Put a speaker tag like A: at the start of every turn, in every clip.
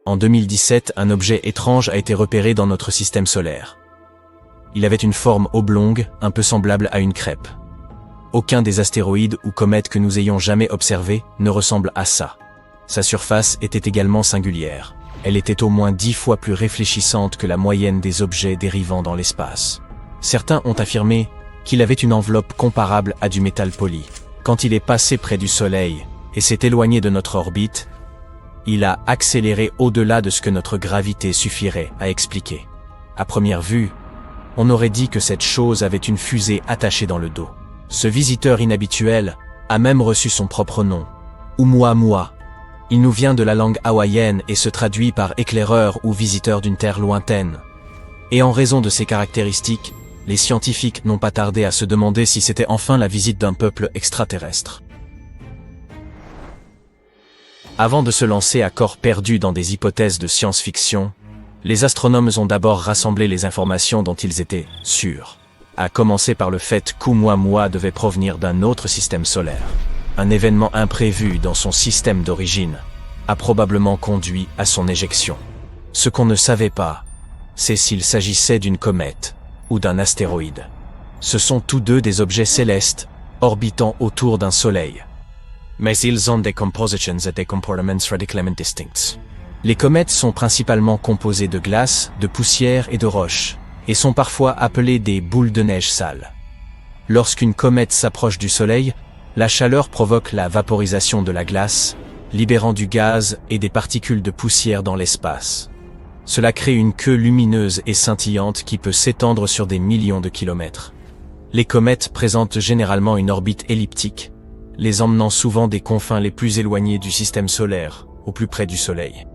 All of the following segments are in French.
A: En 2017, un objet étrange a été repéré dans notre système solaire. Il avait une forme oblongue, un peu semblable à une crêpe. Aucun des astéroïdes ou comètes que nous ayons jamais observés ne ressemble à ça. Sa surface était également singulière. Elle était au moins 10 fois plus réfléchissante que la moyenne des objets dérivant dans l'espace. Certains ont affirmé qu'il avait une enveloppe comparable à du métal poli. Quand il est passé près du Soleil et s'est éloigné de notre orbite, il a accéléré au-delà de ce que notre gravité suffirait à expliquer. À première vue, on aurait dit que cette chose avait une fusée attachée dans le dos. Ce visiteur inhabituel a même reçu son propre nom, Oumuamua. Il nous vient de la langue hawaïenne et se traduit par éclaireur ou visiteur d'une terre lointaine. Et en raison de ses caractéristiques, les scientifiques n'ont pas tardé à se demander si c'était enfin la visite d'un peuple extraterrestre. Avant de se lancer à corps perdu dans des hypothèses de science-fiction, les astronomes ont d'abord rassemblé les informations dont ils étaient sûrs. À commencer par le fait qu'Oumuamua devait provenir d'un autre système solaire. Un événement imprévu dans son système d'origine a probablement conduit à son éjection. Ce qu'on ne savait pas, c'est s'il s'agissait d'une comète ou d'un astéroïde. Ce sont tous deux des objets célestes orbitant autour d'un soleil. Mais ils ont des compositions et des comportements radicalement distincts. Les comètes sont principalement composées de glace, de poussière et de roches, et sont parfois appelées des boules de neige sales. Lorsqu'une comète s'approche du soleil, la chaleur provoque la vaporisation de la glace, libérant du gaz et des particules de poussière dans l'espace. Cela crée une queue lumineuse et scintillante qui peut s'étendre sur des millions de kilomètres. Les comètes présentent généralement une orbite elliptique, les emmenant souvent des confins les plus éloignés du système solaire, au plus près du Soleil.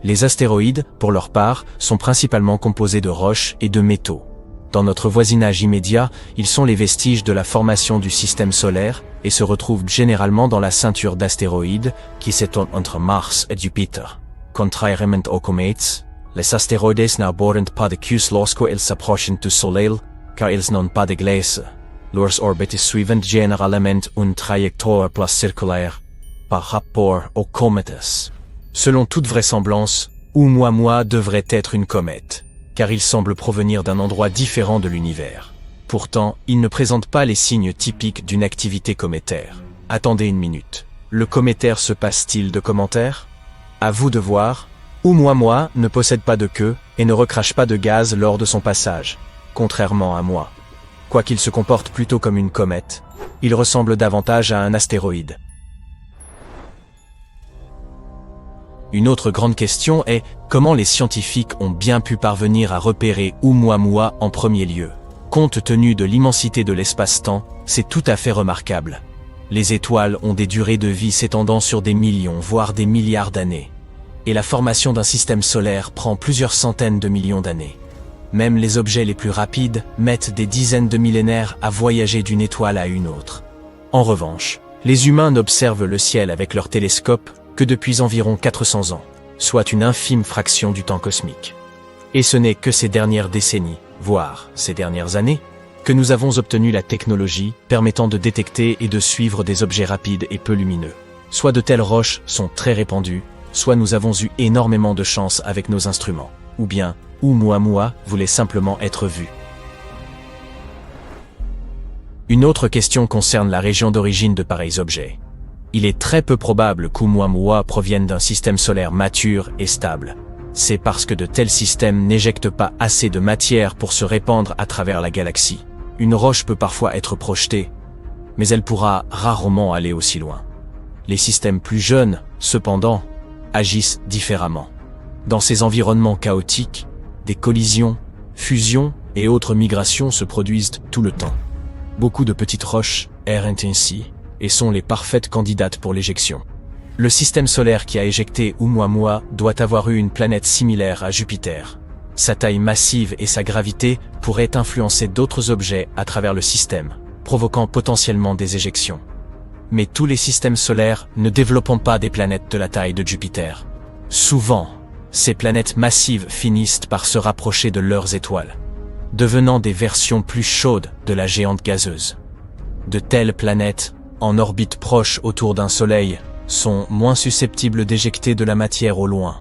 A: Les astéroïdes, pour leur part, sont principalement composés de roches et de métaux. Dans notre voisinage immédiat, ils sont les vestiges de la formation du système solaire et se retrouvent généralement dans la ceinture d'astéroïdes qui s'étend entre Mars et Jupiter. Contrairement aux comètes, les astéroïdes n'abordent pas de queue lorsqu'ils s'approchent du Soleil, car ils n'ont pas de glace. Leurs orbites suivent généralement une trajectoire plus circulaire par rapport aux comètes. Selon toute vraisemblance, Oumuamua devrait être une comète, car il semble provenir d'un endroit différent de l'univers. Pourtant, il ne présente pas les signes typiques d'une activité cométaire. Attendez une minute. Le cométaire se passe-t-il de commentaires? À vous de voir. Oumuamua ne possède pas de queue et ne recrache pas de gaz lors de son passage, contrairement à moi. Quoiqu'il se comporte plutôt comme une comète, il ressemble davantage à un astéroïde. Une autre grande question est comment les scientifiques ont bien pu parvenir à repérer Oumuamua en premier lieu. Compte tenu de l'immensité de l'espace-temps, c'est tout à fait remarquable. Les étoiles ont des durées de vie s'étendant sur des millions, voire des milliards d'années. Et la formation d'un système solaire prend plusieurs centaines de millions d'années. Même les objets les plus rapides mettent des dizaines de millénaires à voyager d'une étoile à une autre. En revanche, les humains n'observent le ciel avec leur télescope que depuis environ 400 ans, soit une infime fraction du temps cosmique. Et ce n'est que ces dernières décennies, voire ces dernières années, que nous avons obtenu la technologie permettant de détecter et de suivre des objets rapides et peu lumineux. Soit de telles roches sont très répandues, soit nous avons eu énormément de chance avec nos instruments, ou bien Oumuamua voulait simplement être vu. Une autre question concerne la région d'origine de pareils objets. Il est très peu probable qu'Oumuamua provienne d'un système solaire mature et stable. C'est parce que de tels systèmes n'éjectent pas assez de matière pour se répandre à travers la galaxie. Une roche peut parfois être projetée, mais elle pourra rarement aller aussi loin. Les systèmes plus jeunes, cependant, agissent différemment. Dans ces environnements chaotiques, des collisions, fusions et autres migrations se produisent tout le temps. Beaucoup de petites roches errent ainsi et sont les parfaites candidates pour l'éjection. Le système solaire qui a éjecté Oumuamua doit avoir eu une planète similaire à Jupiter. Sa taille massive et sa gravité pourraient influencer d'autres objets à travers le système, provoquant potentiellement des éjections. Mais tous les systèmes solaires ne développent pas des planètes de la taille de Jupiter. Souvent, ces planètes massives finissent par se rapprocher de leurs étoiles, devenant des versions plus chaudes de la géante gazeuse. De telles planètes, en orbite proche autour d'un soleil, sont moins susceptibles d'éjecter de la matière au loin.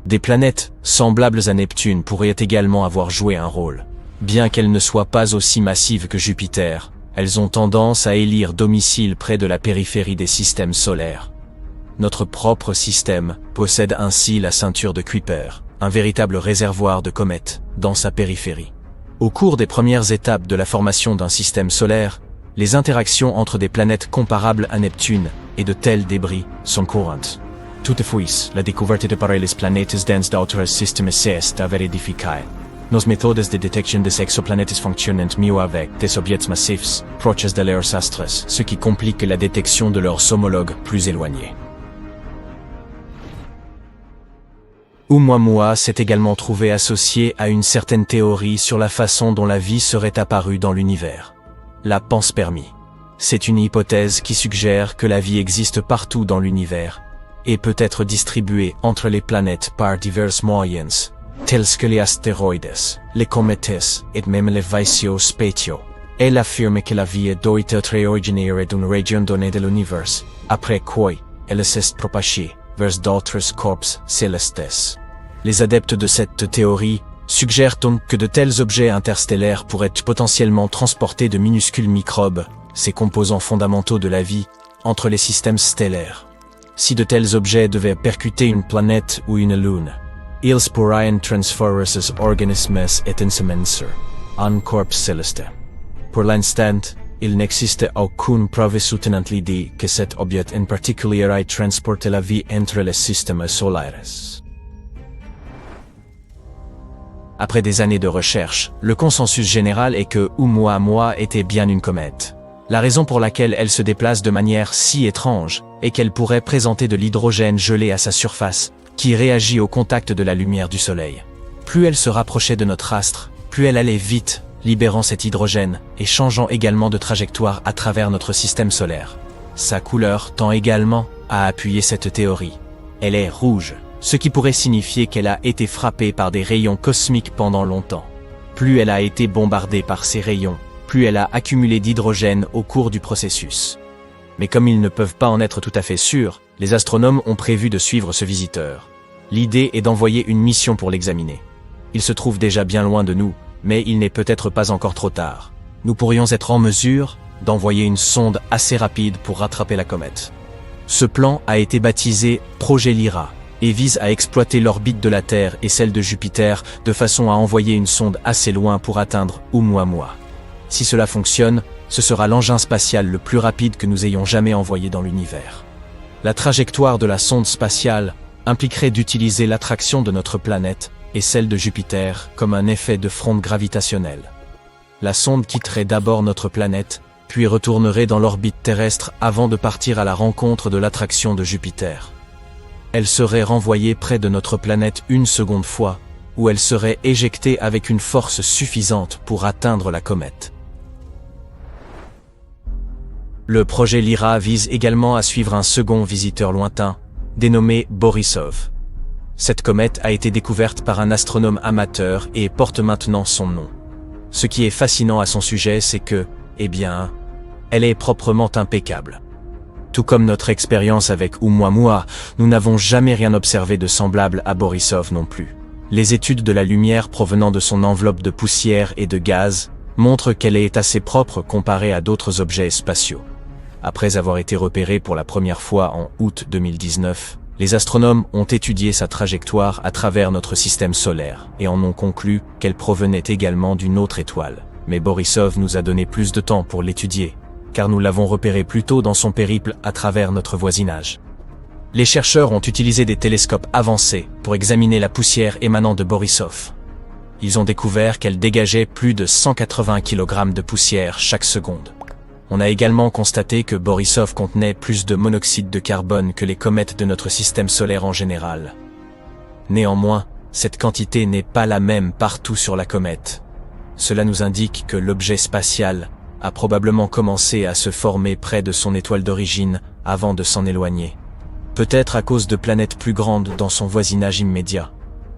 A: Des planètes, semblables à Neptune, pourraient également avoir joué un rôle. Bien qu'elles ne soient pas aussi massives que Jupiter, elles ont tendance à élire domicile près de la périphérie des systèmes solaires. Notre propre système possède ainsi la ceinture de Kuiper, un véritable réservoir de comètes, dans sa périphérie. Au cours des premières étapes de la formation d'un système solaire, les interactions entre des planètes comparables à Neptune et de tels débris sont courantes. Toutefois, la découverte de pareilles planètes dans d'autres systèmes est à vérifier. Nos méthodes de détection des exoplanètes fonctionnent mieux avec des objets massifs, proches de leurs astres, ce qui complique la détection de leurs homologues plus éloignés. Oumuamua s'est également trouvé associé à une certaine théorie sur la façon dont la vie serait apparue dans l'univers. La panspermie. C'est une hypothèse qui suggère que la vie existe partout dans l'univers et peut être distribuée entre les planètes par divers moyens, tels que les astéroïdes, les comètes et même les vaisseaux spatiaux. Elle affirme que la vie doit être originaire d'une région donnée de l'univers, après quoi elle s'est propagée vers d'autres corps célestes. Les adeptes de cette théorie suggèrent donc que de tels objets interstellaires pourraient potentiellement transporter de minuscules microbes, ces composants fondamentaux de la vie, entre les systèmes stellaires. Si de tels objets devaient percuter une planète ou une lune, ils pourraient transformer ces organismes et ensemencer un corps céleste. Pour l'instant, il n'existe aucune preuve soutenant l'idée que cet objet en particulier ait transporté la vie entre les systèmes solaires. Après des années de recherche, le consensus général est que Oumuamua était bien une comète. La raison pour laquelle elle se déplace de manière si étrange est qu'elle pourrait présenter de l'hydrogène gelé à sa surface, qui réagit au contact de la lumière du Soleil. Plus elle se rapprochait de notre astre, plus elle allait vite, libérant cet hydrogène et changeant également de trajectoire à travers notre système solaire. Sa couleur tend également à appuyer cette théorie. Elle est rouge, ce qui pourrait signifier qu'elle a été frappée par des rayons cosmiques pendant longtemps. Plus elle a été bombardée par ces rayons, plus elle a accumulé d'hydrogène au cours du processus. Mais comme ils ne peuvent pas en être tout à fait sûrs, les astronomes ont prévu de suivre ce visiteur. L'idée est d'envoyer une mission pour l'examiner. Il se trouve déjà bien loin de nous, mais il n'est peut-être pas encore trop tard. Nous pourrions être en mesure d'envoyer une sonde assez rapide pour rattraper la comète. Ce plan a été baptisé Projet Lyra et vise à exploiter l'orbite de la Terre et celle de Jupiter de façon à envoyer une sonde assez loin pour atteindre Oumuamua. Si cela fonctionne, ce sera l'engin spatial le plus rapide que nous ayons jamais envoyé dans l'univers. La trajectoire de la sonde spatiale impliquerait d'utiliser l'attraction de notre planète et celle de Jupiter comme un effet de fronde gravitationnelle. La sonde quitterait d'abord notre planète, puis retournerait dans l'orbite terrestre avant de partir à la rencontre de l'attraction de Jupiter. Elle serait renvoyée près de notre planète une seconde fois, où elle serait éjectée avec une force suffisante pour atteindre la comète. Le projet Lyra vise également à suivre un second visiteur lointain, dénommé Borisov. Cette comète a été découverte par un astronome amateur et porte maintenant son nom. Ce qui est fascinant à son sujet, c'est que, elle est proprement impeccable. Tout comme notre expérience avec Oumuamua, nous n'avons jamais rien observé de semblable à Borisov non plus. Les études de la lumière provenant de son enveloppe de poussière et de gaz montrent qu'elle est assez propre comparée à d'autres objets spatiaux. Après avoir été repérée pour la première fois en août 2019, les astronomes ont étudié sa trajectoire à travers notre système solaire et en ont conclu qu'elle provenait également d'une autre étoile. Mais Borisov nous a donné plus de temps pour l'étudier, car nous l'avons repéré plus tôt dans son périple à travers notre voisinage. Les chercheurs ont utilisé des télescopes avancés pour examiner la poussière émanant de Borisov. Ils ont découvert qu'elle dégageait plus de 180 kg de poussière chaque seconde. On a également constaté que Borisov contenait plus de monoxyde de carbone que les comètes de notre système solaire en général. Néanmoins, cette quantité n'est pas la même partout sur la comète. Cela nous indique que l'objet spatial a probablement commencé à se former près de son étoile d'origine avant de s'en éloigner. Peut-être à cause de planètes plus grandes dans son voisinage immédiat.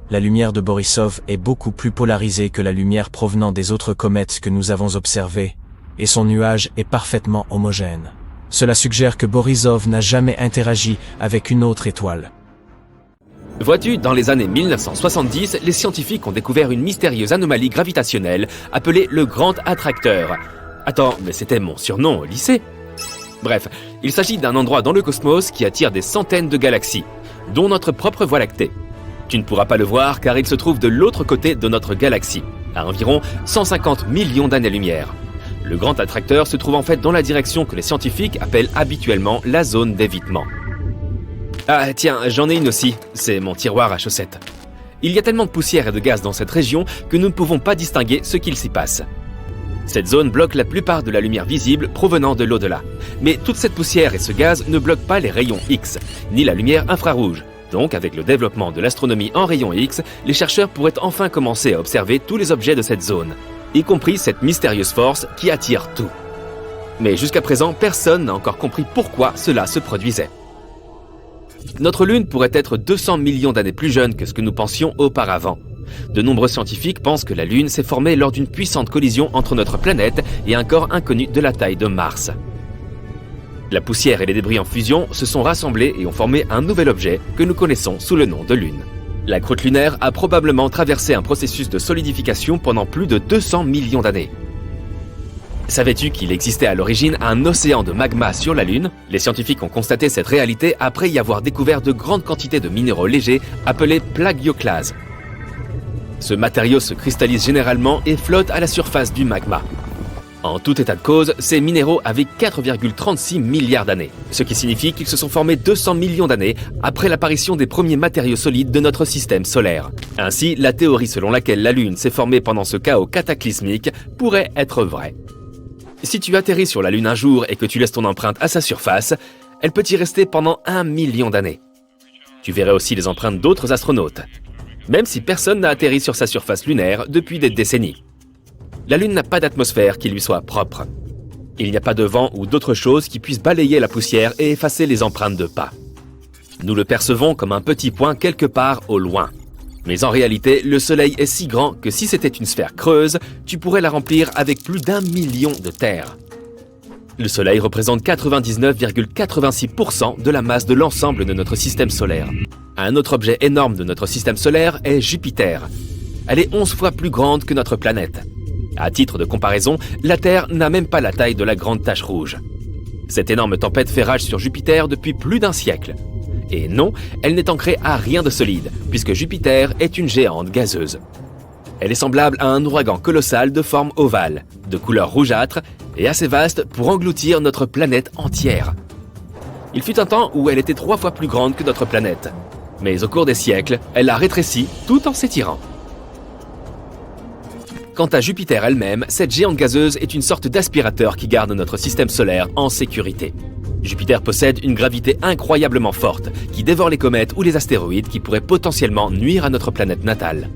A: La lumière de Borisov est beaucoup plus polarisée que la lumière provenant des autres comètes que nous avons observées, et son nuage est parfaitement homogène. Cela suggère que Borisov n'a jamais interagi avec une autre étoile.
B: Vois-tu, dans les années 1970, les scientifiques ont découvert une mystérieuse anomalie gravitationnelle appelée le Grand Attracteur. Attends, mais c'était mon surnom au lycée. Bref, il s'agit d'un endroit dans le cosmos qui attire des centaines de galaxies, dont notre propre Voie lactée. Tu ne pourras pas le voir car il se trouve de l'autre côté de notre galaxie, à environ 150 millions d'années-lumière. Le Grand Attracteur se trouve en fait dans la direction que les scientifiques appellent habituellement la zone d'évitement. Ah tiens, j'en ai une aussi, c'est mon tiroir à chaussettes. Il y a tellement de poussière et de gaz dans cette région que nous ne pouvons pas distinguer ce qu'il s'y passe. Cette zone bloque la plupart de la lumière visible provenant de l'au-delà. Mais toute cette poussière et ce gaz ne bloquent pas les rayons X, ni la lumière infrarouge. Donc, avec le développement de l'astronomie en rayons X, les chercheurs pourraient enfin commencer à observer tous les objets de cette zone, y compris cette mystérieuse force qui attire tout. Mais jusqu'à présent, personne n'a encore compris pourquoi cela se produisait. Notre Lune pourrait être 200 millions d'années plus jeune que ce que nous pensions auparavant. De nombreux scientifiques pensent que la Lune s'est formée lors d'une puissante collision entre notre planète et un corps inconnu de la taille de Mars. La poussière et les débris en fusion se sont rassemblés et ont formé un nouvel objet que nous connaissons sous le nom de Lune. La croûte lunaire a probablement traversé un processus de solidification pendant plus de 200 millions d'années. Savais-tu qu'il existait à l'origine un océan de magma sur la Lune? Les scientifiques ont constaté cette réalité après y avoir découvert de grandes quantités de minéraux légers appelés plagioclases. Ce matériau se cristallise généralement et flotte à la surface du magma. En tout état de cause, ces minéraux avaient 4,36 milliards d'années, ce qui signifie qu'ils se sont formés 200 millions d'années après l'apparition des premiers matériaux solides de notre système solaire. Ainsi, la théorie selon laquelle la Lune s'est formée pendant ce chaos cataclysmique pourrait être vraie. Si tu atterris sur la Lune un jour et que tu laisses ton empreinte à sa surface, elle peut y rester pendant 1 million d'années. Tu verrais aussi les empreintes d'autres astronautes, même si personne n'a atterri sur sa surface lunaire depuis des décennies. La Lune n'a pas d'atmosphère qui lui soit propre. Il n'y a pas de vent ou d'autre chose qui puisse balayer la poussière et effacer les empreintes de pas. Nous le percevons comme un petit point quelque part au loin. Mais en réalité, le Soleil est si grand que si c'était une sphère creuse, tu pourrais la remplir avec plus d'1 million de terres. Le Soleil représente 99,86% de la masse de l'ensemble de notre système solaire. Un autre objet énorme de notre système solaire est Jupiter. Elle est 11 fois plus grande que notre planète. À titre de comparaison, la Terre n'a même pas la taille de la grande tache rouge. Cette énorme tempête fait rage sur Jupiter depuis plus d'1 siècle. Et non, elle n'est ancrée à rien de solide, puisque Jupiter est une géante gazeuse. Elle est semblable à un ouragan colossal de forme ovale, de couleur rougeâtre et assez vaste pour engloutir notre planète entière. Il fut un temps où elle était 3 fois plus grande que notre planète. Mais au cours des siècles, elle a rétréci tout en s'étirant. Quant à Jupiter elle-même, cette géante gazeuse est une sorte d'aspirateur qui garde notre système solaire en sécurité. Jupiter possède une gravité incroyablement forte qui dévore les comètes ou les astéroïdes qui pourraient potentiellement nuire à notre planète natale.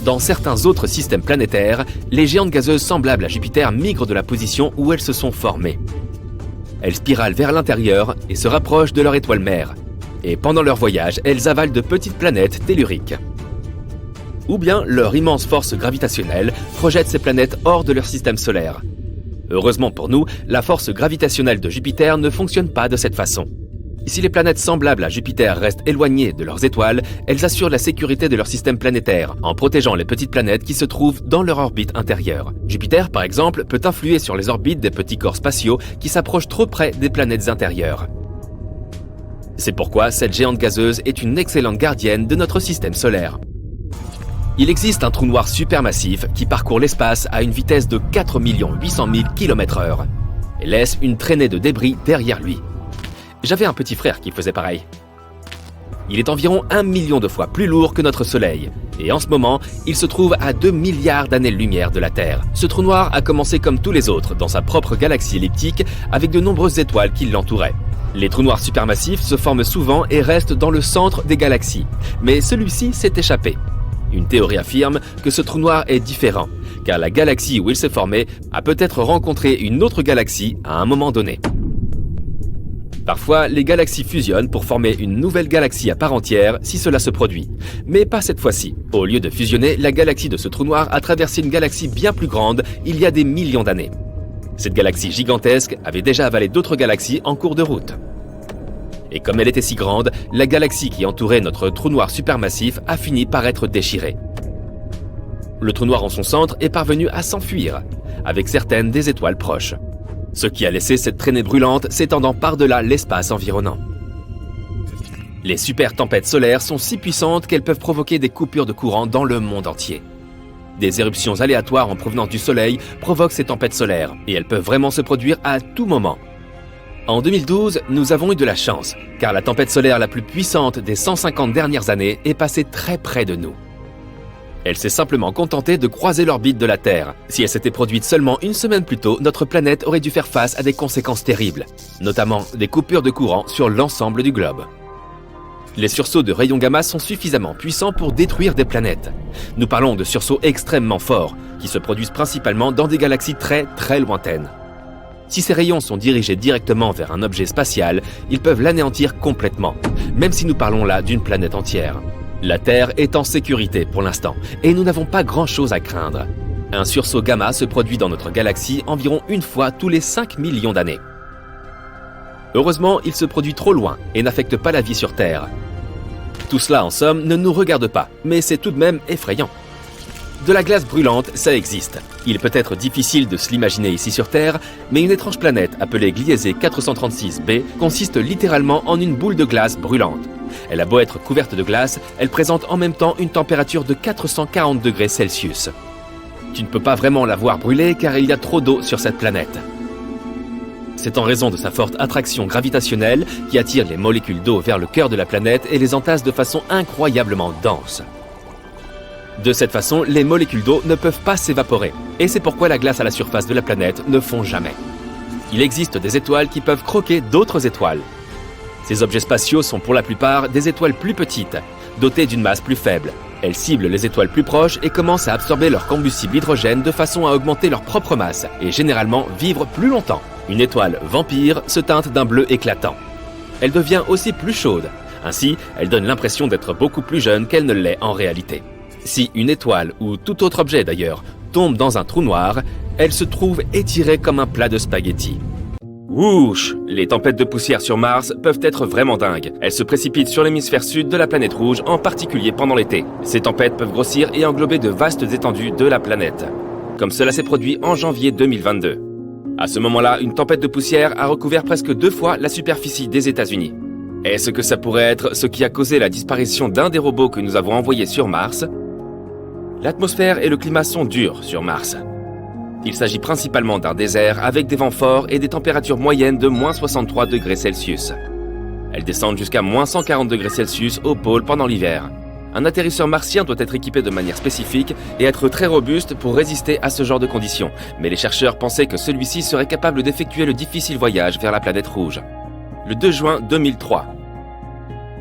B: Dans certains autres systèmes planétaires, les géantes gazeuses semblables à Jupiter migrent de la position où elles se sont formées. Elles spiralent vers l'intérieur et se rapprochent de leur étoile mère. Et pendant leur voyage, elles avalent de petites planètes telluriques. Ou bien leur immense force gravitationnelle projette ces planètes hors de leur système solaire. Heureusement pour nous, la force gravitationnelle de Jupiter ne fonctionne pas de cette façon. Si les planètes semblables à Jupiter restent éloignées de leurs étoiles, elles assurent la sécurité de leur système planétaire en protégeant les petites planètes qui se trouvent dans leur orbite intérieure. Jupiter, par exemple, peut influer sur les orbites des petits corps spatiaux qui s'approchent trop près des planètes intérieures. C'est pourquoi cette géante gazeuse est une excellente gardienne de notre système solaire. Il existe un trou noir supermassif qui parcourt l'espace à une vitesse de 4 800 000 km/h et laisse une traînée de débris derrière lui. J'avais un petit frère qui faisait pareil. Il est environ 1 million de fois plus lourd que notre Soleil, et en ce moment, il se trouve à 2 milliards d'années-lumière de la Terre. Ce trou noir a commencé comme tous les autres dans sa propre galaxie elliptique avec de nombreuses étoiles qui l'entouraient. Les trous noirs supermassifs se forment souvent et restent dans le centre des galaxies, mais celui-ci s'est échappé. Une théorie affirme que ce trou noir est différent, car la galaxie où il s'est formé a peut-être rencontré une autre galaxie à un moment donné. Parfois, les galaxies fusionnent pour former une nouvelle galaxie à part entière si cela se produit. Mais pas cette fois-ci. Au lieu de fusionner, la galaxie de ce trou noir a traversé une galaxie bien plus grande il y a des millions d'années. Cette galaxie gigantesque avait déjà avalé d'autres galaxies en cours de route. Et comme elle était si grande, la galaxie qui entourait notre trou noir supermassif a fini par être déchirée. Le trou noir en son centre est parvenu à s'enfuir, avec certaines des étoiles proches. Ce qui a laissé cette traînée brûlante s'étendant par-delà l'espace environnant. Les super tempêtes solaires sont si puissantes qu'elles peuvent provoquer des coupures de courant dans le monde entier. Des éruptions aléatoires en provenance du Soleil provoquent ces tempêtes solaires, et elles peuvent vraiment se produire à tout moment. En 2012, nous avons eu de la chance, car la tempête solaire la plus puissante des 150 dernières années est passée très près de nous. Elle s'est simplement contentée de croiser l'orbite de la Terre. Si elle s'était produite seulement une semaine plus tôt, notre planète aurait dû faire face à des conséquences terribles, notamment des coupures de courant sur l'ensemble du globe. Les sursauts de rayons gamma sont suffisamment puissants pour détruire des planètes. Nous parlons de sursauts extrêmement forts, qui se produisent principalement dans des galaxies très très lointaines. Si ces rayons sont dirigés directement vers un objet spatial, ils peuvent l'anéantir complètement, même si nous parlons là d'une planète entière. La Terre est en sécurité pour l'instant, et nous n'avons pas grand-chose à craindre. Un sursaut gamma se produit dans notre galaxie environ une fois tous les 5 millions d'années. Heureusement, il se produit trop loin et n'affecte pas la vie sur Terre. Tout cela, en somme, ne nous regarde pas, mais c'est tout de même effrayant. De la glace brûlante, ça existe. Il peut être difficile de se l'imaginer ici sur Terre, mais une étrange planète appelée Gliese 436b consiste littéralement en une boule de glace brûlante. Elle a beau être couverte de glace, elle présente en même temps une température de 440 degrés Celsius. Tu ne peux pas vraiment la voir brûler car il y a trop d'eau sur cette planète. C'est en raison de sa forte attraction gravitationnelle qui attire les molécules d'eau vers le cœur de la planète et les entasse de façon incroyablement dense. De cette façon, les molécules d'eau ne peuvent pas s'évaporer, et c'est pourquoi la glace à la surface de la planète ne fond jamais. Il existe des étoiles qui peuvent croquer d'autres étoiles. Ces objets spatiaux sont pour la plupart des étoiles plus petites, dotées d'une masse plus faible. Elles ciblent les étoiles plus proches et commencent à absorber leur combustible hydrogène de façon à augmenter leur propre masse, et généralement vivre plus longtemps. Une étoile vampire se teinte d'un bleu éclatant. Elle devient aussi plus chaude. Ainsi, elle donne l'impression d'être beaucoup plus jeune qu'elle ne l'est en réalité. Si une étoile, ou tout autre objet d'ailleurs, tombe dans un trou noir, elle se trouve étirée comme un plat de spaghettis. Ouch! Les tempêtes de poussière sur Mars peuvent être vraiment dingues. Elles se précipitent sur l'hémisphère sud de la planète rouge, en particulier pendant l'été. Ces tempêtes peuvent grossir et englober de vastes étendues de la planète. Comme cela s'est produit en janvier 2022. À ce moment-là, une tempête de poussière a recouvert presque 2 fois la superficie des États-Unis. Est-ce que ça pourrait être ce qui a causé la disparition d'un des robots que nous avons envoyés sur Mars? L'atmosphère et le climat sont durs sur Mars. Il s'agit principalement d'un désert avec des vents forts et des températures moyennes de moins 63 degrés Celsius. Elles descendent jusqu'à moins 140 degrés Celsius au pôle pendant l'hiver. Un atterrisseur martien doit être équipé de manière spécifique et être très robuste pour résister à ce genre de conditions. Mais les chercheurs pensaient que celui-ci serait capable d'effectuer le difficile voyage vers la planète rouge. Le 2 juin 2003,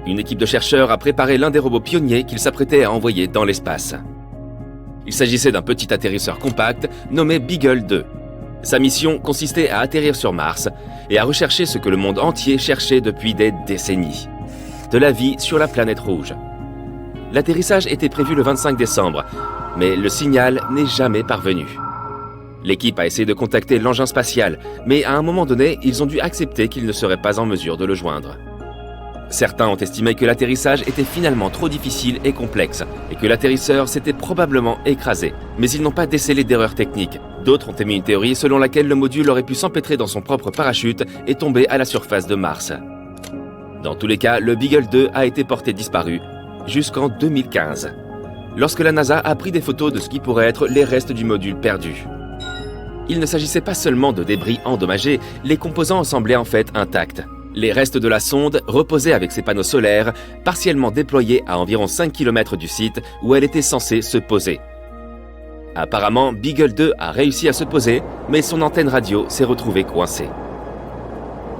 B: une équipe de chercheurs a préparé l'un des robots pionniers qu'ils s'apprêtaient à envoyer dans l'espace. Il s'agissait d'un petit atterrisseur compact nommé Beagle 2. Sa mission consistait à atterrir sur Mars et à rechercher ce que le monde entier cherchait depuis des décennies. De la vie sur la planète rouge. L'atterrissage était prévu le 25 décembre, mais le signal n'est jamais parvenu. L'équipe a essayé de contacter l'engin spatial, mais à un moment donné, ils ont dû accepter qu'ils ne seraient pas en mesure de le joindre. Certains ont estimé que l'atterrissage était finalement trop difficile et complexe, et que l'atterrisseur s'était probablement écrasé. Mais ils n'ont pas décelé d'erreur technique. D'autres ont émis une théorie selon laquelle le module aurait pu s'empêtrer dans son propre parachute et tomber à la surface de Mars. Dans tous les cas, le Beagle 2 a été porté disparu jusqu'en 2015, lorsque la NASA a pris des photos de ce qui pourrait être les restes du module perdu. Il ne s'agissait pas seulement de débris endommagés, les composants semblaient en fait intacts. Les restes de la sonde reposaient avec ses panneaux solaires, partiellement déployés à environ 5 km du site où elle était censée se poser. Apparemment, Beagle 2 a réussi à se poser, mais son antenne radio s'est retrouvée coincée.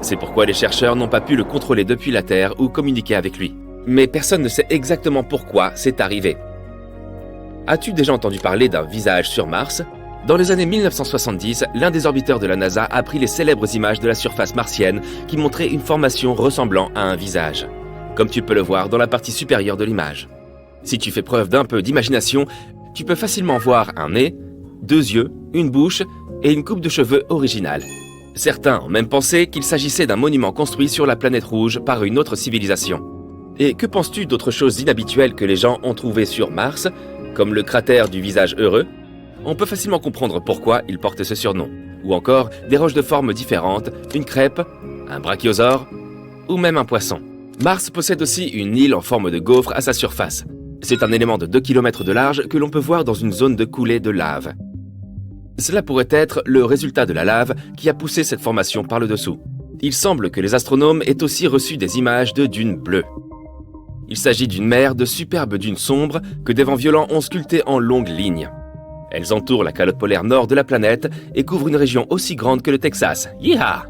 B: C'est pourquoi les chercheurs n'ont pas pu le contrôler depuis la Terre ou communiquer avec lui. Mais personne ne sait exactement pourquoi c'est arrivé. As-tu déjà entendu parler d'un visage sur Mars ? Dans les années 1970, l'un des orbiteurs de la NASA a pris les célèbres images de la surface martienne qui montraient une formation ressemblant à un visage, comme tu peux le voir dans la partie supérieure de l'image. Si tu fais preuve d'un peu d'imagination, tu peux facilement voir un nez, 2 yeux, une bouche et une coupe de cheveux originale. Certains ont même pensé qu'il s'agissait d'un monument construit sur la planète rouge par une autre civilisation. Et que penses-tu d'autres choses inhabituelles que les gens ont trouvées sur Mars, comme le cratère du visage heureux? On peut facilement comprendre pourquoi il porte ce surnom. Ou encore des roches de formes différentes, une crêpe, un brachiosaure ou même un poisson. Mars possède aussi une île en forme de gaufre à sa surface. C'est un élément de 2 km de large que l'on peut voir dans une zone de coulée de lave. Cela pourrait être le résultat de la lave qui a poussé cette formation par le dessous. Il semble que les astronomes aient aussi reçu des images de dunes bleues. Il s'agit d'une mer de superbes dunes sombres que des vents violents ont sculptées en longues lignes. Elles entourent la calotte polaire nord de la planète et couvrent une région aussi grande que le Texas. Yeeha!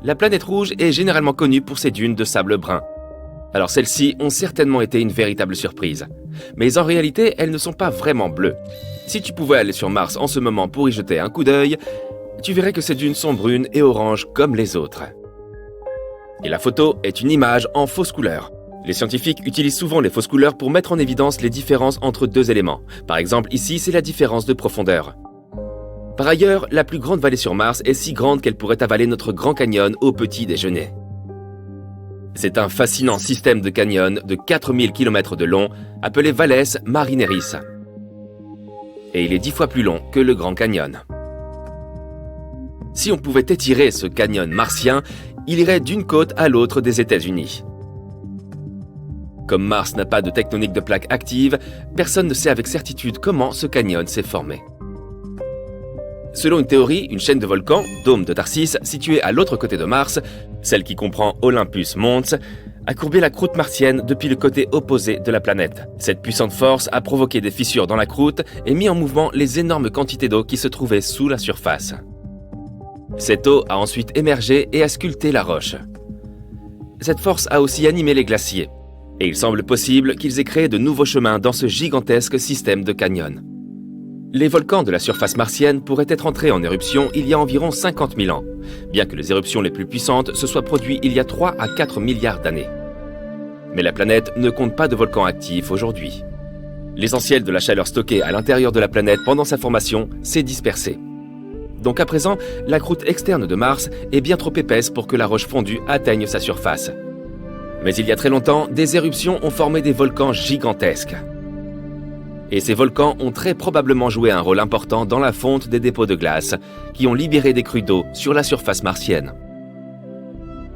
B: La planète rouge est généralement connue pour ses dunes de sable brun. Alors celles-ci ont certainement été une véritable surprise. Mais en réalité, elles ne sont pas vraiment bleues. Si tu pouvais aller sur Mars en ce moment pour y jeter un coup d'œil, tu verrais que ces dunes sont brunes et oranges comme les autres. Et la photo est une image en fausse couleur. Les scientifiques utilisent souvent les fausses couleurs pour mettre en évidence les différences entre 2 éléments. Par exemple, ici, c'est la différence de profondeur. Par ailleurs, la plus grande vallée sur Mars est si grande qu'elle pourrait avaler notre Grand Canyon au petit déjeuner. C'est un fascinant système de canyon de 4000 km de long, appelé Valles Marineris. Et il est 10 fois plus long que le Grand Canyon. Si on pouvait étirer ce canyon martien, il irait d'une côte à l'autre des États-Unis. Comme Mars n'a pas de tectonique de plaques active, personne ne sait avec certitude comment ce canyon s'est formé. Selon une théorie, une chaîne de volcans, Dôme de Tharsis, située à l'autre côté de Mars, celle qui comprend Olympus Mons, a courbé la croûte martienne depuis le côté opposé de la planète. Cette puissante force a provoqué des fissures dans la croûte et mis en mouvement les énormes quantités d'eau qui se trouvaient sous la surface. Cette eau a ensuite émergé et a sculpté la roche. Cette force a aussi animé les glaciers, et il semble possible qu'ils aient créé de nouveaux chemins dans ce gigantesque système de canyons. Les volcans de la surface martienne pourraient être entrés en éruption il y a environ 50 000 ans, bien que les éruptions les plus puissantes se soient produites il y a 3 à 4 milliards d'années. Mais la planète ne compte pas de volcans actifs aujourd'hui. L'essentiel de la chaleur stockée à l'intérieur de la planète pendant sa formation s'est dispersé. Donc à présent, la croûte externe de Mars est bien trop épaisse pour que la roche fondue atteigne sa surface. Mais il y a très longtemps, des éruptions ont formé des volcans gigantesques. Et ces volcans ont très probablement joué un rôle important dans la fonte des dépôts de glace, qui ont libéré des crues d'eau sur la surface martienne.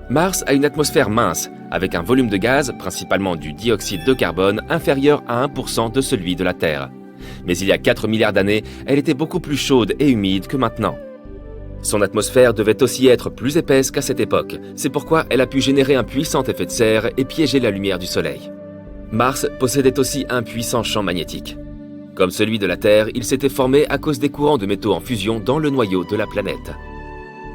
B: Mars a une atmosphère mince, avec un volume de gaz, principalement du dioxyde de carbone, inférieur à 1% de celui de la Terre. Mais il y a 4 milliards d'années, elle était beaucoup plus chaude et humide que maintenant. Son atmosphère devait aussi être plus épaisse qu'à cette époque. C'est pourquoi elle a pu générer un puissant effet de serre et piéger la lumière du Soleil. Mars possédait aussi un puissant champ magnétique. Comme celui de la Terre, il s'était formé à cause des courants de métaux en fusion dans le noyau de la planète.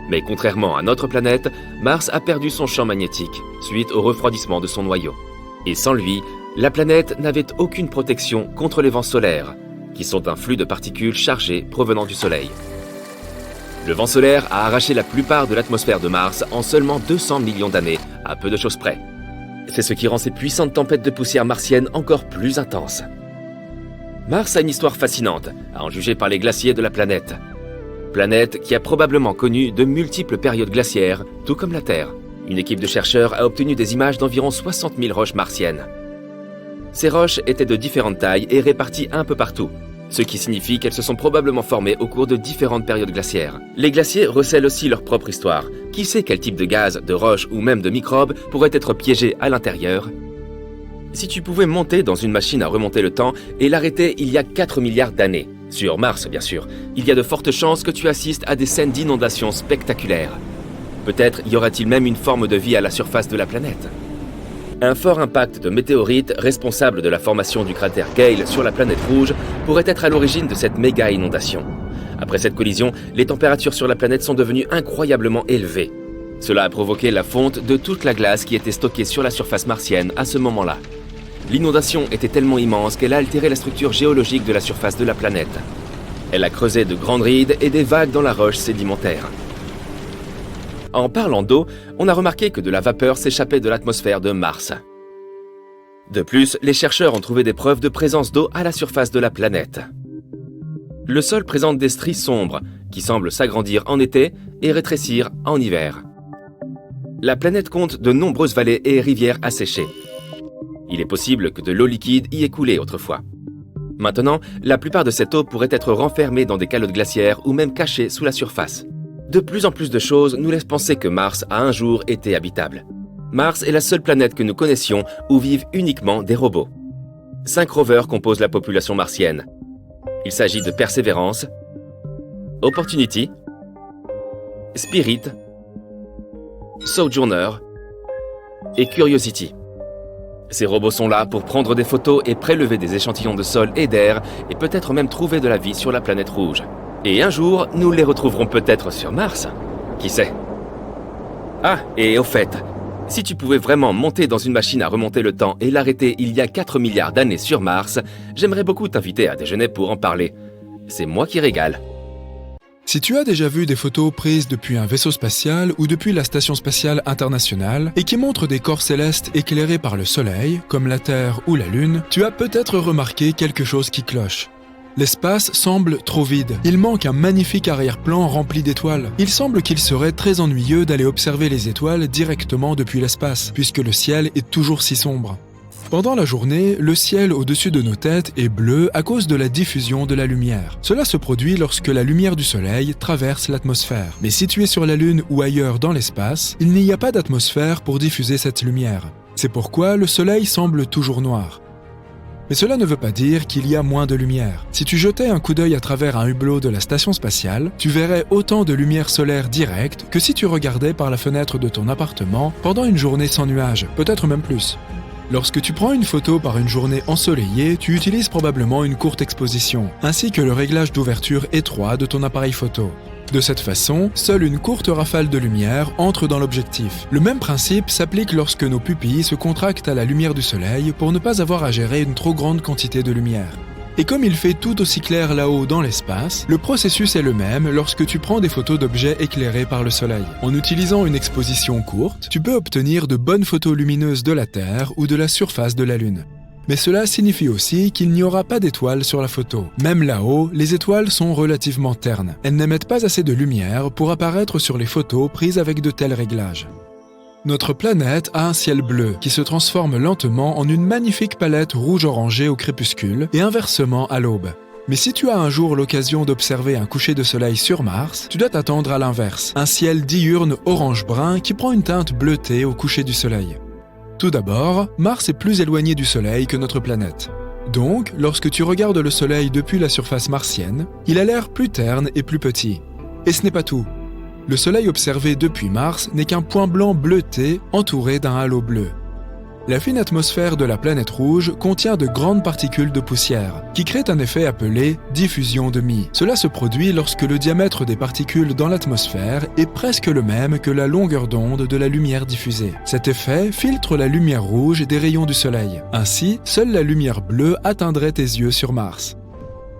B: Mais contrairement à notre planète, Mars a perdu son champ magnétique suite au refroidissement de son noyau. Et sans lui, la planète n'avait aucune protection contre les vents solaires, qui sont un flux de particules chargées provenant du Soleil. Le vent solaire a arraché la plupart de l'atmosphère de Mars en seulement 200 millions d'années, à peu de choses près. C'est ce qui rend ces puissantes tempêtes de poussière martienne encore plus intenses. Mars a une histoire fascinante, à en juger par les glaciers de la planète. Planète qui a probablement connu de multiples périodes glaciaires, tout comme la Terre. Une équipe de chercheurs a obtenu des images d'environ 60 000 roches martiennes. Ces roches étaient de différentes tailles et réparties un peu partout, ce qui signifie qu'elles se sont probablement formées au cours de différentes périodes glaciaires. Les glaciers recèlent aussi leur propre histoire. Qui sait quel type de gaz, de roches ou même de microbes pourrait être piégé à l'intérieur? Si tu pouvais monter dans une machine à remonter le temps et l'arrêter il y a 4 milliards d'années, sur Mars bien sûr, il y a de fortes chances que tu assistes à des scènes d'inondations spectaculaires. Peut-être y aura-t-il même une forme de vie à la surface de la planète. Un fort impact de météorites responsable de la formation du cratère Gale sur la planète rouge pourrait être à l'origine de cette méga inondation. Après cette collision, les températures sur la planète sont devenues incroyablement élevées. Cela a provoqué la fonte de toute la glace qui était stockée sur la surface martienne à ce moment-là. L'inondation était tellement immense qu'elle a altéré la structure géologique de la surface de la planète. Elle a creusé de grandes rides et des vagues dans la roche sédimentaire. En parlant d'eau, on a remarqué que de la vapeur s'échappait de l'atmosphère de Mars. De plus, les chercheurs ont trouvé des preuves de présence d'eau à la surface de la planète. Le sol présente des stries sombres qui semblent s'agrandir en été et rétrécir en hiver. La planète compte de nombreuses vallées et rivières asséchées. Il est possible que de l'eau liquide y ait coulé autrefois. Maintenant, la plupart de cette eau pourrait être renfermée dans des calottes glaciaires ou même cachée sous la surface. De plus en plus de choses nous laissent penser que Mars a un jour été habitable. Mars est la seule planète que nous connaissions où vivent uniquement des robots. 5 rovers composent la population martienne. Il s'agit de Perseverance, Opportunity, Spirit, Sojourner et Curiosity. Ces robots sont là pour prendre des photos et prélever des échantillons de sol et d'air et peut-être même trouver de la vie sur la planète rouge. Et un jour, nous les retrouverons peut-être sur Mars. Qui sait? Ah, et au fait, si tu pouvais vraiment monter dans une machine à remonter le temps et l'arrêter il y a 4 milliards d'années sur Mars, j'aimerais beaucoup t'inviter à déjeuner pour en parler. C'est moi qui régale.
C: Si tu as déjà vu des photos prises depuis un vaisseau spatial ou depuis la Station spatiale internationale et qui montrent des corps célestes éclairés par le Soleil, comme la Terre ou la Lune, tu as peut-être remarqué quelque chose qui cloche. L'espace semble trop vide. Il manque un magnifique arrière-plan rempli d'étoiles. Il semble qu'il serait très ennuyeux d'aller observer les étoiles directement depuis l'espace, puisque le ciel est toujours si sombre. Pendant la journée, le ciel au-dessus de nos têtes est bleu à cause de la diffusion de la lumière. Cela se produit lorsque la lumière du Soleil traverse l'atmosphère. Mais si tu es sur la Lune ou ailleurs dans l'espace, il n'y a pas d'atmosphère pour diffuser cette lumière. C'est pourquoi le Soleil semble toujours noir. Mais cela ne veut pas dire qu'il y a moins de lumière. Si tu jetais un coup d'œil à travers un hublot de la station spatiale, tu verrais autant de lumière solaire directe que si tu regardais par la fenêtre de ton appartement pendant une journée sans nuages, peut-être même plus. Lorsque tu prends une photo par une journée ensoleillée, tu utilises probablement une courte exposition, ainsi que le réglage d'ouverture étroit de ton appareil photo. De cette façon, seule une courte rafale de lumière entre dans l'objectif. Le même principe s'applique lorsque nos pupilles se contractent à la lumière du soleil pour ne pas avoir à gérer une trop grande quantité de lumière. Et comme il fait tout aussi clair là-haut dans l'espace, le processus est le même lorsque tu prends des photos d'objets éclairés par le soleil. En utilisant une exposition courte, tu peux obtenir de bonnes photos lumineuses de la Terre ou de la surface de la Lune. Mais cela signifie aussi qu'il n'y aura pas d'étoiles sur la photo. Même là-haut, les étoiles sont relativement ternes. Elles n'émettent pas assez de lumière pour apparaître sur les photos prises avec de tels réglages. Notre planète a un ciel bleu qui se transforme lentement en une magnifique palette rouge-orangé au crépuscule et inversement à l'aube. Mais si tu as un jour l'occasion d'observer un coucher de soleil sur Mars, tu dois t'attendre à l'inverse, un ciel diurne orange-brun qui prend une teinte bleutée au coucher du soleil. Tout d'abord, Mars est plus éloigné du soleil que notre planète. Donc, lorsque tu regardes le soleil depuis la surface martienne, il a l'air plus terne et plus petit. Et ce n'est pas tout. Le soleil observé depuis Mars n'est qu'un point blanc bleuté entouré d'un halo bleu. La fine atmosphère de la planète rouge contient de grandes particules de poussière, qui créent un effet appelé diffusion de Mie. Cela se produit lorsque le diamètre des particules dans l'atmosphère est presque le même que la longueur d'onde de la lumière diffusée. Cet effet filtre la lumière rouge des rayons du soleil. Ainsi, seule la lumière bleue atteindrait tes yeux sur Mars.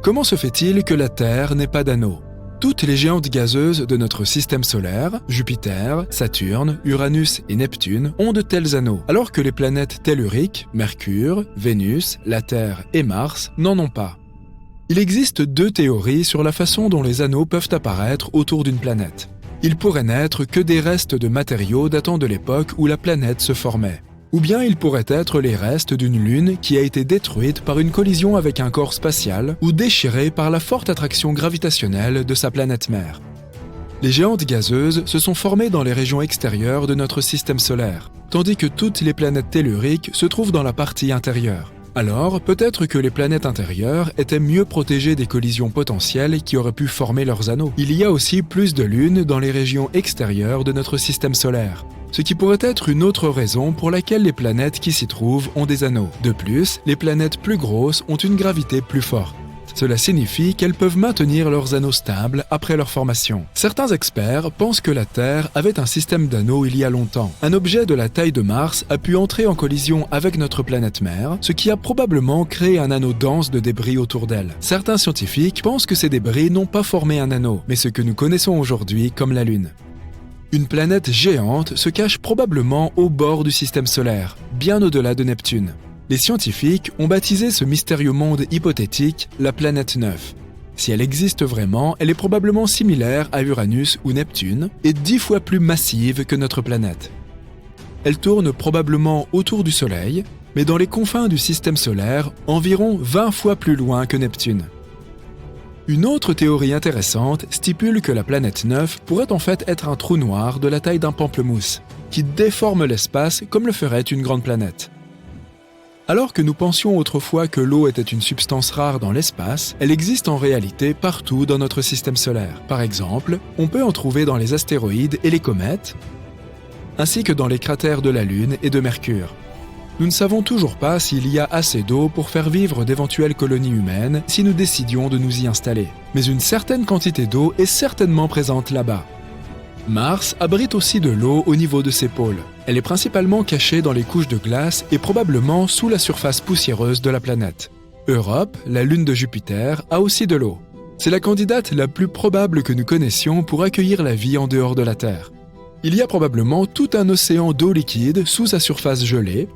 C: Comment se fait-il que la Terre n'ait pas d'anneau ? Toutes les géantes gazeuses de notre système solaire, Jupiter, Saturne, Uranus et Neptune, ont de tels anneaux, alors que les planètes telluriques, Mercure, Vénus, la Terre et Mars, n'en ont pas. Il existe 2 théories sur la façon dont les anneaux peuvent apparaître autour d'une planète. Ils pourraient n'être que des restes de matériaux datant de l'époque où la planète se formait. Ou bien ils pourraient être les restes d'une lune qui a été détruite par une collision avec un corps spatial ou déchirée par la forte attraction gravitationnelle de sa planète mère. Les géantes gazeuses se sont formées dans les régions extérieures de notre système solaire, tandis que toutes les planètes telluriques se trouvent dans la partie intérieure. Alors, peut-être que les planètes intérieures étaient mieux protégées des collisions potentielles qui auraient pu former leurs anneaux. Il y a aussi plus de lunes dans les régions extérieures de notre système solaire, ce qui pourrait être une autre raison pour laquelle les planètes qui s'y trouvent ont des anneaux. De plus, les planètes plus grosses ont une gravité plus forte. Cela signifie qu'elles peuvent maintenir leurs anneaux stables après leur formation. Certains experts pensent que la Terre avait un système d'anneaux il y a longtemps. Un objet de la taille de Mars a pu entrer en collision avec notre planète mère, ce qui a probablement créé un anneau dense de débris autour d'elle. Certains scientifiques pensent que ces débris n'ont pas formé un anneau, mais ce que nous connaissons aujourd'hui comme la Lune. Une planète géante se cache probablement au bord du système solaire, bien au-delà de Neptune. Les scientifiques ont baptisé ce mystérieux monde hypothétique la planète 9. Si elle existe vraiment, elle est probablement similaire à Uranus ou Neptune et 10 fois plus massive que notre planète. Elle tourne probablement autour du Soleil, mais dans les confins du système solaire, environ 20 fois plus loin que Neptune. Une autre théorie intéressante stipule que la planète 9 pourrait en fait être un trou noir de la taille d'un pamplemousse, qui déforme l'espace comme le ferait une grande planète. Alors que nous pensions autrefois que l'eau était une substance rare dans l'espace, elle existe en réalité partout dans notre système solaire. Par exemple, on peut en trouver dans les astéroïdes et les comètes, ainsi que dans les cratères de la Lune et de Mercure. Nous ne savons toujours pas s'il y a assez d'eau pour faire vivre d'éventuelles colonies humaines si nous décidions de nous y installer. Mais une certaine quantité d'eau est certainement présente là-bas. Mars abrite aussi de l'eau au niveau de ses pôles. Elle est principalement cachée dans les couches de glace et probablement sous la surface poussiéreuse de la planète. Europe, la lune de Jupiter, a aussi de l'eau. C'est la candidate la plus probable que nous connaissions pour accueillir la vie en dehors de la Terre. Il y a probablement tout un océan d'eau liquide sous sa surface gelée,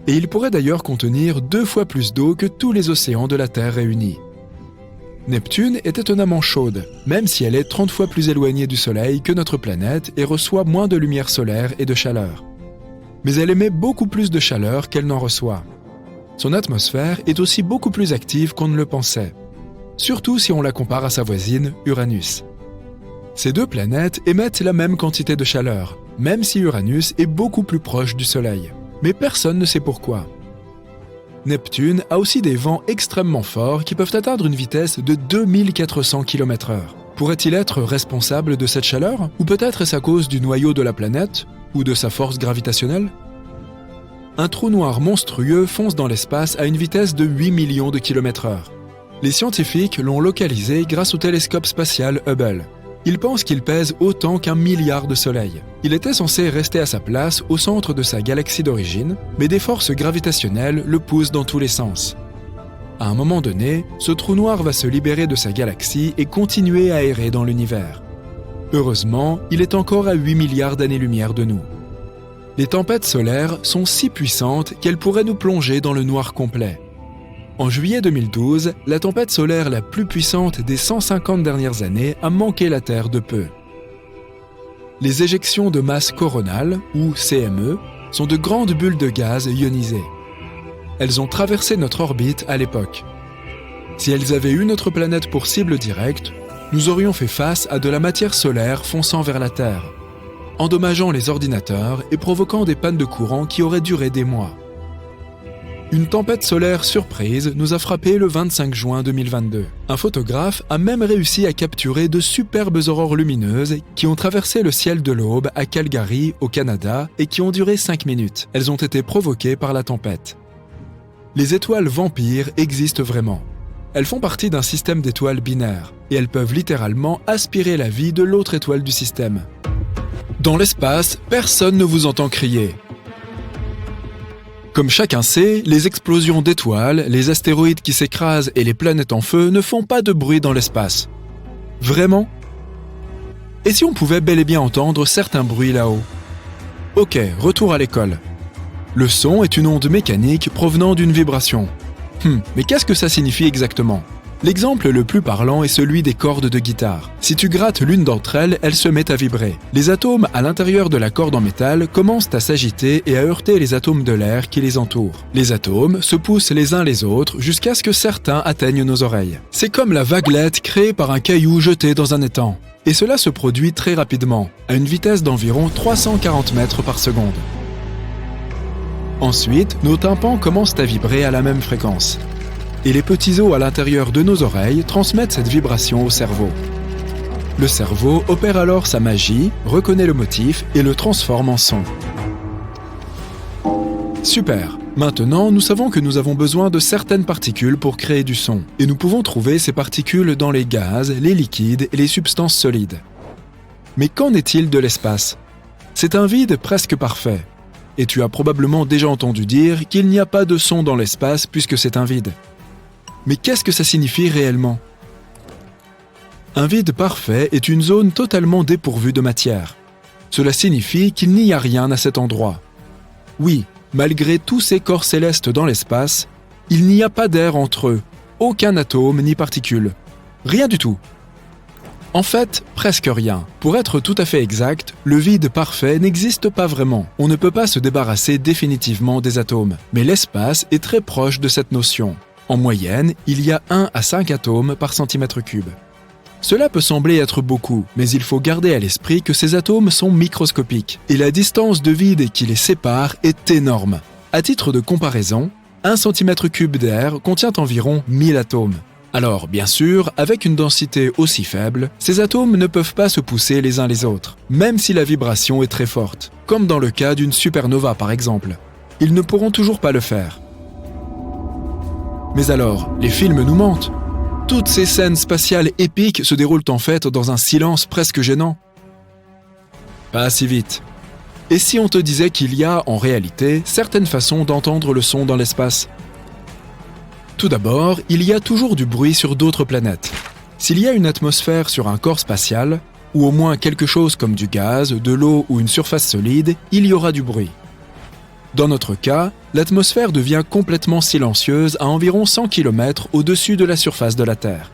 C: et il pourrait d'ailleurs contenir 2 fois plus d'eau que tous les océans de la Terre réunis. Neptune est étonnamment chaude, même si elle est 30 fois plus éloignée du Soleil que notre planète et reçoit moins de lumière solaire et de chaleur. Mais elle émet beaucoup plus de chaleur qu'elle n'en reçoit. Son atmosphère est aussi beaucoup plus active qu'on ne le pensait, surtout si on la compare à sa voisine, Uranus. Ces deux planètes émettent la même quantité de chaleur, même si Uranus est beaucoup plus proche du Soleil. Mais personne ne sait pourquoi. Neptune a aussi des vents extrêmement forts qui peuvent atteindre une vitesse de 2400 km/h. Pourrait-il être responsable de cette chaleur? Ou peut-être est-ce à cause du noyau de la planète? Ou de sa force gravitationnelle? Un trou noir monstrueux fonce dans l'espace à une vitesse de 8 millions de km/h. Les scientifiques l'ont localisé grâce au télescope spatial Hubble. Ils pensent qu'il pèse autant qu'1 milliard de soleils. Il était censé rester à sa place au centre de sa galaxie d'origine, mais des forces gravitationnelles le poussent dans tous les sens. À un moment donné, ce trou noir va se libérer de sa galaxie et continuer à errer dans l'univers. Heureusement, il est encore à 8 milliards d'années-lumière de nous. Les tempêtes solaires sont si puissantes qu'elles pourraient nous plonger dans le noir complet. En juillet 2012, la tempête solaire la plus puissante des 150 dernières années a manqué la Terre de peu. Les éjections de masse coronale, ou CME, sont de grandes bulles de gaz ionisées. Elles ont traversé notre orbite à l'époque. Si elles avaient eu notre planète pour cible directe, nous aurions fait face à de la matière solaire fonçant vers la Terre, endommageant les ordinateurs et provoquant des pannes de courant qui auraient duré des mois. Une tempête solaire surprise nous a frappé le 25 juin 2022. Un photographe a même réussi à capturer de superbes aurores lumineuses qui ont traversé le ciel de l'aube à Calgary, au Canada, et qui ont duré 5 minutes. Elles ont été provoquées par la tempête. Les étoiles vampires existent vraiment. Elles font partie d'un système d'étoiles binaires, et elles peuvent littéralement aspirer la vie de l'autre étoile du système. Dans l'espace, personne ne vous entend crier. Comme chacun sait, les explosions d'étoiles, les astéroïdes qui s'écrasent et les planètes en feu ne font pas de bruit dans l'espace. Vraiment? Et si on pouvait bel et bien entendre certains bruits là-haut? Ok, retour à l'école. Le son est une onde mécanique provenant d'une vibration. Mais qu'est-ce que ça signifie exactement? L'exemple le plus parlant est celui des cordes de guitare. Si tu grattes l'une d'entre elles, elle se met à vibrer. Les atomes à l'intérieur de la corde en métal commencent à s'agiter et à heurter les atomes de l'air qui les entourent. Les atomes se poussent les uns les autres jusqu'à ce que certains atteignent nos oreilles. C'est comme la vaguelette créée par un caillou jeté dans un étang. Et cela se produit très rapidement, à une vitesse d'environ 340 mètres par seconde. Ensuite, nos tympans commencent à vibrer à la même fréquence. Et les petits os à l'intérieur de nos oreilles transmettent cette vibration au cerveau. Le cerveau opère alors sa magie, reconnaît le motif et le transforme en son. Super! Maintenant, nous savons que nous avons besoin de certaines particules pour créer du son, et nous pouvons trouver ces particules dans les gaz, les liquides et les substances solides. Mais qu'en est-il de l'espace? C'est un vide presque parfait. Et tu as probablement déjà entendu dire qu'il n'y a pas de son dans l'espace puisque c'est un vide. Mais qu'est-ce que ça signifie réellement? Un vide parfait est une zone totalement dépourvue de matière. Cela signifie qu'il n'y a rien à cet endroit. Oui, malgré tous ces corps célestes dans l'espace, il n'y a pas d'air entre eux, aucun atome ni particule. Rien du tout. En fait, presque rien. Pour être tout à fait exact, le vide parfait n'existe pas vraiment. On ne peut pas se débarrasser définitivement des atomes. Mais l'espace est très proche de cette notion. En moyenne, il y a 1 à 5 atomes par centimètre cube. Cela peut sembler être beaucoup, mais il faut garder à l'esprit que ces atomes sont microscopiques et la distance de vide qui les sépare est énorme. À titre de comparaison, 1 cm3 d'air contient environ 1000 atomes. Alors, bien sûr, avec une densité aussi faible, ces atomes ne peuvent pas se pousser les uns les autres, même si la vibration est très forte, comme dans le cas d'une supernova par exemple. Ils ne pourront toujours pas le faire. Mais alors, les films nous mentent. Toutes ces scènes spatiales épiques se déroulent en fait dans un silence presque gênant. Pas si vite. Et si on te disait qu'il y a, en réalité, certaines façons d'entendre le son dans l'espace ? Tout d'abord, il y a toujours du bruit sur d'autres planètes. S'il y a une atmosphère sur un corps spatial, ou au moins quelque chose comme du gaz, de l'eau ou une surface solide, il y aura du bruit. Dans notre cas, l'atmosphère devient complètement silencieuse à environ 100 km au-dessus de la surface de la Terre.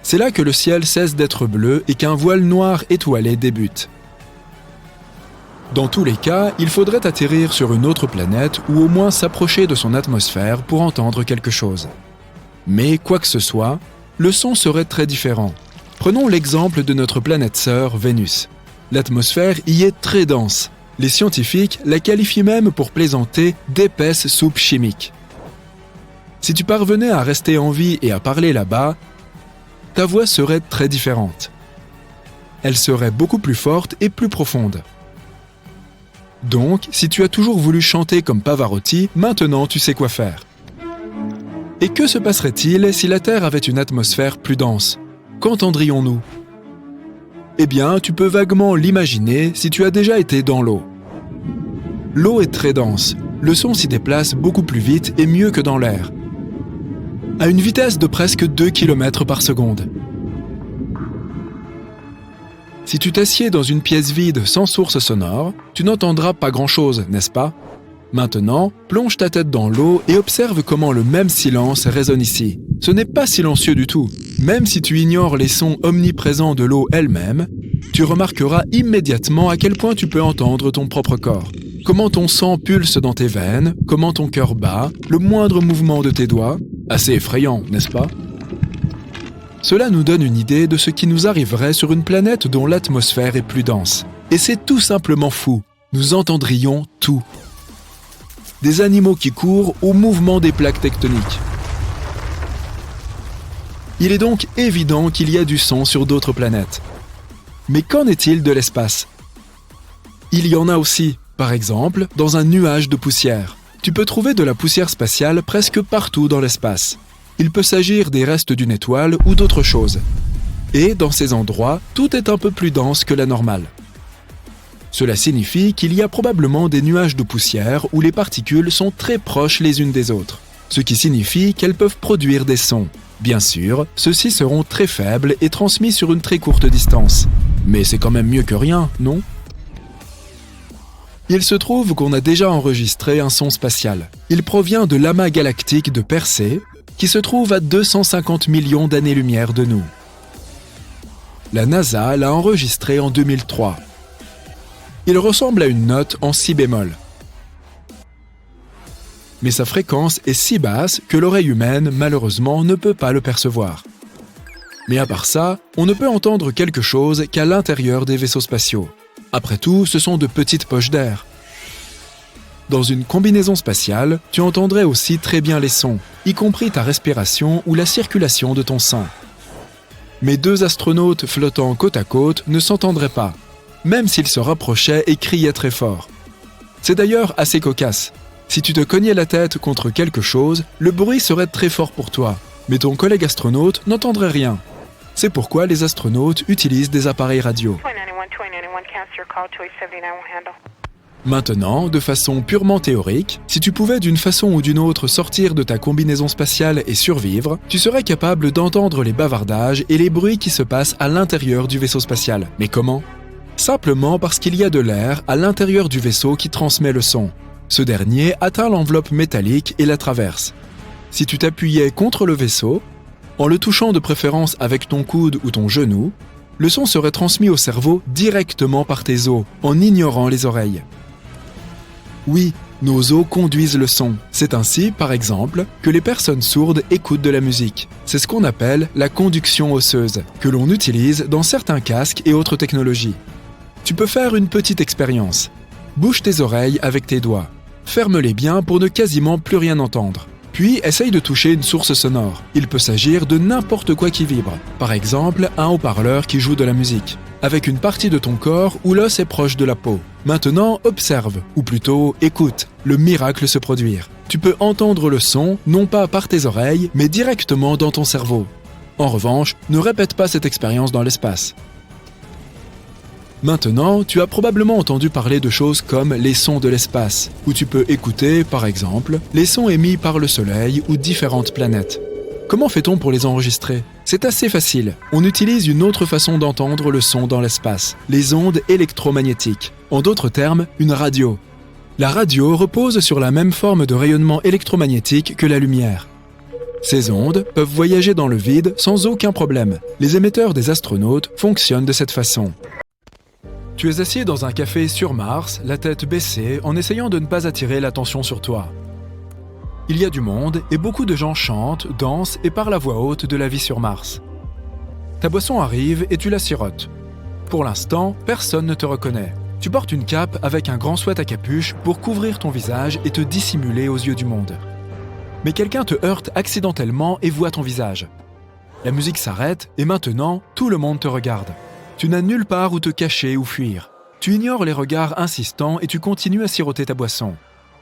C: C'est là que le ciel cesse d'être bleu et qu'un voile noir étoilé débute. Dans tous les cas, il faudrait atterrir sur une autre planète ou au moins s'approcher de son atmosphère pour entendre quelque chose. Mais quoi que ce soit, le son serait très différent. Prenons l'exemple de notre planète sœur, Vénus. L'atmosphère y est très dense. Les scientifiques la qualifient même pour plaisanter d'épaisse soupe chimique. Si tu parvenais à rester en vie et à parler là-bas, ta voix serait très différente. Elle serait beaucoup plus forte et plus profonde. Donc, si tu as toujours voulu chanter comme Pavarotti, maintenant tu sais quoi faire. Et que se passerait-il si la Terre avait une atmosphère plus dense ? Qu'entendrions-nous ? Eh bien, tu peux vaguement l'imaginer si tu as déjà été dans l'eau. L'eau est très dense, le son s'y déplace beaucoup plus vite et mieux que dans l'air, à une vitesse de presque 2 km par seconde. Si tu t'assieds dans une pièce vide sans source sonore, tu n'entendras pas grand-chose, n'est-ce pas ? Maintenant, plonge ta tête dans l'eau et observe comment le même silence résonne ici. Ce n'est pas silencieux du tout. Même si tu ignores les sons omniprésents de l'eau elle-même, tu remarqueras immédiatement à quel point tu peux entendre ton propre corps. Comment ton sang pulse dans tes veines, comment ton cœur bat, le moindre mouvement de tes doigts. Assez effrayant, n'est-ce pas ? Cela nous donne une idée de ce qui nous arriverait sur une planète dont l'atmosphère est plus dense. Et c'est tout simplement fou. Nous entendrions tout. Des animaux qui courent au mouvement des plaques tectoniques. Il est donc évident qu'il y a du son sur d'autres planètes. Mais qu'en est-il de l'espace ? Il y en a aussi, par exemple, dans un nuage de poussière. Tu peux trouver de la poussière spatiale presque partout dans l'espace. Il peut s'agir des restes d'une étoile ou d'autre chose. Et dans ces endroits, tout est un peu plus dense que la normale. Cela signifie qu'il y a probablement des nuages de poussière où les particules sont très proches les unes des autres, ce qui signifie qu'elles peuvent produire des sons. Bien sûr, ceux-ci seront très faibles et transmis sur une très courte distance. Mais c'est quand même mieux que rien, non ? Il se trouve qu'on a déjà enregistré un son spatial. Il provient de l'amas galactique de Persée, qui se trouve à 250 millions d'années-lumière de nous. La NASA l'a enregistré en 2003. Il ressemble à une note en si bémol. Mais sa fréquence est si basse que l'oreille humaine, malheureusement, ne peut pas le percevoir. Mais à part ça, on ne peut entendre quelque chose qu'à l'intérieur des vaisseaux spatiaux. Après tout, ce sont de petites poches d'air. Dans une combinaison spatiale, tu entendrais aussi très bien les sons, y compris ta respiration ou la circulation de ton sang. Mais deux astronautes flottant côte à côte ne s'entendraient pas, même s'ils se rapprochaient et criaient très fort. C'est d'ailleurs assez cocasse. Si tu te cognais la tête contre quelque chose, le bruit serait très fort pour toi, mais ton collègue astronaute n'entendrait rien. C'est pourquoi les astronautes utilisent des appareils radio. Maintenant, de façon purement théorique, si tu pouvais d'une façon ou d'une autre sortir de ta combinaison spatiale et survivre, tu serais capable d'entendre les bavardages et les bruits qui se passent à l'intérieur du vaisseau spatial. Mais comment ? Simplement parce qu'il y a de l'air à l'intérieur du vaisseau qui transmet le son. Ce dernier atteint l'enveloppe métallique et la traverse. Si tu t'appuyais contre le vaisseau, En le touchant de préférence avec ton coude ou ton genou, le son serait transmis au cerveau directement par tes os, en ignorant les oreilles. Oui, nos os conduisent le son. C'est ainsi, par exemple, que les personnes sourdes écoutent de la musique. C'est ce qu'on appelle la conduction osseuse, que l'on utilise dans certains casques et autres technologies. Tu peux faire une petite expérience. Bouge tes oreilles avec tes doigts. Ferme-les bien pour ne quasiment plus rien entendre. Puis, essaye de toucher une source sonore. Il peut s'agir de n'importe quoi qui vibre. Par exemple, un haut-parleur qui joue de la musique. Avec une partie de ton corps où l'os est proche de la peau. Maintenant, observe, ou plutôt écoute, le miracle se produire. Tu peux entendre le son, non pas par tes oreilles, mais directement dans ton cerveau. En revanche, ne répète pas cette expérience dans l'espace. Maintenant, tu as probablement entendu parler de choses comme les sons de l'espace, où tu peux écouter, par exemple, les sons émis par le Soleil ou différentes planètes. Comment fait-on pour les enregistrer ? C'est assez facile. On utilise une autre façon d'entendre le son dans l'espace, les ondes électromagnétiques. En d'autres termes, une radio. La radio repose sur la même forme de rayonnement électromagnétique que la lumière. Ces ondes peuvent voyager dans le vide sans aucun problème. Les émetteurs des astronautes fonctionnent de cette façon. Tu es assis dans un café sur Mars, la tête baissée, en essayant de ne pas attirer l'attention sur toi. Il y a du monde et beaucoup de gens chantent, dansent et parlent à voix haute de la vie sur Mars. Ta boisson arrive et tu la sirotes. Pour l'instant, personne ne te reconnaît. Tu portes une cape avec un grand sweat à capuche pour couvrir ton visage et te dissimuler aux yeux du monde. Mais quelqu'un te heurte accidentellement et voit ton visage. La musique s'arrête et maintenant, tout le monde te regarde. Tu n'as nulle part où te cacher ou fuir. Tu ignores les regards insistants et tu continues à siroter ta boisson.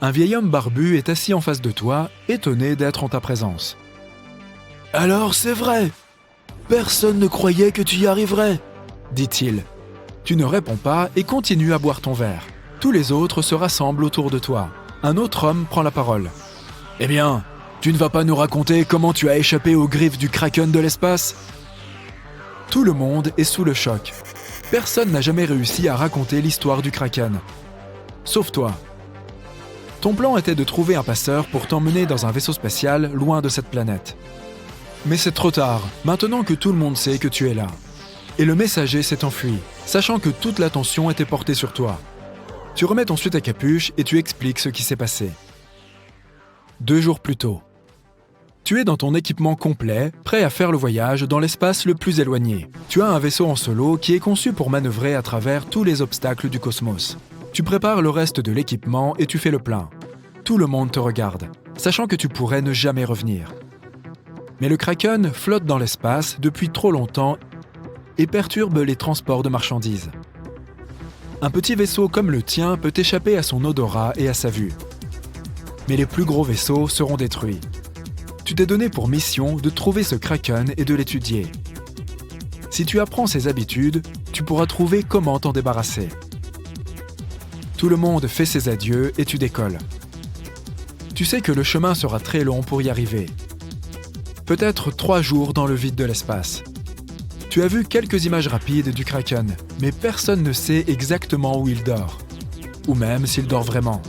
C: Un vieil homme barbu est assis en face de toi, étonné d'être en ta présence. « Alors c'est vrai ! Personne ne croyait que tu y arriverais !» dit-il. Tu ne réponds pas et continues à boire ton verre. Tous les autres se rassemblent autour de toi. Un autre homme prend la parole. « Eh bien, tu ne vas pas nous raconter comment tu as échappé aux griffes du Kraken de l'espace ?» Tout le monde est sous le choc. Personne n'a jamais réussi à raconter l'histoire du Kraken. Sauf toi. Ton plan était de trouver un passeur pour t'emmener dans un vaisseau spatial loin de cette planète. Mais c'est trop tard, maintenant que tout le monde sait que tu es là. Et le messager s'est enfui, sachant que toute l'attention était portée sur toi. Tu remets ton sweat à capuche et tu expliques ce qui s'est passé. 2 jours plus tôt. Tu es dans ton équipement complet, prêt à faire le voyage dans l'espace le plus éloigné. Tu as un vaisseau en solo qui est conçu pour manœuvrer à travers tous les obstacles du cosmos. Tu prépares le reste de l'équipement et tu fais le plein. Tout le monde te regarde, sachant que tu pourrais ne jamais revenir. Mais le Kraken flotte dans l'espace depuis trop longtemps et perturbe les transports de marchandises. Un petit vaisseau comme le tien peut échapper à son odorat et à sa vue. Mais les plus gros vaisseaux seront détruits. Tu t'es donné pour mission de trouver ce Kraken et de l'étudier. Si tu apprends ses habitudes, tu pourras trouver comment t'en débarrasser. Tout le monde fait ses adieux et tu décolles. Tu sais que le chemin sera très long pour y arriver. Peut-être 3 jours dans le vide de l'espace. Tu as vu quelques images rapides du Kraken, mais personne ne sait exactement où il dort. Ou même s'il dort vraiment.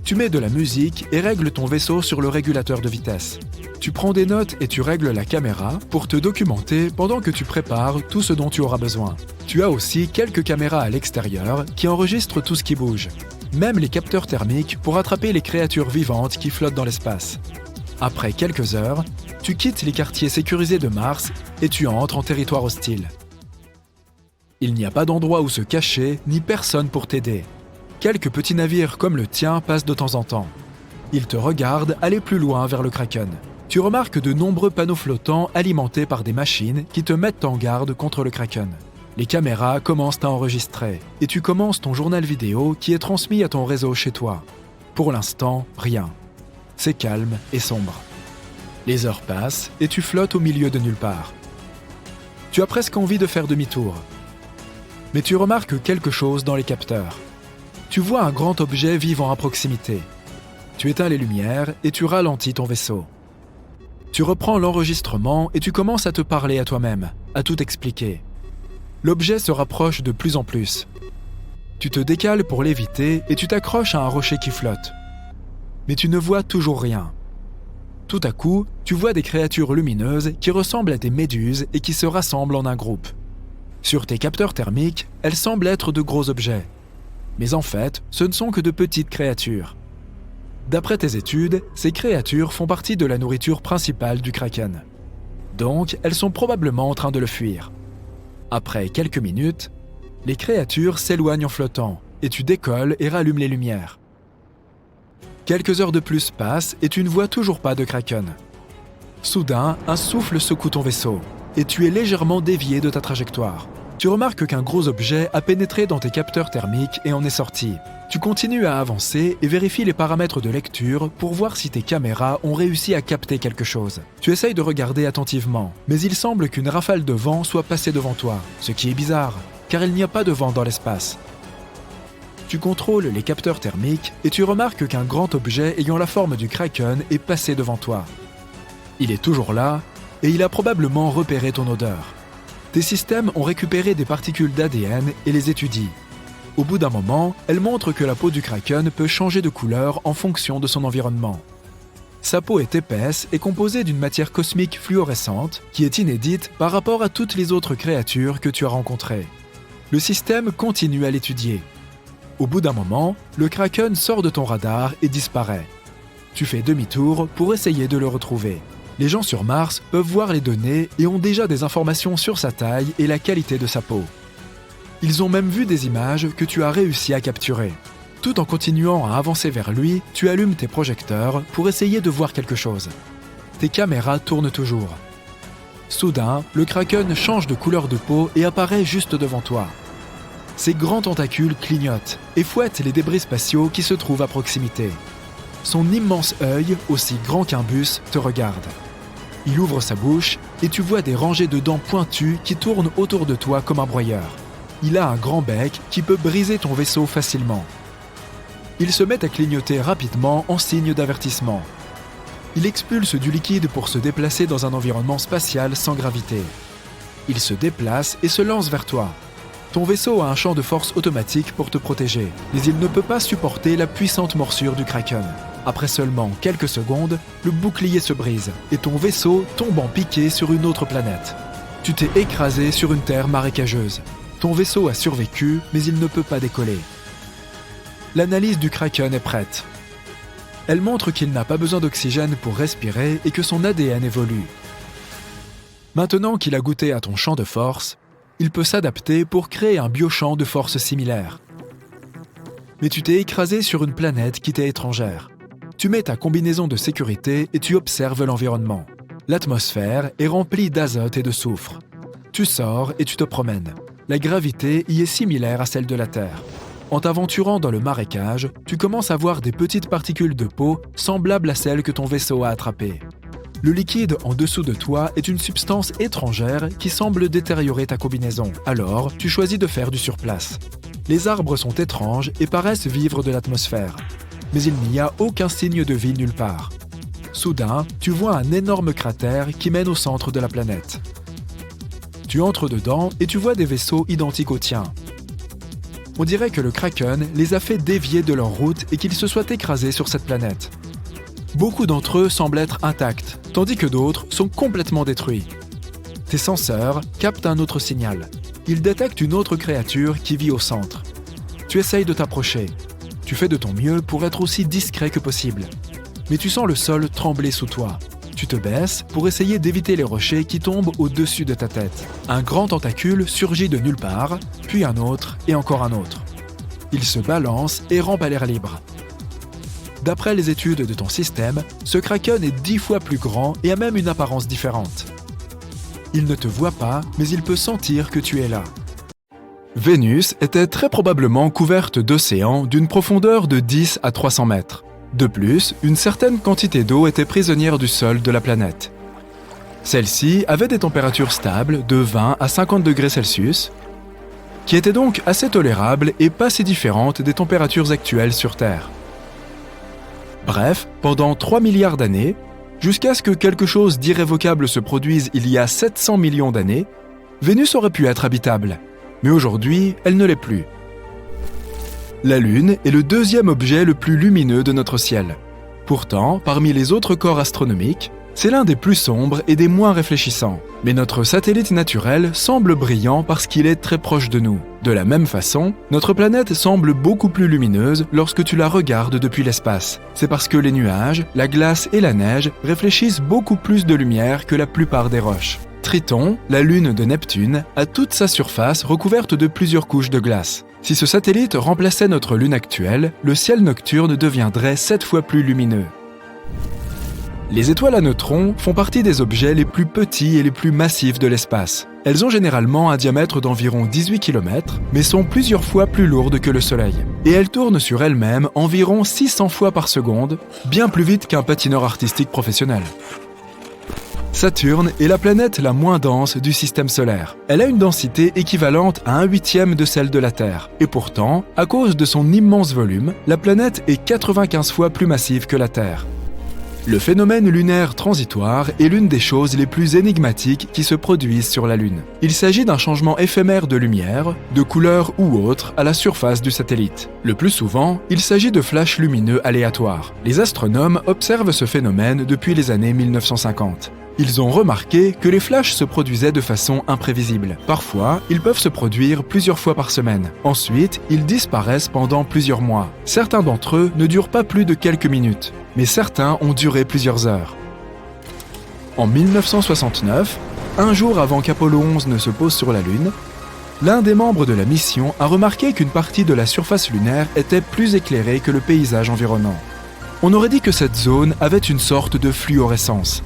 C: Tu mets de la musique et règles ton vaisseau sur le régulateur de vitesse. Tu prends des notes et tu règles la caméra pour te documenter pendant que tu prépares tout ce dont tu auras besoin. Tu as aussi quelques caméras à l'extérieur qui enregistrent tout ce qui bouge, même les capteurs thermiques pour attraper les créatures vivantes qui flottent dans l'espace. Après quelques heures, tu quittes les quartiers sécurisés de Mars et tu entres en territoire hostile. Il n'y a pas d'endroit où se cacher ni personne pour t'aider. Quelques petits navires comme le tien passent de temps en temps. Ils te regardent aller plus loin vers le Kraken. Tu remarques de nombreux panneaux flottants alimentés par des machines qui te mettent en garde contre le Kraken. Les caméras commencent à enregistrer et tu commences ton journal vidéo qui est transmis à ton réseau chez toi. Pour l'instant, rien. C'est calme et sombre. Les heures passent et tu flottes au milieu de nulle part. Tu as presque envie de faire demi-tour. Mais tu remarques quelque chose dans les capteurs. Tu vois un grand objet vivant à proximité. Tu éteins les lumières et tu ralentis ton vaisseau. Tu reprends l'enregistrement et tu commences à te parler à toi-même, à tout expliquer. L'objet se rapproche de plus en plus. Tu te décales pour l'éviter et tu t'accroches à un rocher qui flotte. Mais tu ne vois toujours rien. Tout à coup, tu vois des créatures lumineuses qui ressemblent à des méduses et qui se rassemblent en un groupe. Sur tes capteurs thermiques, elles semblent être de gros objets. Mais en fait, ce ne sont que de petites créatures. D'après tes études, ces créatures font partie de la nourriture principale du kraken. Donc, elles sont probablement en train de le fuir. Après quelques minutes, les créatures s'éloignent en flottant et tu décolles et rallumes les lumières. Quelques heures de plus passent et tu ne vois toujours pas de kraken. Soudain, un souffle secoue ton vaisseau et tu es légèrement dévié de ta trajectoire. Tu remarques qu'un gros objet a pénétré dans tes capteurs thermiques et en est sorti. Tu continues à avancer et vérifies les paramètres de lecture pour voir si tes caméras ont réussi à capter quelque chose. Tu essayes de regarder attentivement, mais il semble qu'une rafale de vent soit passée devant toi, ce qui est bizarre, car il n'y a pas de vent dans l'espace. Tu contrôles les capteurs thermiques et tu remarques qu'un grand objet ayant la forme du kraken est passé devant toi. Il est toujours là et il a probablement repéré ton odeur. Tes systèmes ont récupéré des particules d'ADN et les étudient. Au bout d'un moment, elles montrent que la peau du kraken peut changer de couleur en fonction de son environnement. Sa peau est épaisse et composée d'une matière cosmique fluorescente qui est inédite par rapport à toutes les autres créatures que tu as rencontrées. Le système continue à l'étudier. Au bout d'un moment, le kraken sort de ton radar et disparaît. Tu fais demi-tour pour essayer de le retrouver. Les gens sur Mars peuvent voir les données et ont déjà des informations sur sa taille et la qualité de sa peau. Ils ont même vu des images que tu as réussi à capturer. Tout en continuant à avancer vers lui, tu allumes tes projecteurs pour essayer de voir quelque chose. Tes caméras tournent toujours. Soudain, le kraken change de couleur de peau et apparaît juste devant toi. Ses grands tentacules clignotent et fouettent les débris spatiaux qui se trouvent à proximité. Son immense œil, aussi grand qu'un bus, te regarde. Il ouvre sa bouche et tu vois des rangées de dents pointues qui tournent autour de toi comme un broyeur. Il a un grand bec qui peut briser ton vaisseau facilement. Il se met à clignoter rapidement en signe d'avertissement. Il expulse du liquide pour se déplacer dans un environnement spatial sans gravité. Il se déplace et se lance vers toi. Ton vaisseau a un champ de force automatique pour te protéger, mais il ne peut pas supporter la puissante morsure du kraken. Après seulement quelques secondes, le bouclier se brise et ton vaisseau tombe en piqué sur une autre planète. Tu t'es écrasé sur une terre marécageuse. Ton vaisseau a survécu, mais il ne peut pas décoller. L'analyse du kraken est prête. Elle montre qu'il n'a pas besoin d'oxygène pour respirer et que son ADN évolue. Maintenant qu'il a goûté à ton champ de force, il peut s'adapter pour créer un biochamp de force similaire. Mais tu t'es écrasé sur une planète qui t'est étrangère. Tu mets ta combinaison de sécurité et tu observes l'environnement. L'atmosphère est remplie d'azote et de soufre. Tu sors et tu te promènes. La gravité y est similaire à celle de la Terre. En t'aventurant dans le marécage, tu commences à voir des petites particules de peau semblables à celles que ton vaisseau a attrapées. Le liquide en dessous de toi est une substance étrangère qui semble détériorer ta combinaison. Alors, tu choisis de faire du surplace. Les arbres sont étranges et paraissent vivre de l'atmosphère. Mais il n'y a aucun signe de vie nulle part. Soudain, tu vois un énorme cratère qui mène au centre de la planète. Tu entres dedans et tu vois des vaisseaux identiques aux tiens. On dirait que le kraken les a fait dévier de leur route et qu'ils se soient écrasés sur cette planète. Beaucoup d'entre eux semblent être intacts, tandis que d'autres sont complètement détruits. Tes senseurs captent un autre signal. Ils détectent une autre créature qui vit au centre. Tu essayes de t'approcher. Tu fais de ton mieux pour être aussi discret que possible. Mais tu sens le sol trembler sous toi. Tu te baisses pour essayer d'éviter les rochers qui tombent au-dessus de ta tête. Un grand tentacule surgit de nulle part, puis un autre et encore un autre. Il se balance et rampe à l'air libre. D'après les études de ton système, ce kraken est 10 fois plus grand et a même une apparence différente. Il ne te voit pas, mais il peut sentir que tu es là. Vénus était très probablement couverte d'océans d'une profondeur de 10 à 300 mètres. De plus, une certaine quantité d'eau était prisonnière du sol de la planète. Celle-ci avait des températures stables de 20 à 50 degrés Celsius, qui étaient donc assez tolérables et pas si différentes des températures actuelles sur Terre. Bref, pendant 3 milliards d'années, jusqu'à ce que quelque chose d'irrévocable se produise il y a 700 millions d'années, Vénus aurait pu être habitable, mais aujourd'hui, elle ne l'est plus. La Lune est le deuxième objet le plus lumineux de notre ciel. Pourtant, parmi les autres corps astronomiques, c'est l'un des plus sombres et des moins réfléchissants. Mais notre satellite naturel semble brillant parce qu'il est très proche de nous. De la même façon, notre planète semble beaucoup plus lumineuse lorsque tu la regardes depuis l'espace. C'est parce que les nuages, la glace et la neige réfléchissent beaucoup plus de lumière que la plupart des roches. Triton, la lune de Neptune, a toute sa surface recouverte de plusieurs couches de glace. Si ce satellite remplaçait notre lune actuelle, le ciel nocturne deviendrait 7 fois plus lumineux. Les étoiles à neutrons font partie des objets les plus petits et les plus massifs de l'espace. Elles ont généralement un diamètre d'environ 18 km, mais sont plusieurs fois plus lourdes que le Soleil. Et elles tournent sur elles-mêmes environ 600 fois par seconde, bien plus vite qu'un patineur artistique professionnel. Saturne est la planète la moins dense du système solaire. Elle a une densité équivalente à 1/8 de celle de la Terre. Et pourtant, à cause de son immense volume, la planète est 95 fois plus massive que la Terre. Le phénomène lunaire transitoire est l'une des choses les plus énigmatiques qui se produisent sur la Lune. Il s'agit d'un changement éphémère de lumière, de couleur ou autre à la surface du satellite. Le plus souvent, il s'agit de flashs lumineux aléatoires. Les astronomes observent ce phénomène depuis les années 1950. Ils ont remarqué que les flashs se produisaient de façon imprévisible. Parfois, ils peuvent se produire plusieurs fois par semaine. Ensuite, ils disparaissent pendant plusieurs mois. Certains d'entre eux ne durent pas plus de quelques minutes, mais certains ont duré plusieurs heures. En 1969, un jour avant qu'Apollo 11 ne se pose sur la Lune, l'un des membres de la mission a remarqué qu'une partie de la surface lunaire était plus éclairée que le paysage environnant. On aurait dit que cette zone avait une sorte de fluorescence.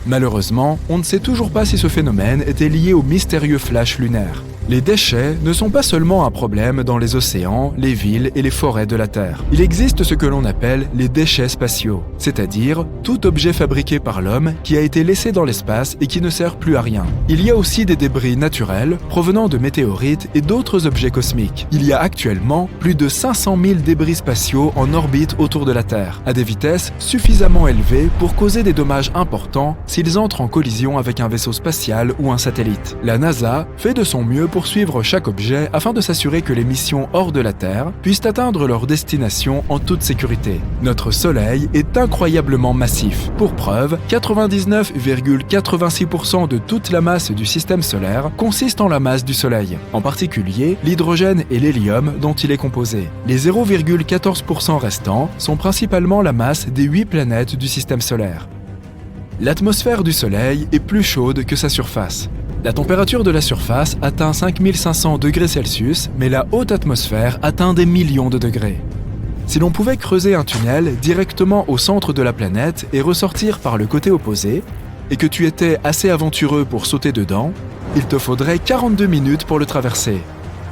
C: Malheureusement, on ne sait toujours pas si ce phénomène était lié au mystérieux flash lunaire. Les déchets ne sont pas seulement un problème dans les océans, les villes et les forêts de la Terre. Il existe ce que l'on appelle les déchets spatiaux, c'est-à-dire tout objet fabriqué par l'homme qui a été laissé dans l'espace et qui ne sert plus à rien. Il y a aussi des débris naturels provenant de météorites et d'autres objets cosmiques. Il y a actuellement plus de 500 000 débris spatiaux en orbite autour de la Terre, à des vitesses suffisamment élevées pour causer des dommages importants s'ils entrent en collision avec un vaisseau spatial ou un satellite. La NASA fait de son mieux pour suivre chaque objet afin de s'assurer que les missions hors de la Terre puissent atteindre leur destination en toute sécurité. Notre Soleil est incroyablement massif. Pour preuve, 99,86% de toute la masse du système solaire consiste en la masse du Soleil, en particulier l'hydrogène et l'hélium dont il est composé. Les 0,14% restants sont principalement la masse des 8 planètes du système solaire. L'atmosphère du Soleil est plus chaude que sa surface. La température de la surface atteint 5500 degrés Celsius, mais la haute atmosphère atteint des millions de degrés. Si l'on pouvait creuser un tunnel directement au centre de la planète et ressortir par le côté opposé, et que tu étais assez aventureux pour sauter dedans, il te faudrait 42 minutes pour le traverser.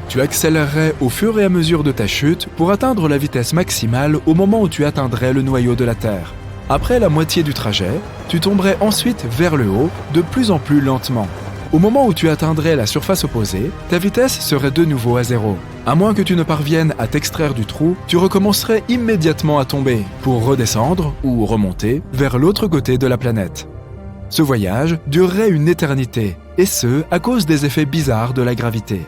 C: Tu accélérerais au fur et à mesure de ta chute pour atteindre la vitesse maximale au moment où tu atteindrais le noyau de la Terre. Après la moitié du trajet, tu tomberais ensuite vers le haut, de plus en plus lentement. Au moment où tu atteindrais la surface opposée, ta vitesse serait de nouveau à 0. À moins que tu ne parviennes à t'extraire du trou, tu recommencerais immédiatement à tomber, pour redescendre, ou remonter, vers l'autre côté de la planète. Ce voyage durerait une éternité, et ce, à cause des effets bizarres de la gravité.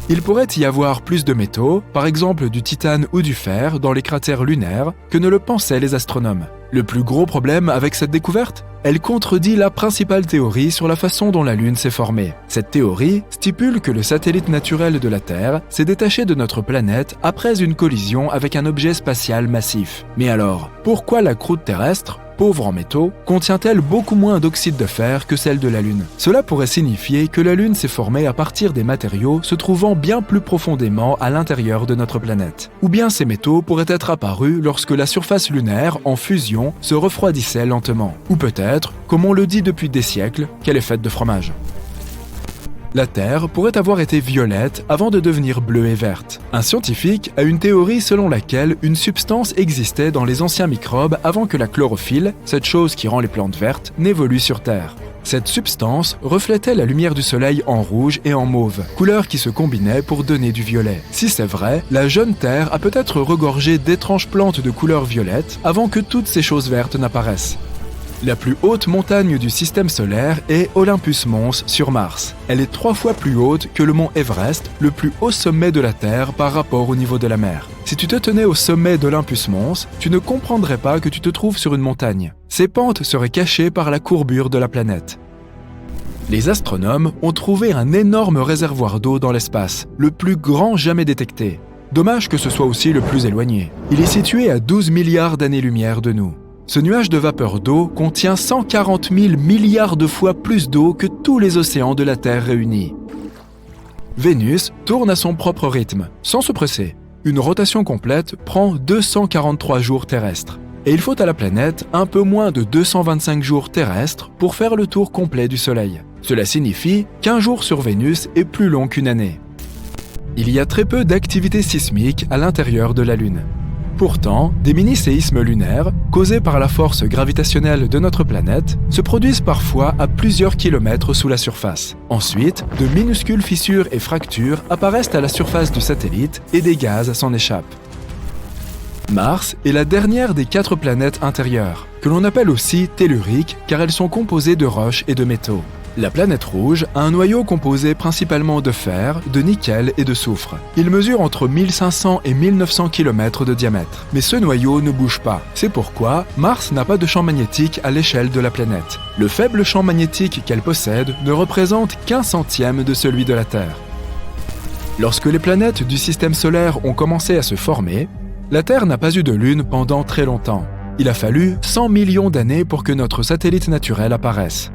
C: Il pourrait y avoir plus de métaux, par exemple du titane ou du fer, dans les cratères lunaires, que ne le pensaient les astronomes. Le plus gros problème avec cette découverte ? Elle contredit la principale théorie sur la façon dont la Lune s'est formée. Cette théorie stipule que le satellite naturel de la Terre s'est détaché de notre planète après une collision avec un objet spatial massif. Mais alors, pourquoi la croûte terrestre, pauvre en métaux, contient-elle beaucoup moins d'oxyde de fer que celle de la Lune? Cela pourrait signifier que la Lune s'est formée à partir des matériaux se trouvant bien plus profondément à l'intérieur de notre planète. Ou bien ces métaux pourraient être apparus lorsque la surface lunaire, en fusion, se refroidissait lentement. Ou peut-être, comme on le dit depuis des siècles, qu'elle est faite de fromage. La Terre pourrait avoir été violette avant de devenir bleue et verte. Un scientifique a une théorie selon laquelle une substance existait dans les anciens microbes avant que la chlorophylle, cette chose qui rend les plantes vertes, n'évolue sur Terre. Cette substance reflétait la lumière du soleil en rouge et en mauve, couleurs qui se combinaient pour donner du violet. Si c'est vrai, la jeune Terre a peut-être regorgé d'étranges plantes de couleur violette avant que toutes ces choses vertes n'apparaissent. La plus haute montagne du système solaire est Olympus Mons sur Mars. Elle est 3 fois plus haute que le mont Everest, le plus haut sommet de la Terre par rapport au niveau de la mer. Si tu te tenais au sommet d'Olympus Mons, tu ne comprendrais pas que tu te trouves sur une montagne. Ces pentes seraient cachées par la courbure de la planète. Les astronomes ont trouvé un énorme réservoir d'eau dans l'espace, le plus grand jamais détecté. Dommage que ce soit aussi le plus éloigné. Il est situé à 12 milliards d'années-lumière de nous. Ce nuage de vapeur d'eau contient 140 000 milliards de fois plus d'eau que tous les océans de la Terre réunis. Vénus tourne à son propre rythme, sans se presser. Une rotation complète prend 243 jours terrestres. Et il faut à la planète un peu moins de 225 jours terrestres pour faire le tour complet du Soleil. Cela signifie qu'un jour sur Vénus est plus long qu'une année. Il y a très peu d'activité sismique à l'intérieur de la Lune. Pourtant, des mini-séismes lunaires, causés par la force gravitationnelle de notre planète, se produisent parfois à plusieurs kilomètres sous la surface. Ensuite, de minuscules fissures et fractures apparaissent à la surface du satellite et des gaz s'en échappent. Mars est la dernière des 4 planètes intérieures, que l'on appelle aussi telluriques car elles sont composées de roches et de métaux. La planète rouge a un noyau composé principalement de fer, de nickel et de soufre. Il mesure entre 1500 et 1900 km de diamètre. Mais ce noyau ne bouge pas. C'est pourquoi Mars n'a pas de champ magnétique à l'échelle de la planète. Le faible champ magnétique qu'elle possède ne représente qu'1 centième de celui de la Terre. Lorsque les planètes du système solaire ont commencé à se former, la Terre n'a pas eu de lune pendant très longtemps. Il a fallu 100 millions d'années pour que notre satellite naturel apparaisse.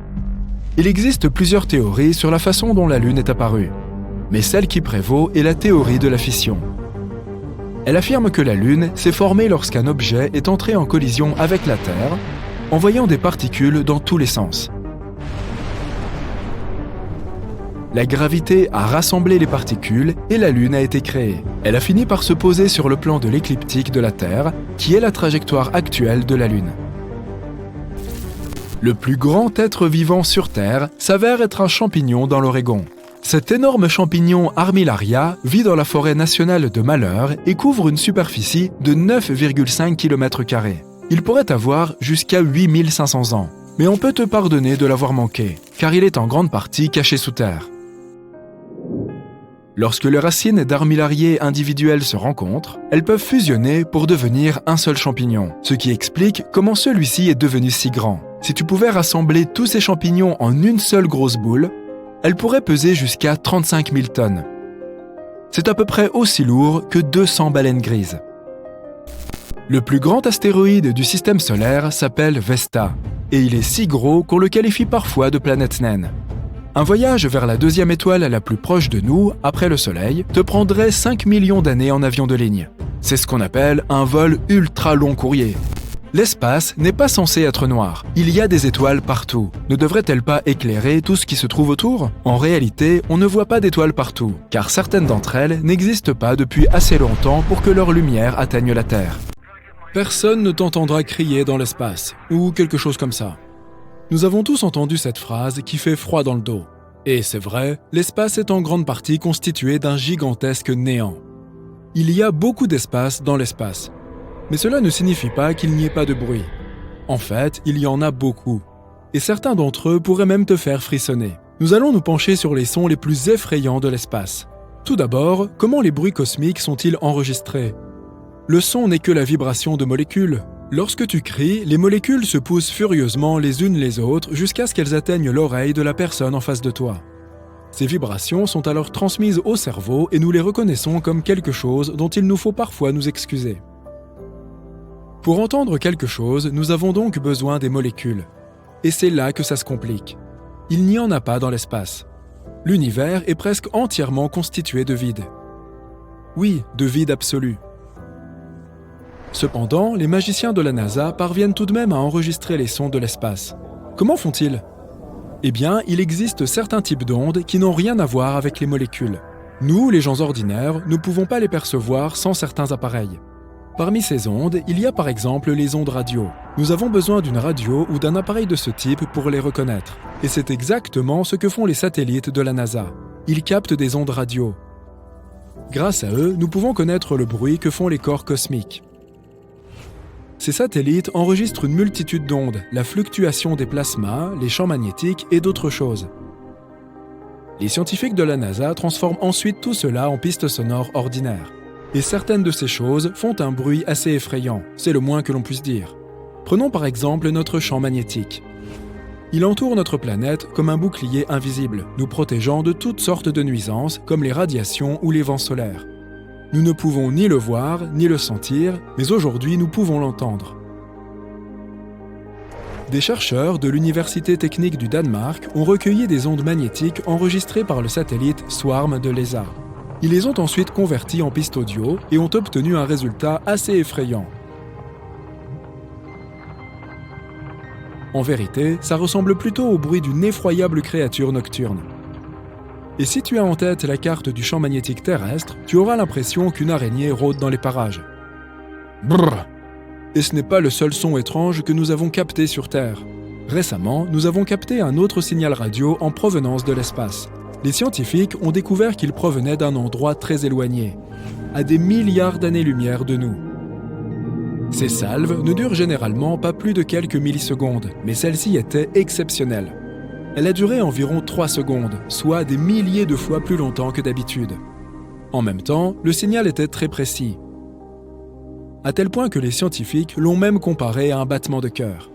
C: Il existe plusieurs théories sur la façon dont la Lune est apparue, mais celle qui prévaut est la théorie de la fission. Elle affirme que la Lune s'est formée lorsqu'un objet est entré en collision avec la Terre, envoyant des particules dans tous les sens. La gravité a rassemblé les particules et la Lune a été créée. Elle a fini par se poser sur le plan de l'écliptique de la Terre, qui est la trajectoire actuelle de la Lune. Le plus grand être vivant sur Terre s'avère être un champignon dans l'Oregon. Cet énorme champignon Armillaria vit dans la forêt nationale de Malheur et couvre une superficie de 9,5 km². Il pourrait avoir jusqu'à 8500 ans. Mais on peut te pardonner de l'avoir manqué, car il est en grande partie caché sous terre. Lorsque les racines d'armillariés individuels se rencontrent, elles peuvent fusionner pour devenir un seul champignon, ce qui explique comment celui-ci est devenu si grand. Si tu pouvais rassembler tous ces champignons en une seule grosse boule, elle pourrait peser jusqu'à 35 000 tonnes. C'est à peu près aussi lourd que 200 baleines grises. Le plus grand astéroïde du système solaire s'appelle Vesta, et il est si gros qu'on le qualifie parfois de planète naine. Un voyage vers la 2e étoile la plus proche de nous, après le Soleil, te prendrait 5 millions d'années en avion de ligne. C'est ce qu'on appelle un vol ultra long courrier. L'espace n'est pas censé être noir. Il y a des étoiles partout. Ne devrait-elle pas éclairer tout ce qui se trouve autour ? En réalité, on ne voit pas d'étoiles partout, car certaines d'entre elles n'existent pas depuis assez longtemps pour que leur lumière atteigne la Terre. Personne ne t'entendra crier dans l'espace, ou quelque chose comme ça. Nous avons tous entendu cette phrase qui fait froid dans le dos. Et c'est vrai, l'espace est en grande partie constitué d'un gigantesque néant. Il y a beaucoup d'espace dans l'espace. Mais cela ne signifie pas qu'il n'y ait pas de bruit. En fait, il y en a beaucoup. Et certains d'entre eux pourraient même te faire frissonner. Nous allons nous pencher sur les sons les plus effrayants de l'espace. Tout d'abord, comment les bruits cosmiques sont-ils enregistrés ? Le son n'est que la vibration de molécules. Lorsque tu cries, les molécules se poussent furieusement les unes les autres jusqu'à ce qu'elles atteignent l'oreille de la personne en face de toi. Ces vibrations sont alors transmises au cerveau et nous les reconnaissons comme quelque chose dont il nous faut parfois nous excuser. Pour entendre quelque chose, nous avons donc besoin des molécules. Et c'est là que ça se complique. Il n'y en a pas dans l'espace. L'univers est presque entièrement constitué de vide. Oui, de vide absolu. Cependant, les magiciens de la NASA parviennent tout de même à enregistrer les sons de l'espace. Comment font-ils ? Eh bien, il existe certains types d'ondes qui n'ont rien à voir avec les molécules. Nous, les gens ordinaires, ne pouvons pas les percevoir sans certains appareils. Parmi ces ondes, il y a par exemple les ondes radio. Nous avons besoin d'une radio ou d'un appareil de ce type pour les reconnaître. Et c'est exactement ce que font les satellites de la NASA. Ils captent des ondes radio. Grâce à eux, nous pouvons connaître le bruit que font les corps cosmiques. Ces satellites enregistrent une multitude d'ondes, la fluctuation des plasmas, les champs magnétiques et d'autres choses. Les scientifiques de la NASA transforment ensuite tout cela en pistes sonores ordinaires. Et certaines de ces choses font un bruit assez effrayant, c'est le moins que l'on puisse dire. Prenons par exemple notre champ magnétique. Il entoure notre planète comme un bouclier invisible, nous protégeant de toutes sortes de nuisances comme les radiations ou les vents solaires. Nous ne pouvons ni le voir, ni le sentir, mais aujourd'hui nous pouvons l'entendre. Des chercheurs de l'Université technique du Danemark ont recueilli des ondes magnétiques enregistrées par le satellite Swarm de l'ESA. Ils les ont ensuite converties en pistes audio et ont obtenu un résultat assez effrayant. En vérité, ça ressemble plutôt au bruit d'une effroyable créature nocturne. Et si tu as en tête la carte du champ magnétique terrestre, tu auras l'impression qu'une araignée rôde dans les parages. Brrr! Et ce n'est pas le seul son étrange que nous avons capté sur Terre. Récemment, nous avons capté un autre signal radio en provenance de l'espace. Les scientifiques ont découvert qu'il provenait d'un endroit très éloigné, à des milliards d'années-lumière de nous. Ces salves ne durent généralement pas plus de quelques millisecondes, mais celle-ci était exceptionnelle. Elle a duré environ 3 secondes, soit des milliers de fois plus longtemps que d'habitude. En même temps, le signal était très précis, à tel point que les scientifiques l'ont même comparé à un battement de cœur.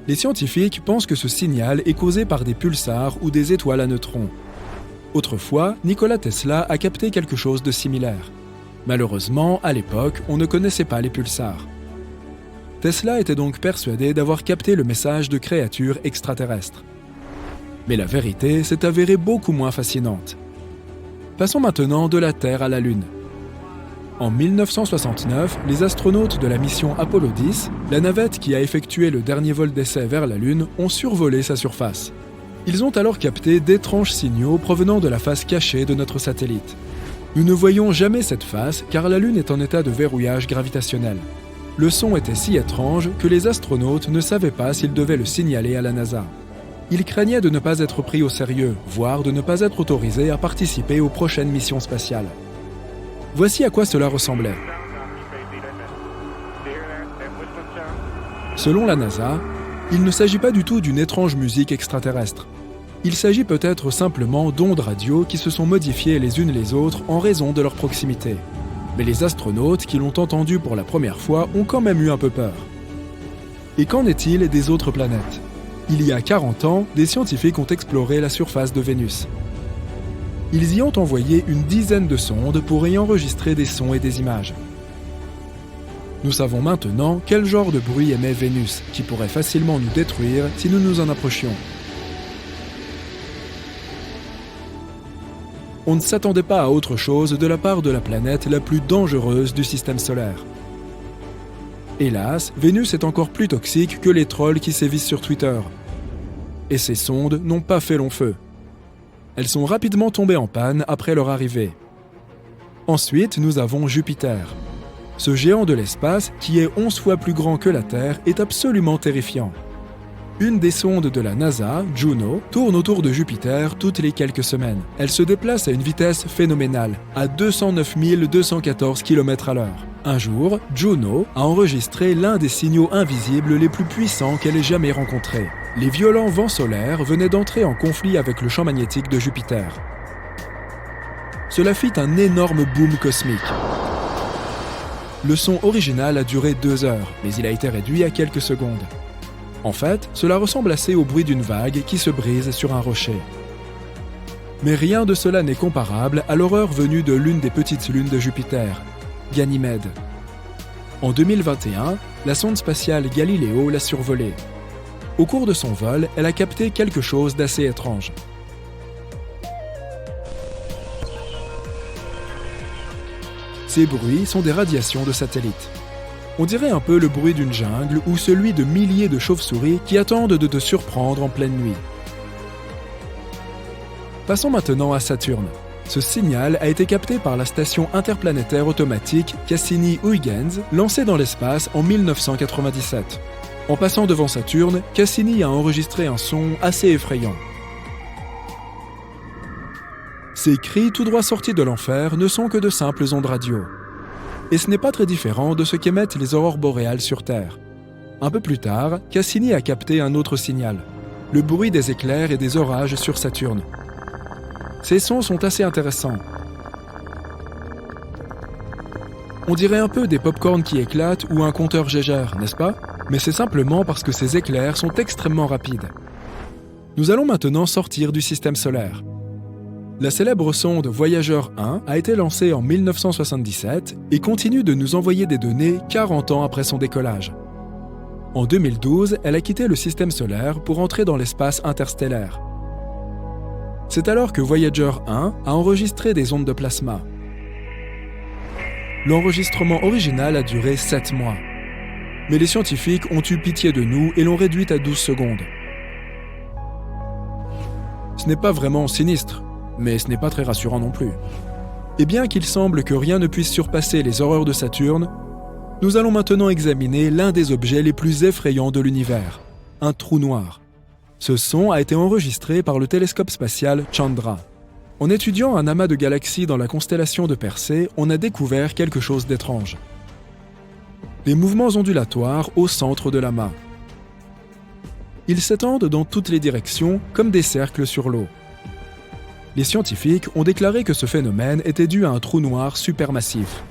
C: Les scientifiques pensent que ce signal est causé par des pulsars ou des étoiles à neutrons. Autrefois, Nikola Tesla a capté quelque chose de similaire. Malheureusement, à l'époque, on ne connaissait pas les pulsars. Tesla était donc persuadé d'avoir capté le message de créatures extraterrestres. Mais la vérité s'est avérée beaucoup moins fascinante. Passons maintenant de la Terre à la Lune. En 1969, les astronautes de la mission Apollo 10, la navette qui a effectué le dernier vol d'essai vers la Lune, ont survolé sa surface. Ils ont alors capté d'étranges signaux provenant de la face cachée de notre satellite. Nous ne voyons jamais cette face car la Lune est en état de verrouillage gravitationnel. Le son était si étrange que les astronautes ne savaient pas s'ils devaient le signaler à la NASA. Ils craignaient de ne pas être pris au sérieux, voire de ne pas être autorisés à participer aux prochaines missions spatiales. Voici à quoi cela ressemblait. Selon la NASA, il ne s'agit pas du tout d'une étrange musique extraterrestre. Il s'agit peut-être simplement d'ondes radio qui se sont modifiées les unes les autres en raison de leur proximité. Mais les astronautes qui l'ont entendu pour la première fois ont quand même eu un peu peur. Et qu'en est-il des autres planètes ? Il y a 40 ans, des scientifiques ont exploré la surface de Vénus. Ils y ont envoyé une dizaine de sondes pour y enregistrer des sons et des images. Nous savons maintenant quel genre de bruit émet Vénus, qui pourrait facilement nous détruire si nous nous en approchions. On ne s'attendait pas à autre chose de la part de la planète la plus dangereuse du système solaire. Hélas, Vénus est encore plus toxique que les trolls qui sévissent sur Twitter. Et ces sondes n'ont pas fait long feu. Elles sont rapidement tombées en panne après leur arrivée. Ensuite, nous avons Jupiter. Ce géant de l'espace, qui est 11 fois plus grand que la Terre, est absolument terrifiant. Une des sondes de la NASA, Juno, tourne autour de Jupiter toutes les quelques semaines. Elle se déplace à une vitesse phénoménale, à 209 214 km/h. Un jour, Juno a enregistré l'un des signaux invisibles les plus puissants qu'elle ait jamais rencontrés. Les violents vents solaires venaient d'entrer en conflit avec le champ magnétique de Jupiter. Cela fit un énorme boom cosmique. Le son original a duré 2 heures, mais il a été réduit à quelques secondes. En fait, cela ressemble assez au bruit d'une vague qui se brise sur un rocher. Mais rien de cela n'est comparable à l'horreur venue de l'une des petites lunes de Jupiter, Ganymède. En 2021, la sonde spatiale Galileo l'a survolée. Au cours de son vol, elle a capté quelque chose d'assez étrange. Ces bruits sont des radiations de satellites. On dirait un peu le bruit d'une jungle ou celui de milliers de chauves-souris qui attendent de te surprendre en pleine nuit. Passons maintenant à Saturne. Ce signal a été capté par la station interplanétaire automatique Cassini-Huygens, lancée dans l'espace en 1997. En passant devant Saturne, Cassini a enregistré un son assez effrayant. Ces cris tout droit sortis de l'enfer ne sont que de simples ondes radio. Et ce n'est pas très différent de ce qu'émettent les aurores boréales sur Terre. Un peu plus tard, Cassini a capté un autre signal, le bruit des éclairs et des orages sur Saturne. Ces sons sont assez intéressants. On dirait un peu des pop-corns qui éclatent ou un compteur Geiger, n'est-ce pas? Mais c'est simplement parce que ces éclairs sont extrêmement rapides. Nous allons maintenant sortir du système solaire. La célèbre sonde Voyager 1 a été lancée en 1977 et continue de nous envoyer des données 40 ans après son décollage. En 2012, elle a quitté le système solaire pour entrer dans l'espace interstellaire. C'est alors que Voyager 1 a enregistré des ondes de plasma. L'enregistrement original a duré 7 mois. Mais les scientifiques ont eu pitié de nous et l'ont réduite à 12 secondes. Ce n'est pas vraiment sinistre, mais ce n'est pas très rassurant non plus. Et bien qu'il semble que rien ne puisse surpasser les horreurs de Saturne, nous allons maintenant examiner l'un des objets les plus effrayants de l'univers, un trou noir. Ce son a été enregistré par le télescope spatial Chandra. En étudiant un amas de galaxies dans la constellation de Persée, on a découvert quelque chose d'étrange. Des mouvements ondulatoires au centre de l'amas. Ils s'étendent dans toutes les directions comme des cercles sur l'eau. Les scientifiques ont déclaré que ce phénomène était dû à un trou noir supermassif.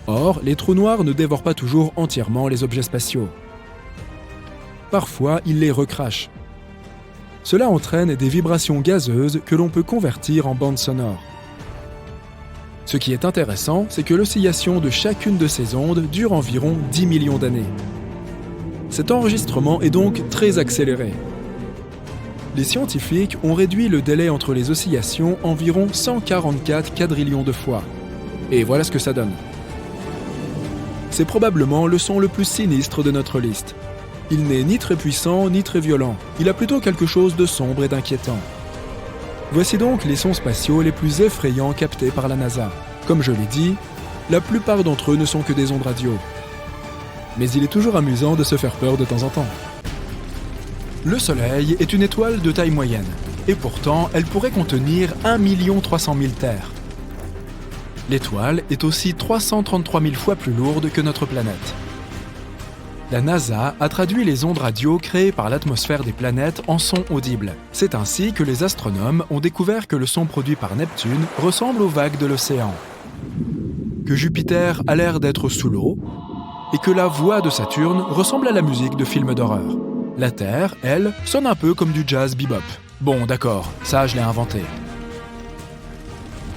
C: Or, les trous noirs ne dévorent pas toujours entièrement les objets spatiaux. Parfois, ils les recrachent. Cela entraîne des vibrations gazeuses que l'on peut convertir en bandes sonores. Ce qui est intéressant, c'est que l'oscillation de chacune de ces ondes dure environ 10 millions d'années. Cet enregistrement est donc très accéléré. Les scientifiques ont réduit le délai entre les oscillations environ 144 quadrillions de fois. Et voilà ce que ça donne. C'est probablement le son le plus sinistre de notre liste. Il n'est ni très puissant ni très violent. Il a plutôt quelque chose de sombre et d'inquiétant. Voici donc les sons spatiaux les plus effrayants captés par la NASA. Comme je l'ai dit, la plupart d'entre eux ne sont que des ondes radio. Mais il est toujours amusant de se faire peur de temps en temps. Le Soleil est une étoile de taille moyenne, et pourtant elle pourrait contenir 1 300 000 terres. L'étoile est aussi 333 000 fois plus lourde que notre planète. La NASA a traduit les ondes radio créées par l'atmosphère des planètes en sons audibles. C'est ainsi que les astronomes ont découvert que le son produit par Neptune ressemble aux vagues de l'océan, que Jupiter a l'air d'être sous l'eau, et que la voix de Saturne ressemble à la musique de films d'horreur. La Terre, elle, sonne un peu comme du jazz bebop. Bon, d'accord, ça je l'ai inventé.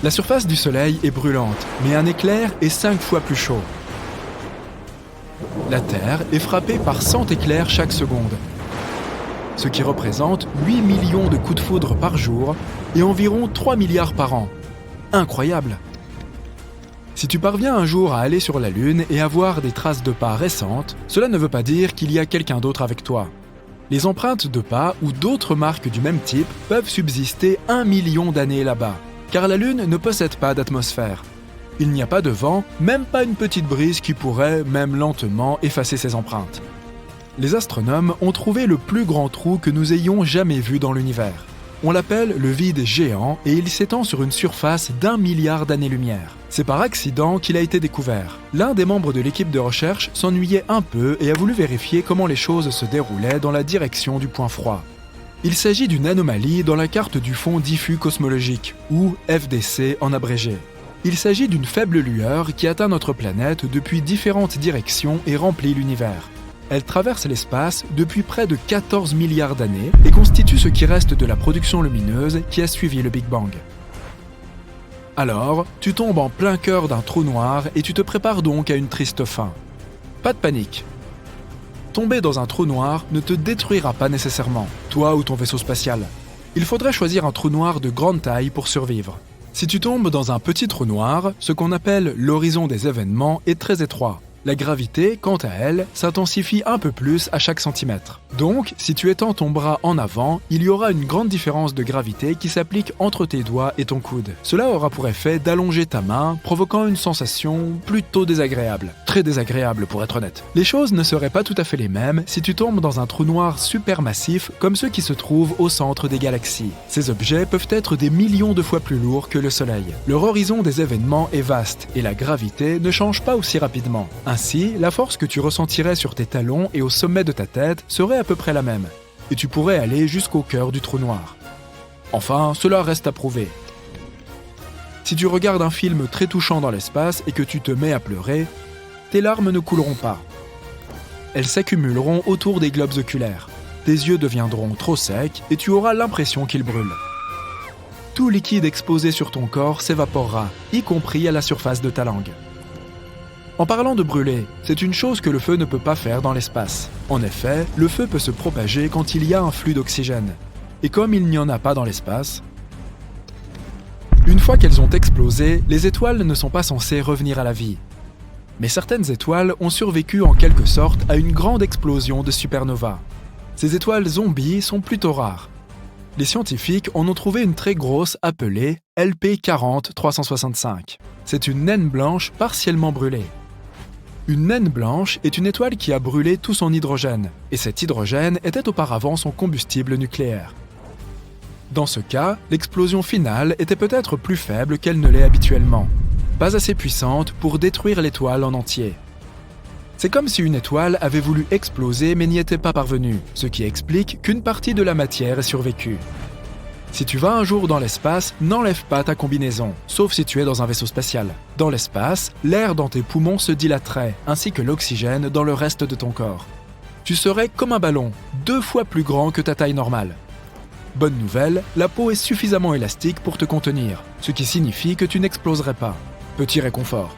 C: La surface du Soleil est brûlante, mais un éclair est 5 fois plus chaud. La Terre est frappée par 100 éclairs chaque seconde, ce qui représente 8 millions de coups de foudre par jour et environ 3 milliards par an. Incroyable! Si tu parviens un jour à aller sur la Lune et à voir des traces de pas récentes, cela ne veut pas dire qu'il y a quelqu'un d'autre avec toi. Les empreintes de pas ou d'autres marques du même type peuvent subsister 1 million d'années là-bas, car la Lune ne possède pas d'atmosphère. Il n'y a pas de vent, même pas une petite brise qui pourrait, même lentement, effacer ces empreintes. Les astronomes ont trouvé le plus grand trou que nous ayons jamais vu dans l'univers. On l'appelle le vide géant et il s'étend sur une surface d'1 milliard d'années-lumière. C'est par accident qu'il a été découvert. L'un des membres de l'équipe de recherche s'ennuyait un peu et a voulu vérifier comment les choses se déroulaient dans la direction du point froid. Il s'agit d'une anomalie dans la carte du fond diffus cosmologique, ou FDC en abrégé. Il s'agit d'une faible lueur qui atteint notre planète depuis différentes directions et remplit l'univers. Elle traverse l'espace depuis près de 14 milliards d'années et constitue ce qui reste de la production lumineuse qui a suivi le Big Bang. Alors, tu tombes en plein cœur d'un trou noir et tu te prépares donc à une triste fin. Pas de panique. Tomber dans un trou noir ne te détruira pas nécessairement, toi ou ton vaisseau spatial. Il faudrait choisir un trou noir de grande taille pour survivre. Si tu tombes dans un petit trou noir, ce qu'on appelle l'horizon des événements est très étroit. La gravité, quant à elle, s'intensifie un peu plus à chaque centimètre. Donc, si tu étends ton bras en avant, il y aura une grande différence de gravité qui s'applique entre tes doigts et ton coude. Cela aura pour effet d'allonger ta main, provoquant une sensation plutôt désagréable. Très désagréable pour être honnête. Les choses ne seraient pas tout à fait les mêmes si tu tombes dans un trou noir supermassif comme ceux qui se trouvent au centre des galaxies. Ces objets peuvent être des millions de fois plus lourds que le Soleil. Leur horizon des événements est vaste et la gravité ne change pas aussi rapidement. Ainsi, la force que tu ressentirais sur tes talons et au sommet de ta tête serait à peu près la même, et tu pourrais aller jusqu'au cœur du trou noir. Enfin, cela reste à prouver. Si tu regardes un film très touchant dans l'espace et que tu te mets à pleurer, tes larmes ne couleront pas. Elles s'accumuleront autour des globes oculaires. Tes yeux deviendront trop secs et tu auras l'impression qu'ils brûlent. Tout liquide exposé sur ton corps s'évaporera, y compris à la surface de ta langue. En parlant de brûler, c'est une chose que le feu ne peut pas faire dans l'espace. En effet, le feu peut se propager quand il y a un flux d'oxygène. Et comme il n'y en a pas dans l'espace, une fois qu'elles ont explosé, les étoiles ne sont pas censées revenir à la vie. Mais certaines étoiles ont survécu en quelque sorte à une grande explosion de supernova. Ces étoiles zombies sont plutôt rares. Les scientifiques en ont trouvé une très grosse appelée LP40-365. C'est une naine blanche partiellement brûlée. Une naine blanche est une étoile qui a brûlé tout son hydrogène, et cet hydrogène était auparavant son combustible nucléaire. Dans ce cas, l'explosion finale était peut-être plus faible qu'elle ne l'est habituellement, pas assez puissante pour détruire l'étoile en entier. C'est comme si une étoile avait voulu exploser mais n'y était pas parvenue, ce qui explique qu'une partie de la matière ait survécu. Si tu vas un jour dans l'espace, n'enlève pas ta combinaison, sauf si tu es dans un vaisseau spatial. Dans l'espace, l'air dans tes poumons se dilaterait, ainsi que l'oxygène dans le reste de ton corps. Tu serais comme un ballon, 2 fois plus grand que ta taille normale. Bonne nouvelle, la peau est suffisamment élastique pour te contenir, ce qui signifie que tu n'exploserais pas. Petit réconfort.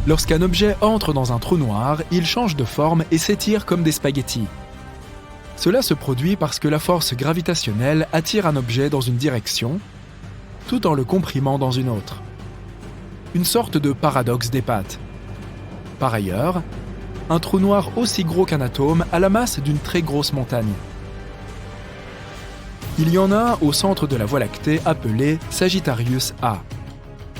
C: Lorsqu'un objet entre dans un trou noir, il change de forme et s'étire comme des spaghettis. Cela se produit parce que la force gravitationnelle attire un objet dans une direction, tout en le comprimant dans une autre. Une sorte de paradoxe des pattes. Par ailleurs, un trou noir aussi gros qu'un atome a la masse d'une très grosse montagne. Il y en a un au centre de la Voie lactée appelé Sagittarius A.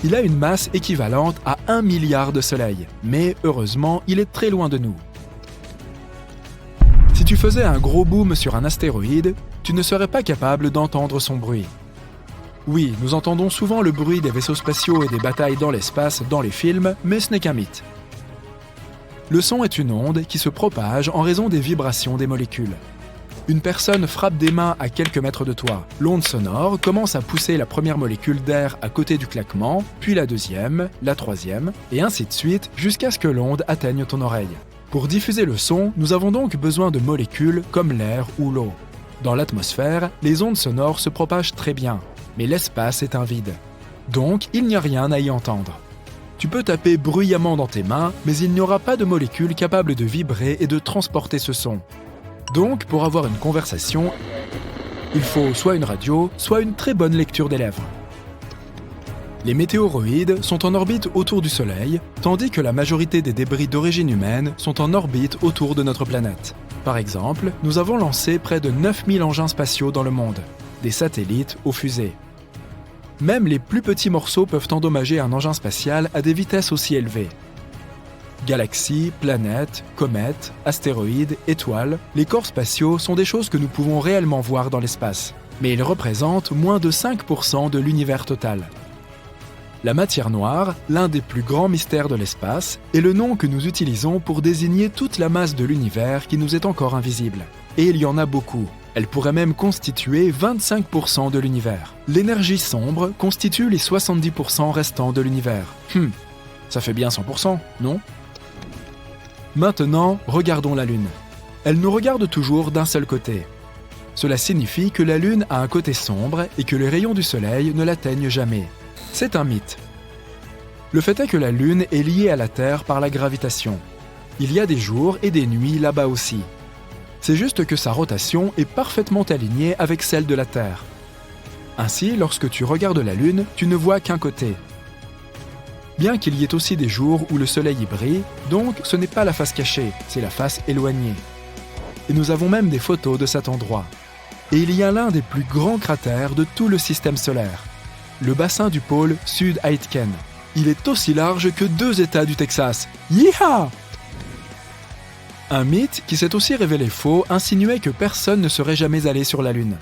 C: Il a une masse équivalente à 1 milliard de soleils, mais heureusement, il est très loin de nous. Si tu faisais un gros boom sur un astéroïde, tu ne serais pas capable d'entendre son bruit. Oui, nous entendons souvent le bruit des vaisseaux spatiaux et des batailles dans l'espace dans les films, mais ce n'est qu'un mythe. Le son est une onde qui se propage en raison des vibrations des molécules. Une personne frappe des mains à quelques mètres de toi. L'onde sonore commence à pousser la première molécule d'air à côté du claquement, puis la deuxième, la troisième, et ainsi de suite jusqu'à ce que l'onde atteigne ton oreille. Pour diffuser le son, nous avons donc besoin de molécules comme l'air ou l'eau. Dans l'atmosphère, les ondes sonores se propagent très bien, mais l'espace est un vide. Donc, il n'y a rien à y entendre. Tu peux taper bruyamment dans tes mains, mais il n'y aura pas de molécules capables de vibrer et de transporter ce son. Donc, pour avoir une conversation, il faut soit une radio, soit une très bonne lecture des lèvres. Les météoroïdes sont en orbite autour du Soleil, tandis que la majorité des débris d'origine humaine sont en orbite autour de notre planète. Par exemple, nous avons lancé près de 9000 engins spatiaux dans le monde, des satellites aux fusées. Même les plus petits morceaux peuvent endommager un engin spatial à des vitesses aussi élevées. Galaxies, planètes, comètes, astéroïdes, étoiles, les corps spatiaux sont des choses que nous pouvons réellement voir dans l'espace, mais ils représentent moins de 5% de l'univers total. La matière noire, l'un des plus grands mystères de l'espace, est le nom que nous utilisons pour désigner toute la masse de l'univers qui nous est encore invisible. Et il y en a beaucoup. Elle pourrait même constituer 25% de l'univers. L'énergie sombre constitue les 70% restants de l'univers. Ça fait bien 100%, non ? Maintenant, regardons la Lune. Elle nous regarde toujours d'un seul côté. Cela signifie que la Lune a un côté sombre et que les rayons du Soleil ne l'atteignent jamais. C'est un mythe. Le fait est que la Lune est liée à la Terre par la gravitation. Il y a des jours et des nuits là-bas aussi. C'est juste que sa rotation est parfaitement alignée avec celle de la Terre. Ainsi, lorsque tu regardes la Lune, tu ne vois qu'un côté. bien qu'il y ait aussi des jours où le soleil y brille, donc ce n'est pas la face cachée, c'est la face éloignée. Et nous avons même des photos de cet endroit. Et il y a l'un des plus grands cratères de tout le système solaire, le bassin du pôle Sud-Aitken. Il est aussi large que 2 États du Texas. Yeehaw! Un mythe qui s'est aussi révélé faux insinuait que personne ne serait jamais allé sur la Lune.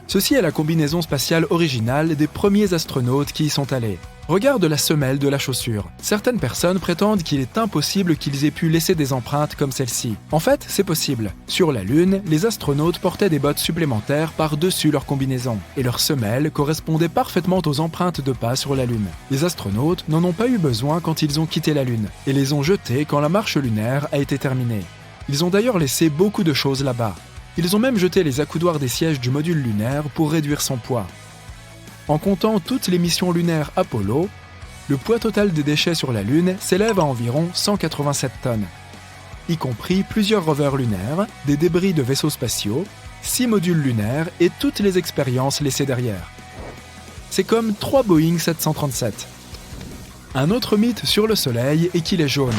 C: Ceci est la combinaison spatiale originale des premiers astronautes qui y sont allés. Regarde la semelle de la chaussure. Certaines personnes prétendent qu'il est impossible qu'ils aient pu laisser des empreintes comme celle-ci. En fait, c'est possible. Sur la Lune, les astronautes portaient des bottes supplémentaires par-dessus leur combinaison, et leurs semelles correspondaient parfaitement aux empreintes de pas sur la Lune. Les astronautes n'en ont pas eu besoin quand ils ont quitté la Lune, et les ont jetées quand la marche lunaire a été terminée. Ils ont d'ailleurs laissé beaucoup de choses là-bas. Ils ont même jeté les accoudoirs des sièges du module lunaire pour réduire son poids. En comptant toutes les missions lunaires Apollo, le poids total des déchets sur la Lune s'élève à environ 187 tonnes, y compris plusieurs rovers lunaires, des débris de vaisseaux spatiaux, 6 modules lunaires et toutes les expériences laissées derrière. C'est comme 3 Boeing 737. Un autre mythe sur le Soleil est qu'il est jaune.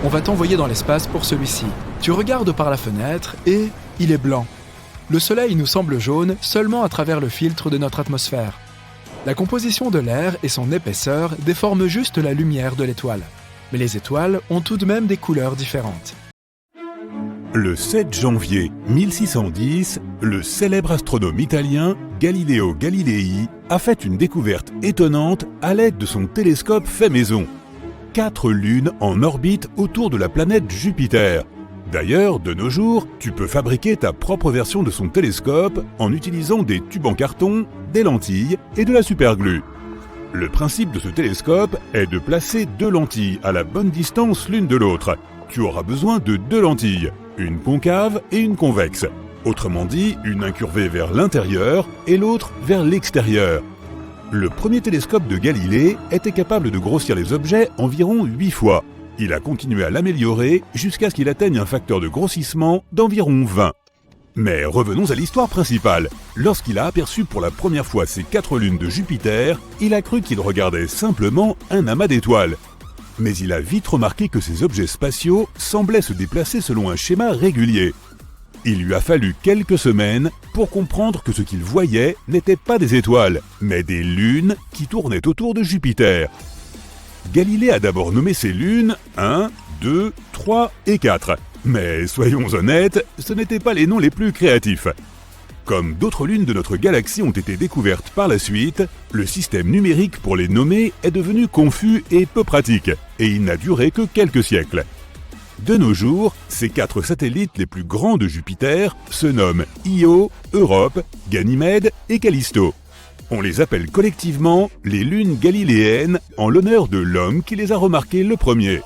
C: On va t'envoyer dans l'espace pour celui-ci. Tu regardes par la fenêtre et il est blanc. Le Soleil nous semble jaune seulement à travers le filtre de notre atmosphère. La composition de l'air et son épaisseur déforment juste la lumière de l'étoile. Mais les étoiles ont tout de même des couleurs différentes.
D: Le 7 janvier 1610, le célèbre astronome italien Galileo Galilei a fait une découverte étonnante à l'aide de son télescope fait maison. 4 lunes en orbite autour de la planète Jupiter. D'ailleurs, de nos jours, tu peux fabriquer ta propre version de son télescope en utilisant des tubes en carton, des lentilles et de la superglue. Le principe de ce télescope est de placer 2 lentilles à la bonne distance l'une de l'autre. Tu auras besoin de 2 lentilles, une concave et une convexe. Autrement dit, une incurvée vers l'intérieur et l'autre vers l'extérieur. Le premier télescope de Galilée était capable de grossir les objets environ 8 fois. Il a continué à l'améliorer jusqu'à ce qu'il atteigne un facteur de grossissement d'environ 20. Mais revenons à l'histoire principale. Lorsqu'il a aperçu pour la première fois ces 4 lunes de Jupiter, il a cru qu'il regardait simplement un amas d'étoiles. Mais il a vite remarqué que ces objets spatiaux semblaient se déplacer selon un schéma régulier. Il lui a fallu quelques semaines pour comprendre que ce qu'il voyait n'étaient pas des étoiles, mais des lunes qui tournaient autour de Jupiter. Galilée a d'abord nommé ces lunes 1, 2, 3 et 4. Mais soyons honnêtes, ce n'étaient pas les noms les plus créatifs. Comme d'autres lunes de notre galaxie ont été découvertes par la suite, le système numérique pour les nommer est devenu confus et peu pratique, et il n'a duré que quelques siècles. De nos jours, ces 4 satellites les plus grands de Jupiter se nomment Io, Europe, Ganymède et Callisto. On les appelle collectivement les lunes galiléennes en l'honneur de l'homme qui les a remarquées le premier.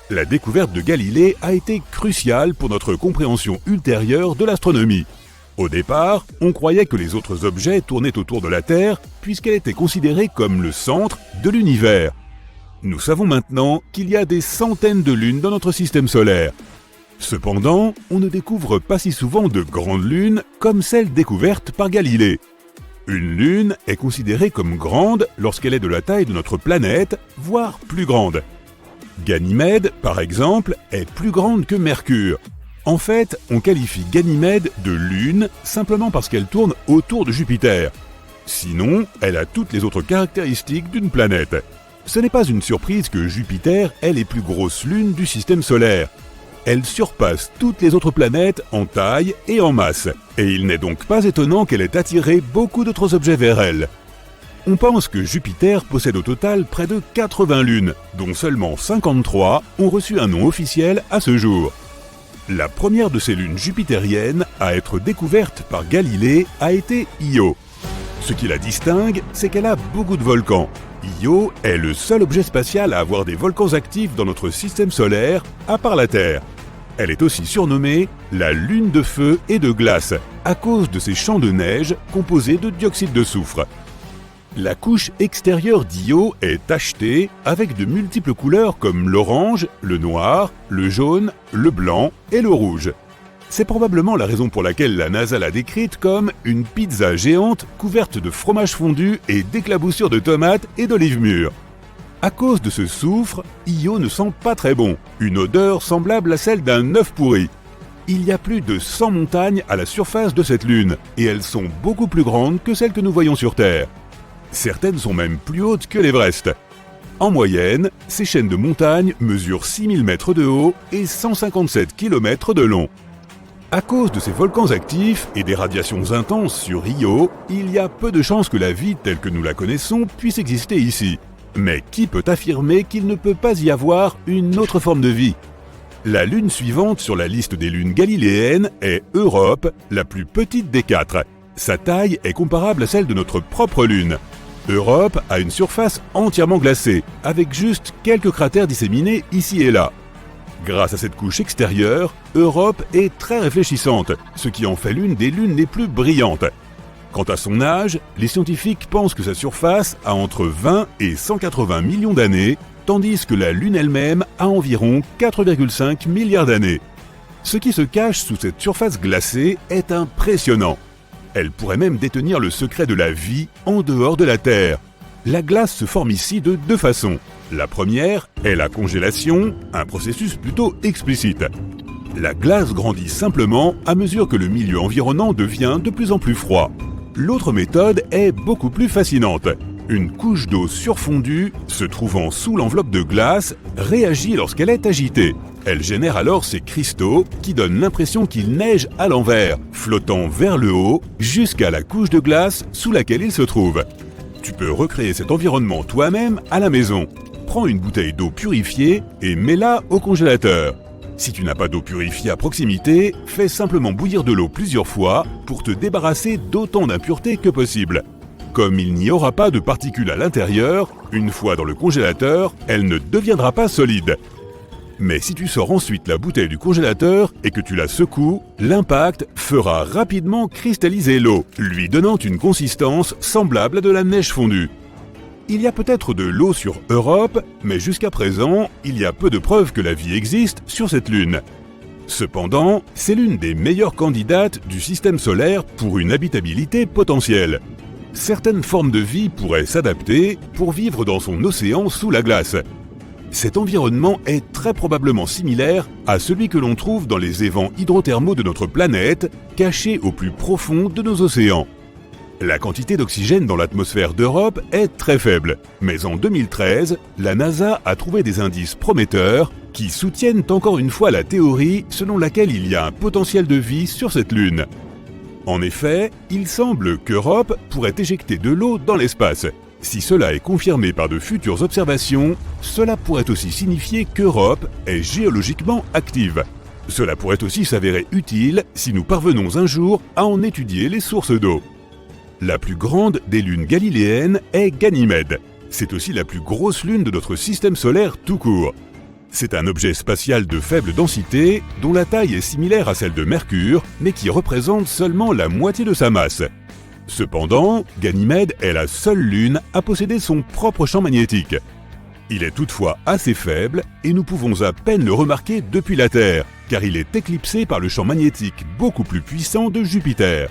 D: La découverte de Galilée a été cruciale pour notre compréhension ultérieure de l'astronomie. Au départ, on croyait que les autres objets tournaient autour de la Terre puisqu'elle était considérée comme le centre de l'univers. Nous savons maintenant qu'il y a des centaines de lunes dans notre système solaire. Cependant, on ne découvre pas si souvent de grandes lunes comme celle découverte par Galilée. Une lune est considérée comme grande lorsqu'elle est de la taille de notre planète, voire plus grande. Ganymède, par exemple, est plus grande que Mercure. En fait, on qualifie Ganymède de lune simplement parce qu'elle tourne autour de Jupiter. Sinon, elle a toutes les autres caractéristiques d'une planète. Ce n'est pas une surprise que Jupiter ait les plus grosses lunes du système solaire. Elle surpasse toutes les autres planètes en taille et en masse, et il n'est donc pas étonnant qu'elle ait attiré beaucoup d'autres objets vers elle. On pense que Jupiter possède au total près de 80 lunes, dont seulement 53 ont reçu un nom officiel à ce jour. La première de ces lunes jupitériennes à être découverte par Galilée a été Io. Ce qui la distingue, c'est qu'elle a beaucoup de volcans. Io est le seul objet spatial à avoir des volcans actifs dans notre système solaire, à part la Terre. Elle est aussi surnommée la lune de feu et de glace, à cause de ses champs de neige composés de dioxyde de soufre. La couche extérieure d'Io est tachetée avec de multiples couleurs comme l'orange, le noir, le jaune, le blanc et le rouge. C'est probablement la raison pour laquelle la NASA l'a décrite comme une pizza géante couverte de fromage fondu et d'éclaboussures de tomates et d'olives mûres. À cause de ce soufre, Io ne sent pas très bon, une odeur semblable à celle d'un œuf pourri. Il y a plus de 100 montagnes à la surface de cette lune, et elles sont beaucoup plus grandes que celles que nous voyons sur Terre. Certaines sont même plus hautes que l'Everest. En moyenne, ces chaînes de montagnes mesurent 6000 mètres de haut et 157 km de long. À cause de ces volcans actifs et des radiations intenses sur Io, il y a peu de chances que la vie telle que nous la connaissons puisse exister ici. Mais qui peut affirmer qu'il ne peut pas y avoir une autre forme de vie ? La lune suivante sur la liste des lunes galiléennes est Europe, la plus petite des 4. Sa taille est comparable à celle de notre propre lune. Europe a une surface entièrement glacée, avec juste quelques cratères disséminés ici et là. Grâce à cette couche extérieure, Europe est très réfléchissante, ce qui en fait l'une des lunes les plus brillantes. Quant à son âge, les scientifiques pensent que sa surface a entre 20 et 180 millions d'années, tandis que la Lune elle-même a environ 4,5 milliards d'années. Ce qui se cache sous cette surface glacée est impressionnant. Elle pourrait même détenir le secret de la vie en dehors de la Terre. La glace se forme ici de 2 façons. La première est la congélation, un processus plutôt explicite. La glace grandit simplement à mesure que le milieu environnant devient de plus en plus froid. L'autre méthode est beaucoup plus fascinante. Une couche d'eau surfondue, se trouvant sous l'enveloppe de glace, réagit lorsqu'elle est agitée. Elle génère alors ces cristaux qui donnent l'impression qu'il neige à l'envers, flottant vers le haut jusqu'à la couche de glace sous laquelle il se trouve. Tu peux recréer cet environnement toi-même à la maison. Prends une bouteille d'eau purifiée et mets-la au congélateur. Si tu n'as pas d'eau purifiée à proximité, fais simplement bouillir de l'eau plusieurs fois pour te débarrasser d'autant d'impuretés que possible. Comme il n'y aura pas de particules à l'intérieur, une fois dans le congélateur, elle ne deviendra pas solide. Mais si tu sors ensuite la bouteille du congélateur et que tu la secoues, l'impact fera rapidement cristalliser l'eau, lui donnant une consistance semblable à de la neige fondue. Il y a peut-être de l'eau sur Europe, mais jusqu'à présent, il y a peu de preuves que la vie existe sur cette lune. Cependant, c'est l'une des meilleures candidates du système solaire pour une habitabilité potentielle. Certaines formes de vie pourraient s'adapter pour vivre dans son océan sous la glace. Cet environnement est très probablement similaire à celui que l'on trouve dans les évents hydrothermaux de notre planète, cachés au plus profond de nos océans. La quantité d'oxygène dans l'atmosphère d'Europe est très faible, mais en 2013, la NASA a trouvé des indices prometteurs qui soutiennent encore une fois la théorie selon laquelle il y a un potentiel de vie sur cette lune. En effet, il semble qu'Europe pourrait éjecter de l'eau dans l'espace. Si cela est confirmé par de futures observations, cela pourrait aussi signifier qu'Europe est géologiquement active. Cela pourrait aussi s'avérer utile si nous parvenons un jour à en étudier les sources d'eau. La plus grande des lunes galiléennes est Ganymède. C'est aussi la plus grosse lune de notre système solaire tout court. C'est un objet spatial de faible densité dont la taille est similaire à celle de Mercure, mais qui représente seulement la moitié de sa masse. Cependant, Ganymède est la seule lune à posséder son propre champ magnétique. Il est toutefois assez faible et nous pouvons à peine le remarquer depuis la Terre, car il est éclipsé par le champ magnétique beaucoup plus puissant de Jupiter.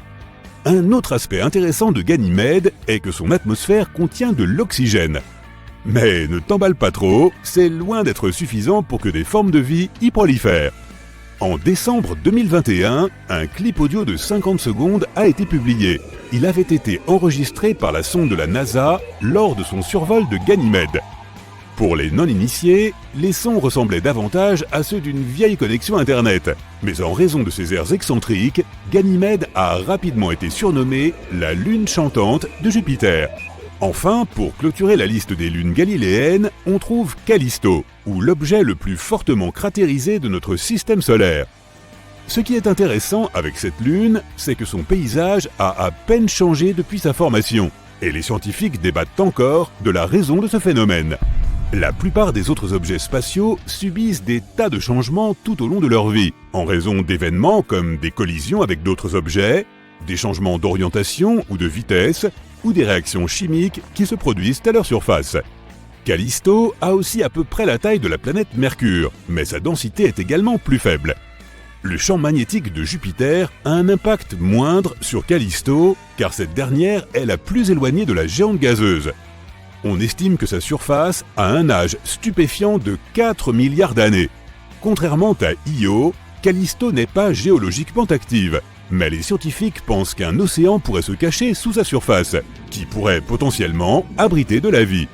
D: Un autre aspect intéressant de Ganymède est que son atmosphère contient de l'oxygène. Mais ne t'emballe pas trop, c'est loin d'être suffisant pour que des formes de vie y prolifèrent. En décembre 2021, un clip audio de 50 secondes a été publié. Il avait été enregistré par la sonde de la NASA lors de son survol de Ganymède. Pour les non-initiés, les sons ressemblaient davantage à ceux d'une vieille connexion Internet. Mais en raison de ses airs excentriques, Ganymède a rapidement été surnommée la lune chantante de Jupiter. Enfin, pour clôturer la liste des lunes galiléennes, on trouve Callisto, ou l'objet le plus fortement cratérisé de notre système solaire. Ce qui est intéressant avec cette lune, c'est que son paysage a à peine changé depuis sa formation, et les scientifiques débattent encore de la raison de ce phénomène. La plupart des autres objets spatiaux subissent des tas de changements tout au long de leur vie, en raison d'événements comme des collisions avec d'autres objets, des changements d'orientation ou de vitesse, ou des réactions chimiques qui se produisent à leur surface. Callisto a aussi à peu près la taille de la planète Mercure, mais sa densité est également plus faible. Le champ magnétique de Jupiter a un impact moindre sur Callisto, car cette dernière est la plus éloignée de la géante gazeuse. On estime que sa surface a un âge stupéfiant de 4 milliards d'années. Contrairement à Io, Callisto n'est pas géologiquement active, mais les scientifiques pensent qu'un océan pourrait se cacher sous sa surface, qui pourrait potentiellement abriter de la vie.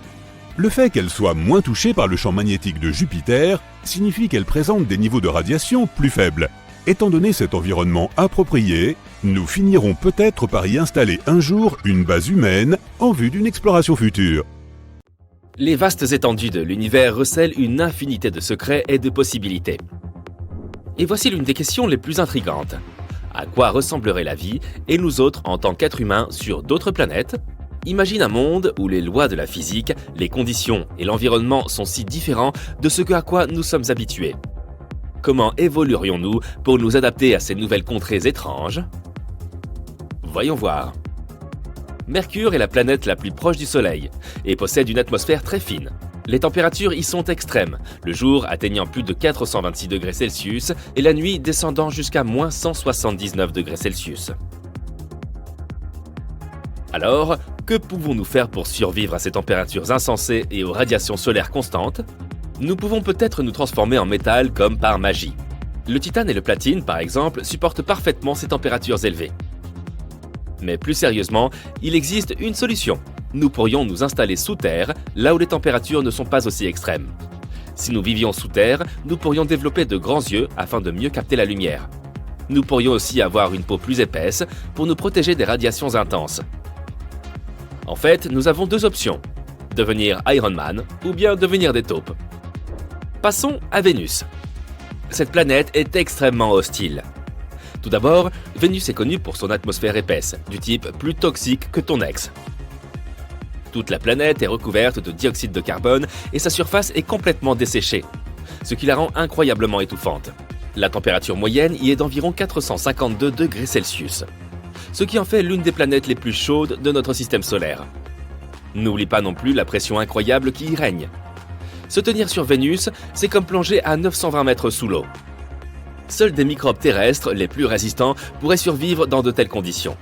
D: Le fait qu'elle soit moins touchée par le champ magnétique de Jupiter signifie qu'elle présente des niveaux de radiation plus faibles. Étant donné cet environnement approprié, nous finirons peut-être par y installer un jour une base humaine en vue d'une exploration future.
B: Les vastes étendues de l'univers recèlent une infinité de secrets et de possibilités. Et voici l'une des questions les plus intrigantes. À quoi ressemblerait la vie et nous autres en tant qu'êtres humains sur d'autres planètes ? Imagine un monde où les lois de la physique, les conditions et l'environnement sont si différents de ce à quoi nous sommes habitués. Comment évoluerions-nous pour nous adapter à ces nouvelles contrées étranges ? Voyons voir. Mercure est la planète la plus proche du Soleil et possède une atmosphère très fine. Les températures y sont extrêmes, le jour atteignant plus de 426 degrés Celsius et la nuit descendant jusqu'à moins 179 degrés Celsius. Alors, que pouvons-nous faire pour survivre à ces températures insensées et aux radiations solaires constantes ? Nous pouvons peut-être nous transformer en métal comme par magie. Le titane et le platine, par exemple, supportent parfaitement ces températures élevées. Mais plus sérieusement, il existe une solution. Nous pourrions nous installer sous terre, là où les températures ne sont pas aussi extrêmes. Si nous vivions sous terre, nous pourrions développer de grands yeux afin de mieux capter la lumière. Nous pourrions aussi avoir une peau plus épaisse pour nous protéger des radiations intenses. En fait, nous avons deux options. Devenir Iron Man ou bien devenir des taupes. Passons à Vénus. Cette planète est extrêmement hostile. Tout d'abord, Vénus est connue pour son atmosphère épaisse, du type plus toxique que ton ex. Toute la planète est recouverte de dioxyde de carbone et sa surface est complètement desséchée, ce qui la rend incroyablement étouffante. La température moyenne y est d'environ 452 degrés Celsius, ce qui en fait l'une des planètes les plus chaudes de notre système solaire. N'oublie pas non plus la pression incroyable qui y règne. Se tenir sur Vénus, c'est comme plonger à 920 mètres sous l'eau. Seuls des microbes terrestres les plus résistants pourraient survivre dans de telles conditions.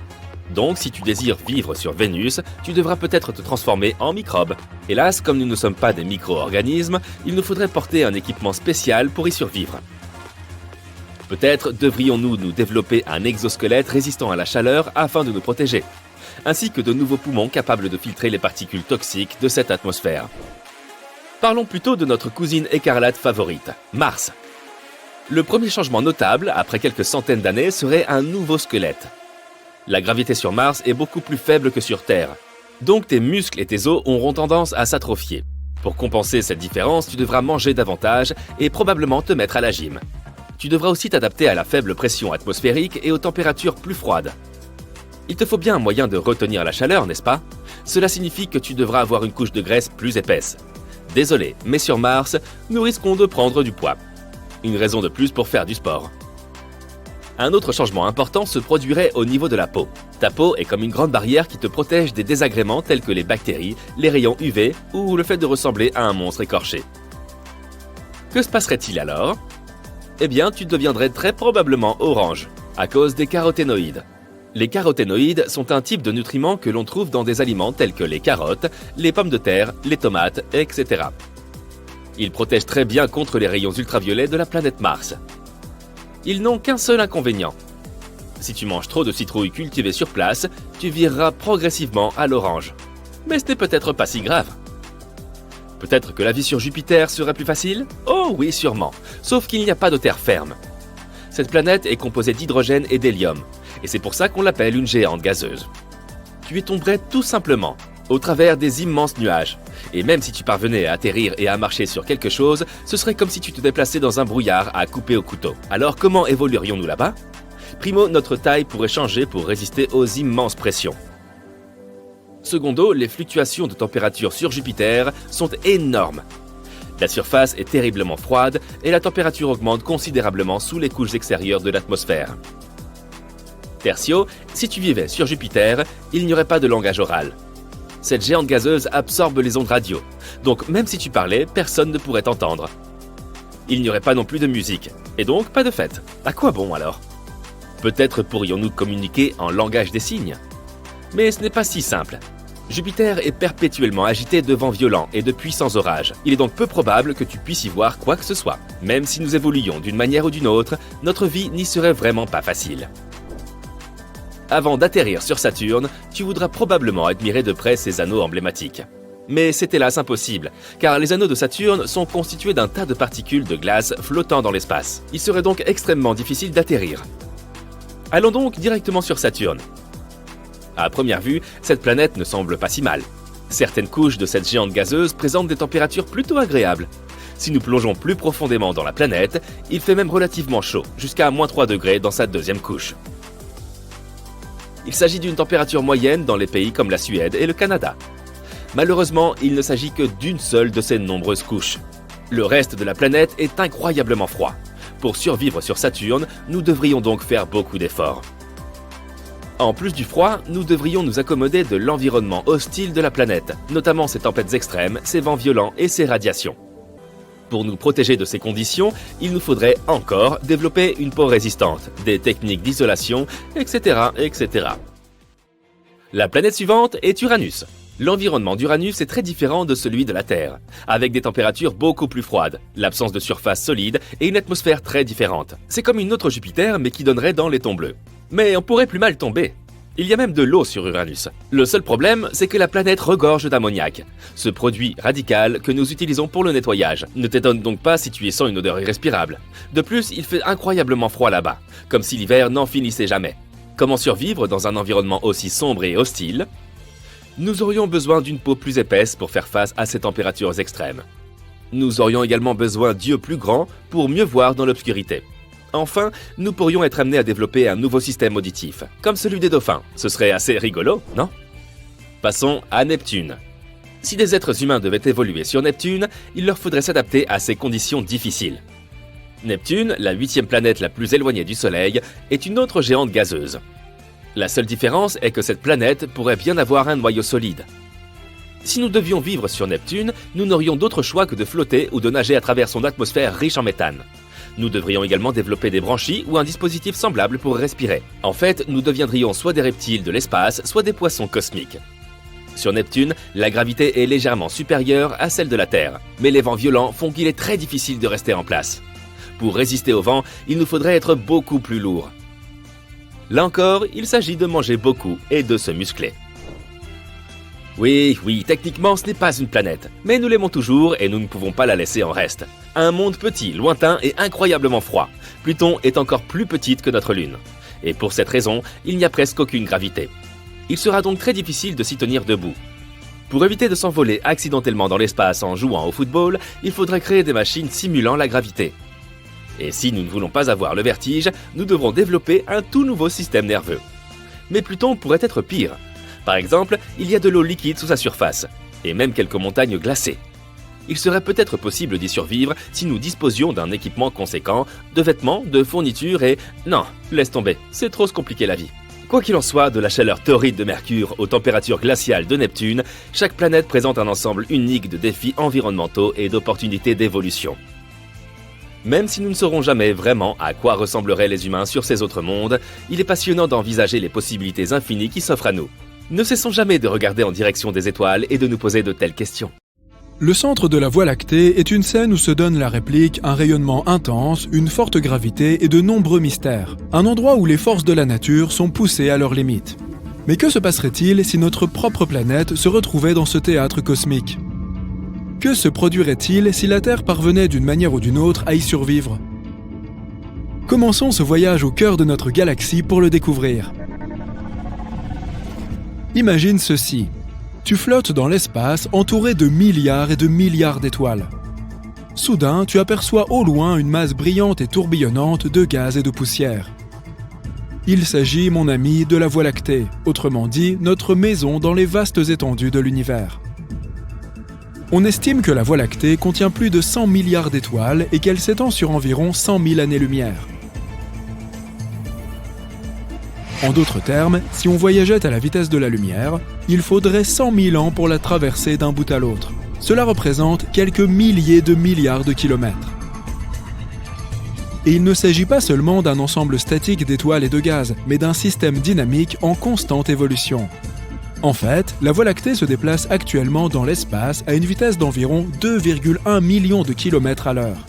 B: Donc, si tu désires vivre sur Vénus, tu devras peut-être te transformer en microbe. Hélas, comme nous ne sommes pas des micro-organismes, il nous faudrait porter un équipement spécial pour y survivre. Peut-être devrions-nous nous développer un exosquelette résistant à la chaleur afin de nous protéger, ainsi que de nouveaux poumons capables de filtrer les particules toxiques de cette atmosphère. Parlons plutôt de notre cousine écarlate favorite, Mars. Le premier changement notable, après quelques centaines d'années, serait un nouveau squelette. La gravité sur Mars est beaucoup plus faible que sur Terre, donc tes muscles et tes os auront tendance à s'atrophier. Pour compenser cette différence, tu devras manger davantage et probablement te mettre à la gym. Tu devras aussi t'adapter à la faible pression atmosphérique et aux températures plus froides. Il te faut bien un moyen de retenir la chaleur, n'est-ce pas ? Cela signifie que tu devras avoir une couche de graisse plus épaisse. Désolé, mais sur Mars, nous risquons de prendre du poids. Une raison de plus pour faire du sport. Un autre changement important se produirait au niveau de la peau. Ta peau est comme une grande barrière qui te protège des désagréments tels que les bactéries, les rayons UV ou le fait de ressembler à un monstre écorché. Que se passerait-il alors ? Eh bien, tu deviendrais très probablement orange, à cause des caroténoïdes. Les caroténoïdes sont un type de nutriments que l'on trouve dans des aliments tels que les carottes, les pommes de terre, les tomates, etc. Ils protègent très bien contre les rayons ultraviolets de la planète Mars. Ils n'ont qu'un seul inconvénient. Si tu manges trop de citrouilles cultivées sur place, tu vireras progressivement à l'orange. Mais ce n'est peut-être pas si grave. Peut-être que la vie sur Jupiter serait plus facile ? Oh oui, sûrement. Sauf qu'il n'y a pas de terre ferme. Cette planète est composée d'hydrogène et d'hélium, et c'est pour ça qu'on l'appelle une géante gazeuse. Tu y tomberais tout simplement, au travers des immenses nuages. Et même si tu parvenais à atterrir et à marcher sur quelque chose, ce serait comme si tu te déplaçais dans un brouillard à couper au couteau. Alors comment évoluerions-nous là-bas ? Primo, notre taille pourrait changer pour résister aux immenses pressions. Secondo, les fluctuations de température sur Jupiter sont énormes. La surface est terriblement froide et la température augmente considérablement sous les couches extérieures de l'atmosphère. Tertio, si tu vivais sur Jupiter, il n'y aurait pas de langage oral. Cette géante gazeuse absorbe les ondes radio, donc même si tu parlais, personne ne pourrait t'entendre. Il n'y aurait pas non plus de musique, et donc pas de fête. À quoi bon alors ? Peut-être pourrions-nous communiquer en langage des signes ? Mais ce n'est pas si simple. Jupiter est perpétuellement agité de vents violents et de puissants orages. Il est donc peu probable que tu puisses y voir quoi que ce soit. Même si nous évoluions d'une manière ou d'une autre, notre vie n'y serait vraiment pas facile. Avant d'atterrir sur Saturne, tu voudras probablement admirer de près ses anneaux emblématiques. Mais c'est hélas impossible, car les anneaux de Saturne sont constitués d'un tas de particules de glace flottant dans l'espace. Il serait donc extrêmement difficile d'atterrir. Allons donc directement sur Saturne. À première vue, cette planète ne semble pas si mal. Certaines couches de cette géante gazeuse présentent des températures plutôt agréables. Si nous plongeons plus profondément dans la planète, il fait même relativement chaud, jusqu'à -3 degrés dans sa deuxième couche. Il s'agit d'une température moyenne dans les pays comme la Suède et le Canada. Malheureusement, il ne s'agit que d'une seule de ces nombreuses couches. Le reste de la planète est incroyablement froid. Pour survivre sur Saturne, nous devrions donc faire beaucoup d'efforts. En plus du froid, nous devrions nous accommoder de l'environnement hostile de la planète, notamment ses tempêtes extrêmes, ses vents violents et ses radiations. Pour nous protéger de ces conditions, il nous faudrait encore développer une peau résistante, des techniques d'isolation, etc., etc. La planète suivante est Uranus. L'environnement d'Uranus est très différent de celui de la Terre, avec des températures beaucoup plus froides, l'absence de surface solide et une atmosphère très différente. C'est comme une autre Jupiter, mais qui donnerait dans les tons bleus. Mais on pourrait plus mal tomber. Il y a même de l'eau sur Uranus. Le seul problème, c'est que la planète regorge d'ammoniac, ce produit radical que nous utilisons pour le nettoyage. Ne t'étonne donc pas si tu y sens une odeur irrespirable. De plus, il fait incroyablement froid là-bas, comme si l'hiver n'en finissait jamais. Comment survivre dans un environnement aussi sombre et hostile ? Nous aurions besoin d'une peau plus épaisse pour faire face à ces températures extrêmes. Nous aurions également besoin d'yeux plus grands pour mieux voir dans l'obscurité. Enfin, nous pourrions être amenés à développer un nouveau système auditif, comme celui des dauphins. Ce serait assez rigolo, non ? Passons à Neptune. Si des êtres humains devaient évoluer sur Neptune, il leur faudrait s'adapter à ces conditions difficiles. Neptune, la 8e planète la plus éloignée du Soleil, est une autre géante gazeuse. La seule différence est que cette planète pourrait bien avoir un noyau solide. Si nous devions vivre sur Neptune, nous n'aurions d'autre choix que de flotter ou de nager à travers son atmosphère riche en méthane. Nous devrions également développer des branchies ou un dispositif semblable pour respirer. En fait, nous deviendrions soit des reptiles de l'espace, soit des poissons cosmiques. Sur Neptune, la gravité est légèrement supérieure à celle de la Terre, mais les vents violents font qu'il est très difficile de rester en place. Pour résister au vent, il nous faudrait être beaucoup plus lourd. Là encore, il s'agit de manger beaucoup et de se muscler. Oui, techniquement ce n'est pas une planète, mais nous l'aimons toujours et nous ne pouvons pas la laisser en reste. Un monde petit, lointain et incroyablement froid. Pluton est encore plus petite que notre Lune. Et pour cette raison, il n'y a presque aucune gravité. Il sera donc très difficile de s'y tenir debout. Pour éviter de s'envoler accidentellement dans l'espace en jouant au football, il faudrait créer des machines simulant la gravité. Et si nous ne voulons pas avoir le vertige, nous devrons développer un tout nouveau système nerveux. Mais Pluton pourrait être pire. Par exemple, il y a de l'eau liquide sous sa surface, et même quelques montagnes glacées. Il serait peut-être possible d'y survivre si nous disposions d'un équipement conséquent, de vêtements, de fournitures et... Non, laisse tomber, c'est trop se compliquer la vie. Quoi qu'il en soit, de la chaleur torride de Mercure aux températures glaciales de Neptune, chaque planète présente un ensemble unique de défis environnementaux et d'opportunités d'évolution. Même si nous ne saurons jamais vraiment à quoi ressembleraient les humains sur ces autres mondes, il est passionnant d'envisager les possibilités infinies qui s'offrent à nous. Ne cessons jamais de regarder en direction des étoiles et de nous poser de telles questions.
C: Le centre de la Voie lactée est une scène où se donne la réplique un rayonnement intense, une forte gravité et de nombreux mystères. Un endroit où les forces de la nature sont poussées à leurs limites. Mais que se passerait-il si notre propre planète se retrouvait dans ce théâtre cosmique ? Que se produirait-il si la Terre parvenait d'une manière ou d'une autre à y survivre ? Commençons ce voyage au cœur de notre galaxie pour le découvrir. Imagine ceci. Tu flottes dans l'espace entouré de milliards et de milliards d'étoiles. Soudain, tu aperçois au loin une masse brillante et tourbillonnante de gaz et de poussière. Il s'agit, mon ami, de la Voie lactée, autrement dit, notre maison dans les vastes étendues de l'univers. On estime que la Voie lactée contient plus de 100 milliards d'étoiles et qu'elle s'étend sur environ 100 000 années-lumière. En d'autres termes, si on voyageait à la vitesse de la lumière, il faudrait 100 000 ans pour la traverser d'un bout à l'autre. Cela représente quelques milliers de milliards de kilomètres. Et il ne s'agit pas seulement d'un ensemble statique d'étoiles et de gaz, mais d'un système dynamique en constante évolution. En fait, la Voie lactée se déplace actuellement dans l'espace à une vitesse d'environ 2,1 millions de kilomètres à l'heure.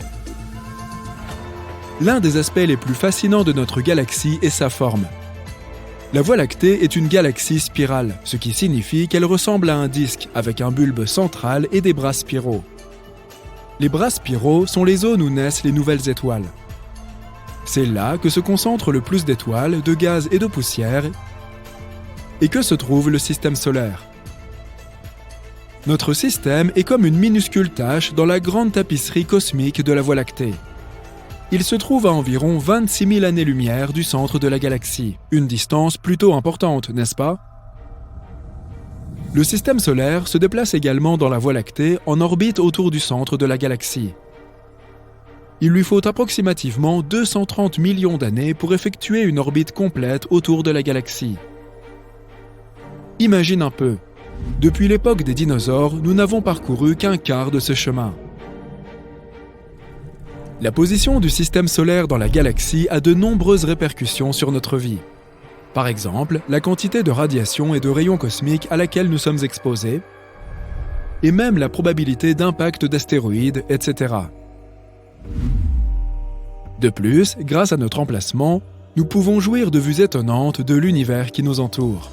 C: L'un des aspects les plus fascinants de notre galaxie est sa forme. La Voie lactée est une galaxie spirale, ce qui signifie qu'elle ressemble à un disque avec un bulbe central et des bras spiraux. Les bras spiraux sont les zones où naissent les nouvelles étoiles. C'est là que se concentrent le plus d'étoiles, de gaz et de poussière, et que se trouve le système solaire. Notre système est comme une minuscule tache dans la grande tapisserie cosmique de la Voie lactée. Il se trouve à environ 26 000 années-lumière du centre de la galaxie, une distance plutôt importante, n'est-ce pas? Le système solaire se déplace également dans la Voie lactée en orbite autour du centre de la galaxie. Il lui faut approximativement 230 millions d'années pour effectuer une orbite complète autour de la galaxie. Imagine un peu. Depuis l'époque des dinosaures, nous n'avons parcouru qu'un quart de ce chemin. La position du système solaire dans la galaxie a de nombreuses répercussions sur notre vie. Par exemple, la quantité de radiation et de rayons cosmiques à laquelle nous sommes exposés, et même la probabilité d'impact d'astéroïdes, etc. De plus, grâce à notre emplacement, nous pouvons jouir de vues étonnantes de l'univers qui nous entoure.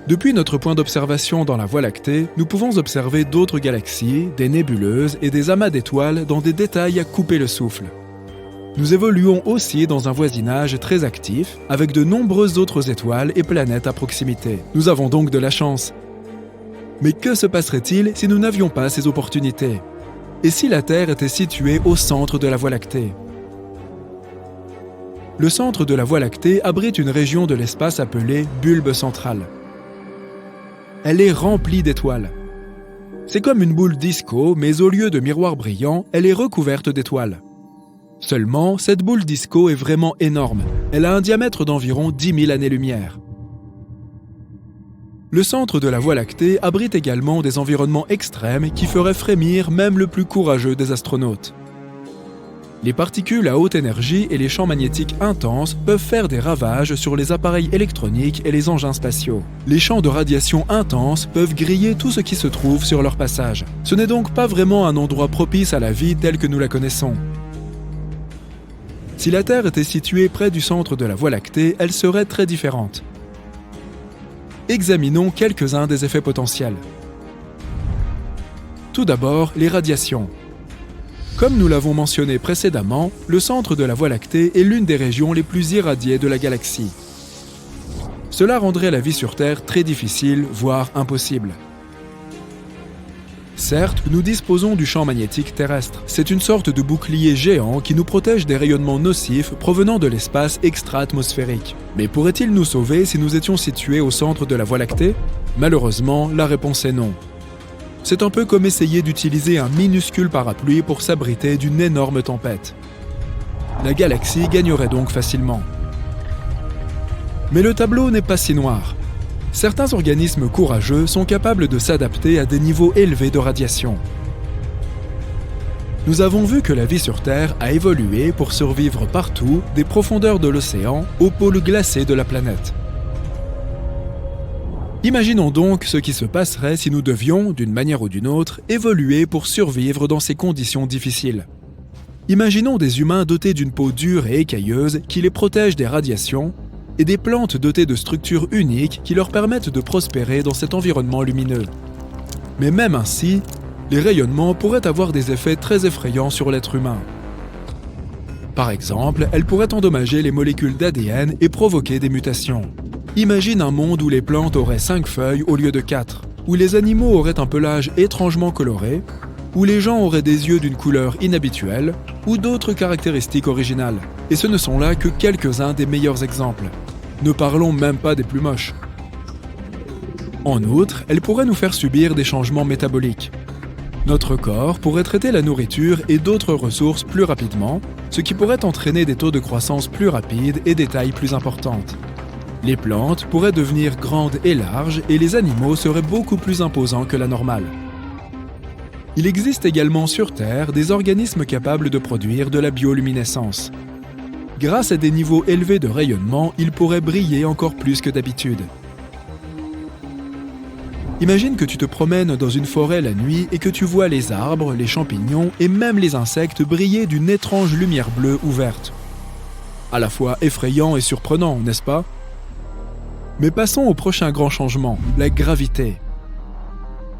C: Depuis notre point d'observation dans la Voie lactée, nous pouvons observer d'autres galaxies, des nébuleuses et des amas d'étoiles dans des détails à couper le souffle. Nous évoluons aussi dans un voisinage très actif, avec de nombreuses autres étoiles et planètes à proximité. Nous avons donc de la chance. Mais que se passerait-il si nous n'avions pas ces opportunités? Et si la Terre était située au centre de la Voie lactée? Le centre de la Voie lactée abrite une région de l'espace appelée bulbe central. Elle est remplie d'étoiles. C'est comme une boule disco, mais au lieu de miroir brillant, elle est recouverte d'étoiles. Seulement, cette boule disco est vraiment énorme. Elle a un diamètre d'environ 10 000 années-lumière. Le centre de la Voie lactée abrite également des environnements extrêmes qui feraient frémir même le plus courageux des astronautes. Les particules à haute énergie et les champs magnétiques intenses peuvent faire des ravages sur les appareils électroniques et les engins spatiaux. Les champs de radiation intenses peuvent griller tout ce qui se trouve sur leur passage. Ce n'est donc pas vraiment un endroit propice à la vie telle que nous la connaissons. Si la Terre était située près du centre de la Voie lactée, elle serait très différente. Examinons quelques-uns des effets potentiels. Tout d'abord, les radiations. Comme nous l'avons mentionné précédemment, le centre de la Voie lactée est l'une des régions les plus irradiées de la galaxie. Cela rendrait la vie sur Terre très difficile, voire impossible. Certes, nous disposons du champ magnétique terrestre. C'est une sorte de bouclier géant qui nous protège des rayonnements nocifs provenant de l'espace extra-atmosphérique. Mais pourrait-il nous sauver si nous étions situés au centre de la Voie lactée? Malheureusement, la réponse est non. C'est un peu comme essayer d'utiliser un minuscule parapluie pour s'abriter d'une énorme tempête. La galaxie gagnerait donc facilement. Mais le tableau n'est pas si noir. Certains organismes courageux sont capables de s'adapter à des niveaux élevés de radiation. Nous avons vu que la vie sur Terre a évolué pour survivre partout, des profondeurs de l'océan aux pôles glacés de la planète. Imaginons donc ce qui se passerait si nous devions, d'une manière ou d'une autre, évoluer pour survivre dans ces conditions difficiles. Imaginons des humains dotés d'une peau dure et écailleuse qui les protège des radiations et des plantes dotées de structures uniques qui leur permettent de prospérer dans cet environnement lumineux. Mais même ainsi, les rayonnements pourraient avoir des effets très effrayants sur l'être humain. Par exemple, elles pourraient endommager les molécules d'ADN et provoquer des mutations. Imagine un monde où les plantes auraient 5 feuilles au lieu de 4, où les animaux auraient un pelage étrangement coloré, où les gens auraient des yeux d'une couleur inhabituelle, ou d'autres caractéristiques originales. Et ce ne sont là que quelques-uns des meilleurs exemples. Ne parlons même pas des plus moches. En outre, elles pourraient nous faire subir des changements métaboliques. Notre corps pourrait traiter la nourriture et d'autres ressources plus rapidement, ce qui pourrait entraîner des taux de croissance plus rapides et des tailles plus importantes. Les plantes pourraient devenir grandes et larges et les animaux seraient beaucoup plus imposants que la normale. Il existe également sur Terre des organismes capables de produire de la bioluminescence. Grâce à des niveaux élevés de rayonnement, ils pourraient briller encore plus que d'habitude. Imagine que tu te promènes dans une forêt la nuit et que tu vois les arbres, les champignons et même les insectes briller d'une étrange lumière bleue ou verte. À la fois effrayant et surprenant, n'est-ce pas? Mais passons au prochain grand changement, la gravité.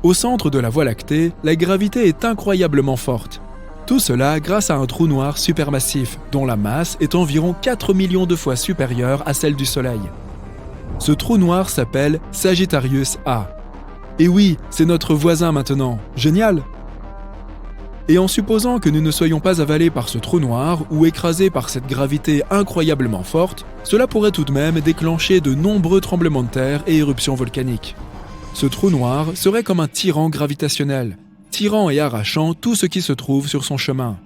C: Au centre de la Voie lactée, la gravité est incroyablement forte. Tout cela grâce à un trou noir supermassif, dont la masse est environ 4 millions de fois supérieure à celle du Soleil. Ce trou noir s'appelle Sagittarius A. Et oui, c'est notre voisin maintenant. Génial! Et en supposant que nous ne soyons pas avalés par ce trou noir ou écrasés par cette gravité incroyablement forte, cela pourrait tout de même déclencher de nombreux tremblements de terre et éruptions volcaniques. Ce trou noir serait comme un tyran gravitationnel, tirant et arrachant tout ce qui se trouve sur son chemin.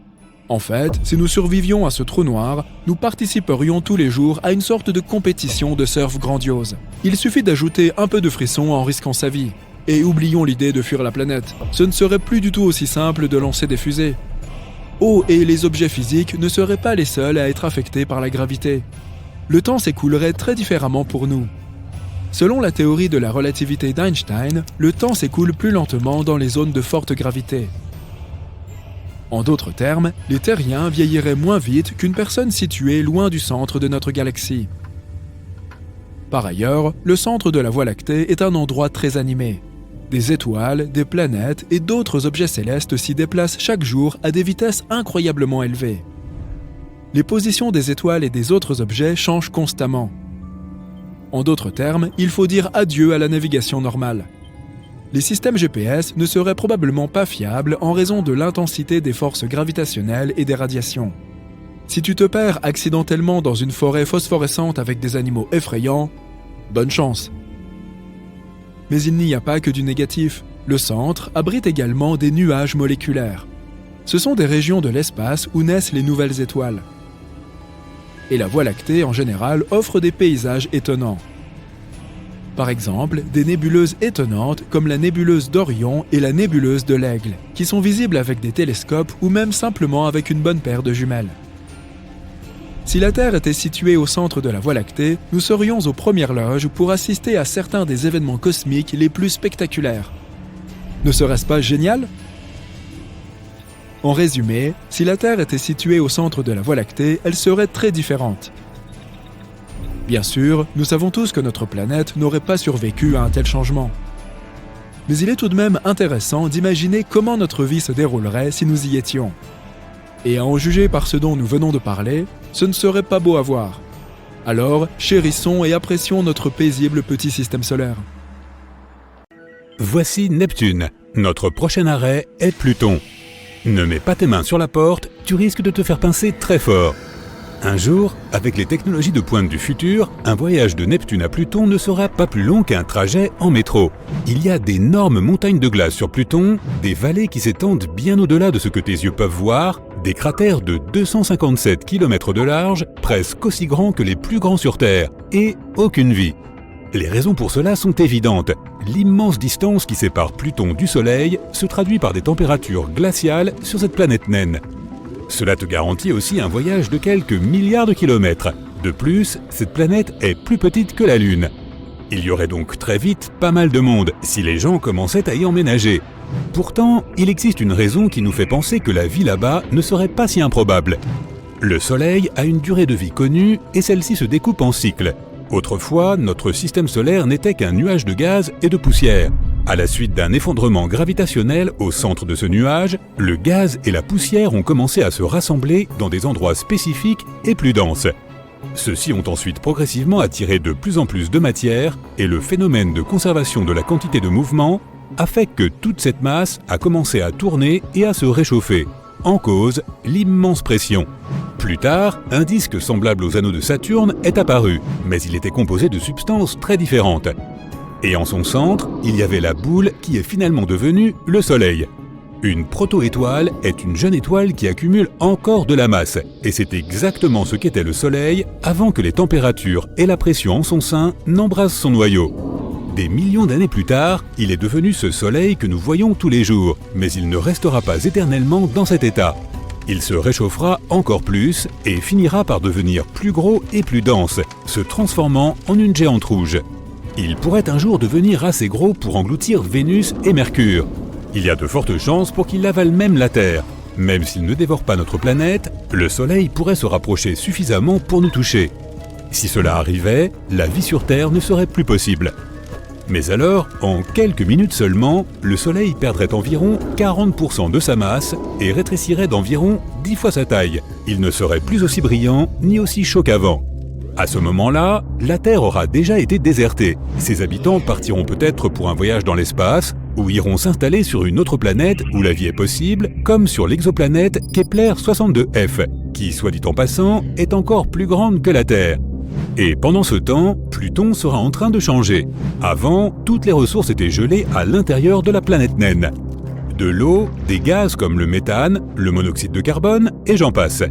C: En fait, si nous survivions à ce trou noir, nous participerions tous les jours à une sorte de compétition de surf grandiose. Il suffit d'ajouter un peu de frisson en risquant sa vie. Et oublions l'idée de fuir la planète. Ce ne serait plus du tout aussi simple de lancer des fusées. Oh, et les objets physiques ne seraient pas les seuls à être affectés par la gravité. Le temps s'écoulerait très différemment pour nous. Selon la théorie de la relativité d'Einstein, le temps s'écoule plus lentement dans les zones de forte gravité. En d'autres termes, les terriens vieilliraient moins vite qu'une personne située loin du centre de notre galaxie. Par ailleurs, le centre de la Voie lactée est un endroit très animé. Des étoiles, des planètes et d'autres objets célestes s'y déplacent chaque jour à des vitesses incroyablement élevées. Les positions des étoiles et des autres objets changent constamment. En d'autres termes, il faut dire adieu à la navigation normale. Les systèmes GPS ne seraient probablement pas fiables en raison de l'intensité des forces gravitationnelles et des radiations. Si tu te perds accidentellement dans une forêt phosphorescente avec des animaux effrayants, bonne chance. Mais il n'y a pas que du négatif. Le centre abrite également des nuages moléculaires. Ce sont des régions de l'espace où naissent les nouvelles étoiles. Et la Voie lactée, en général, offre des paysages étonnants. Par exemple, des nébuleuses étonnantes comme la nébuleuse d'Orion et la nébuleuse de l'Aigle, qui sont visibles avec des télescopes ou même simplement avec une bonne paire de jumelles. Si la Terre était située au centre de la Voie lactée, nous serions aux premières loges pour assister à certains des événements cosmiques les plus spectaculaires. Ne serait-ce pas génial ? En résumé, si la Terre était située au centre de la Voie lactée, elle serait très différente. Bien sûr, nous savons tous que notre planète n'aurait pas survécu à un tel changement. Mais il est tout de même intéressant d'imaginer comment notre vie se déroulerait si nous y étions. Et à en juger par ce dont nous venons de parler, ce ne serait pas beau à voir. Alors, chérissons et apprécions notre paisible petit système solaire.
D: Voici Neptune. Notre prochain arrêt est Pluton. Ne mets pas tes mains sur la porte, tu risques de te faire pincer très fort. Un jour, avec les technologies de pointe du futur, un voyage de Neptune à Pluton ne sera pas plus long qu'un trajet en métro. Il y a d'énormes montagnes de glace sur Pluton, des vallées qui s'étendent bien au-delà de ce que tes yeux peuvent voir, des cratères de 257 km de large, presque aussi grands que les plus grands sur Terre, et aucune vie. Les raisons pour cela sont évidentes. L'immense distance qui sépare Pluton du Soleil se traduit par des températures glaciales sur cette planète naine. Cela te garantit aussi un voyage de quelques milliards de kilomètres. De plus, cette planète est plus petite que la Lune. Il y aurait donc très vite pas mal de monde si les gens commençaient à y emménager. Pourtant, il existe une raison qui nous fait penser que la vie là-bas ne serait pas si improbable. Le Soleil a une durée de vie connue et celle-ci se découpe en cycles. Autrefois, notre système solaire n'était qu'un nuage de gaz et de poussière. À la suite d'un effondrement gravitationnel au centre de ce nuage, le gaz et la poussière ont commencé à se rassembler dans des endroits spécifiques et plus denses. Ceux-ci ont ensuite progressivement attiré de plus en plus de matière et le phénomène de conservation de la quantité de mouvement a fait que toute cette masse a commencé à tourner et à se réchauffer. En cause, l'immense pression. Plus tard, un disque semblable aux anneaux de Saturne est apparu, mais il était composé de substances très différentes. Et en son centre, il y avait la boule qui est finalement devenue le Soleil. Une proto-étoile est une jeune étoile qui accumule encore de la masse, et c'est exactement ce qu'était le Soleil avant que les températures et la pression en son sein n'embrasent son noyau. Des millions d'années plus tard, il est devenu ce Soleil que nous voyons tous les jours, mais il ne restera pas éternellement dans cet état. Il se réchauffera encore plus et finira par devenir plus gros et plus dense, se transformant en une géante rouge. Il pourrait un jour devenir assez gros pour engloutir Vénus et Mercure. Il y a de fortes chances pour qu'il avale même la Terre. Même s'il ne dévore pas notre planète, le Soleil pourrait se rapprocher suffisamment pour nous toucher. Si cela arrivait, la vie sur Terre ne serait plus possible. Mais alors, en quelques minutes seulement, le Soleil perdrait environ 40% de sa masse et rétrécirait d'environ 10 fois sa taille. Il ne serait plus aussi brillant ni aussi chaud qu'avant. À ce moment-là, la Terre aura déjà été désertée. Ses habitants partiront peut-être pour un voyage dans l'espace ou iront s'installer sur une autre planète où la vie est possible, comme sur l'exoplanète Kepler 62f, qui, soit dit en passant, est encore plus grande que la Terre. Et pendant ce temps, Pluton sera en train de changer. Avant, toutes les ressources étaient gelées à l'intérieur de la planète naine. De l'eau, des gaz comme le méthane, le monoxyde de carbone, et j'en passe.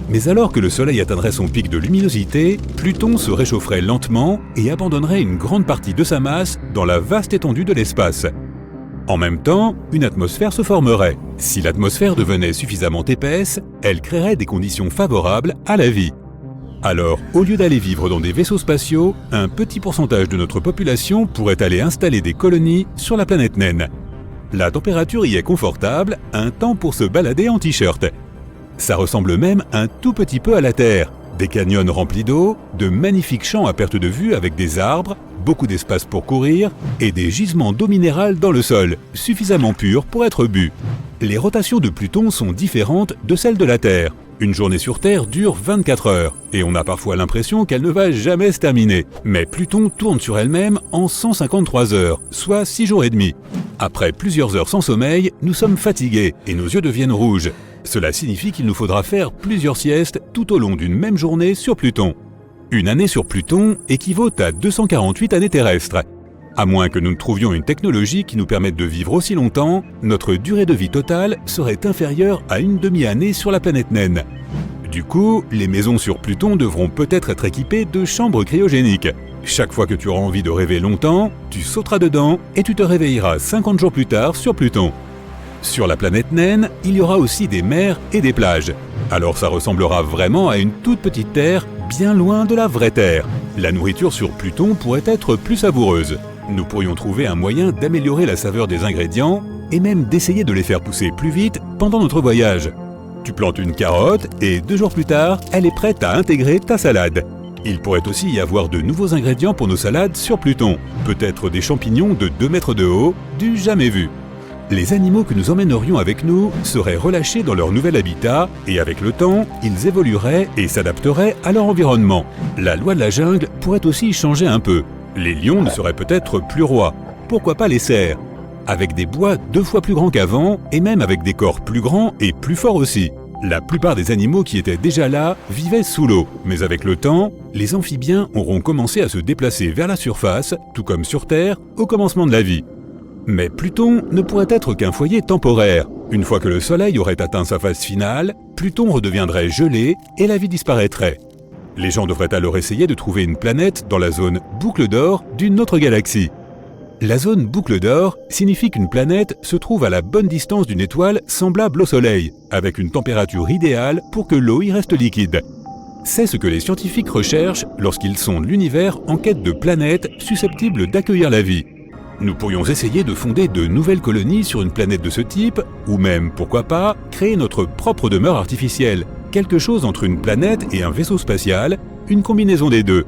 D: Mais alors que le Soleil atteindrait son pic de luminosité, Pluton se réchaufferait lentement et abandonnerait une grande partie de sa masse dans la vaste étendue de l'espace. En même temps, une atmosphère se formerait. Si l'atmosphère devenait suffisamment épaisse, elle créerait des conditions favorables à la vie. Alors, au lieu d'aller vivre dans des vaisseaux spatiaux, un petit pourcentage de notre population pourrait aller installer des colonies sur la planète naine. La température y est confortable, un temps pour se balader en t-shirt. Ça ressemble même un tout petit peu à la Terre. Des canyons remplis d'eau, de magnifiques champs à perte de vue avec des arbres, beaucoup d'espace pour courir et des gisements d'eau minérale dans le sol, suffisamment purs pour être bu. Les rotations de Pluton sont différentes de celles de la Terre. Une journée sur Terre dure 24 heures, et on a parfois l'impression qu'elle ne va jamais se terminer. Mais Pluton tourne sur elle-même en 153 heures, soit 6 jours et demi. Après plusieurs heures sans sommeil, nous sommes fatigués et nos yeux deviennent rouges. Cela signifie qu'il nous faudra faire plusieurs siestes tout au long d'une même journée sur Pluton. Une année sur Pluton équivaut à 248 années terrestres. À moins que nous ne trouvions une technologie qui nous permette de vivre aussi longtemps, notre durée de vie totale serait inférieure à une demi-année sur la planète naine. Du coup, les maisons sur Pluton devront peut-être être équipées de chambres cryogéniques. Chaque fois que tu auras envie de rêver longtemps, tu sauteras dedans et tu te réveilleras 50 jours plus tard sur Pluton. Sur la planète naine, il y aura aussi des mers et des plages. Alors ça ressemblera vraiment à une toute petite Terre, bien loin de la vraie Terre. La nourriture sur Pluton pourrait être plus savoureuse. Nous pourrions trouver un moyen d'améliorer la saveur des ingrédients et même d'essayer de les faire pousser plus vite pendant notre voyage. Tu plantes une carotte et 2 jours plus tard, elle est prête à intégrer ta salade. Il pourrait aussi y avoir de nouveaux ingrédients pour nos salades sur Pluton. Peut-être des champignons de 2 mètres de haut, du jamais vu. Les animaux que nous emmènerions avec nous seraient relâchés dans leur nouvel habitat et avec le temps, ils évolueraient et s'adapteraient à leur environnement. La loi de la jungle pourrait aussi changer un peu. Les lions ne seraient peut-être plus rois. Pourquoi pas les cerfs? Avec des bois 2 fois plus grands qu'avant et même avec des corps plus grands et plus forts aussi. La plupart des animaux qui étaient déjà là vivaient sous l'eau, mais avec le temps, les amphibiens auront commencé à se déplacer vers la surface, tout comme sur Terre, au commencement de la vie. Mais Pluton ne pourrait être qu'un foyer temporaire. Une fois que le Soleil aurait atteint sa phase finale, Pluton redeviendrait gelé et la vie disparaîtrait. Les gens devraient alors essayer de trouver une planète dans la zone boucle d'or d'une autre galaxie. La zone boucle d'or signifie qu'une planète se trouve à la bonne distance d'une étoile semblable au Soleil, avec une température idéale pour que l'eau y reste liquide. C'est ce que les scientifiques recherchent lorsqu'ils sondent l'univers en quête de planètes susceptibles d'accueillir la vie. Nous pourrions essayer de fonder de nouvelles colonies sur une planète de ce type, ou même, pourquoi pas, créer notre propre demeure artificielle, quelque chose entre une planète et un vaisseau spatial, une combinaison des deux.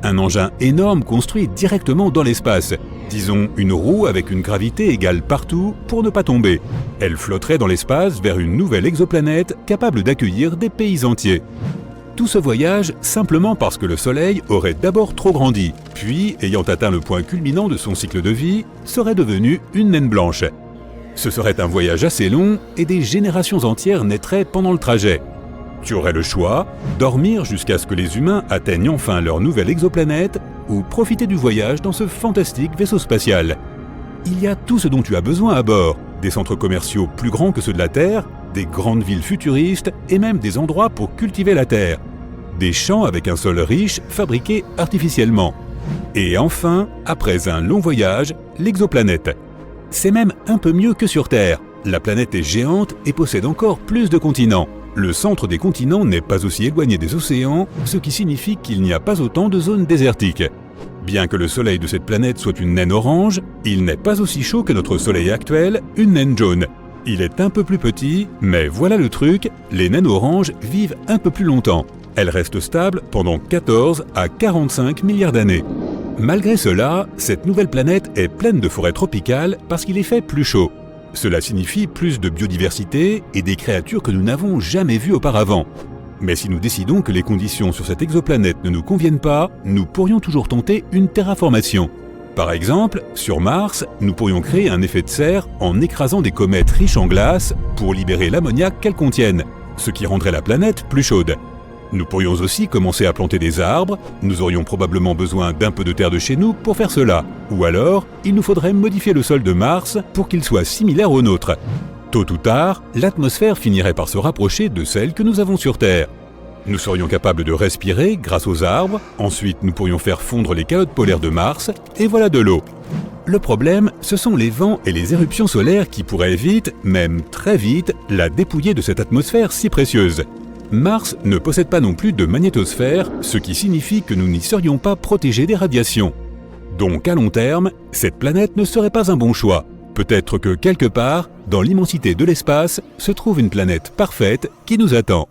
D: Un engin énorme construit directement dans l'espace, disons une roue avec une gravité égale partout pour ne pas tomber. Elle flotterait dans l'espace vers une nouvelle exoplanète capable d'accueillir des pays entiers. Tout ce voyage simplement parce que le Soleil aurait d'abord trop grandi, puis, ayant atteint le point culminant de son cycle de vie, serait devenu une naine blanche. Ce serait un voyage assez long et des générations entières naîtraient pendant le trajet. Tu aurais le choix, dormir jusqu'à ce que les humains atteignent enfin leur nouvelle exoplanète ou profiter du voyage dans ce fantastique vaisseau spatial. Il y a tout ce dont tu as besoin à bord, des centres commerciaux plus grands que ceux de la Terre, des grandes villes futuristes et même des endroits pour cultiver la terre. Des champs avec un sol riche fabriqués artificiellement. Et enfin, après un long voyage, l'exoplanète. C'est même un peu mieux que sur Terre. La planète est géante et possède encore plus de continents. Le centre des continents n'est pas aussi éloigné des océans, ce qui signifie qu'il n'y a pas autant de zones désertiques. Bien que le soleil de cette planète soit une naine orange, il n'est pas aussi chaud que notre soleil actuel, une naine jaune. Il est un peu plus petit, mais voilà le truc, les naines oranges vivent un peu plus longtemps. Elles restent stables pendant 14 à 45 milliards d'années. Malgré cela, cette nouvelle planète est pleine de forêts tropicales parce qu'il est fait plus chaud. Cela signifie plus de biodiversité et des créatures que nous n'avons jamais vues auparavant. Mais si nous décidons que les conditions sur cette exoplanète ne nous conviennent pas, nous pourrions toujours tenter une terraformation. Par exemple, sur Mars, nous pourrions créer un effet de serre en écrasant des comètes riches en glace pour libérer l'ammoniac qu'elles contiennent, ce qui rendrait la planète plus chaude. Nous pourrions aussi commencer à planter des arbres, nous aurions probablement besoin d'un peu de terre de chez nous pour faire cela. Ou alors, il nous faudrait modifier le sol de Mars pour qu'il soit similaire au nôtre. Tôt ou tard, l'atmosphère finirait par se rapprocher de celle que nous avons sur Terre. Nous serions capables de respirer grâce aux arbres, ensuite nous pourrions faire fondre les calottes polaires de Mars, et voilà de l'eau. Le problème, ce sont les vents et les éruptions solaires qui pourraient vite, même très vite, la dépouiller de cette atmosphère si précieuse. Mars ne possède pas non plus de magnétosphère, ce qui signifie que nous n'y serions pas protégés des radiations. Donc à long terme, cette planète ne serait pas un bon choix. Peut-être que quelque part, dans l'immensité de l'espace, se trouve une planète parfaite qui nous attend.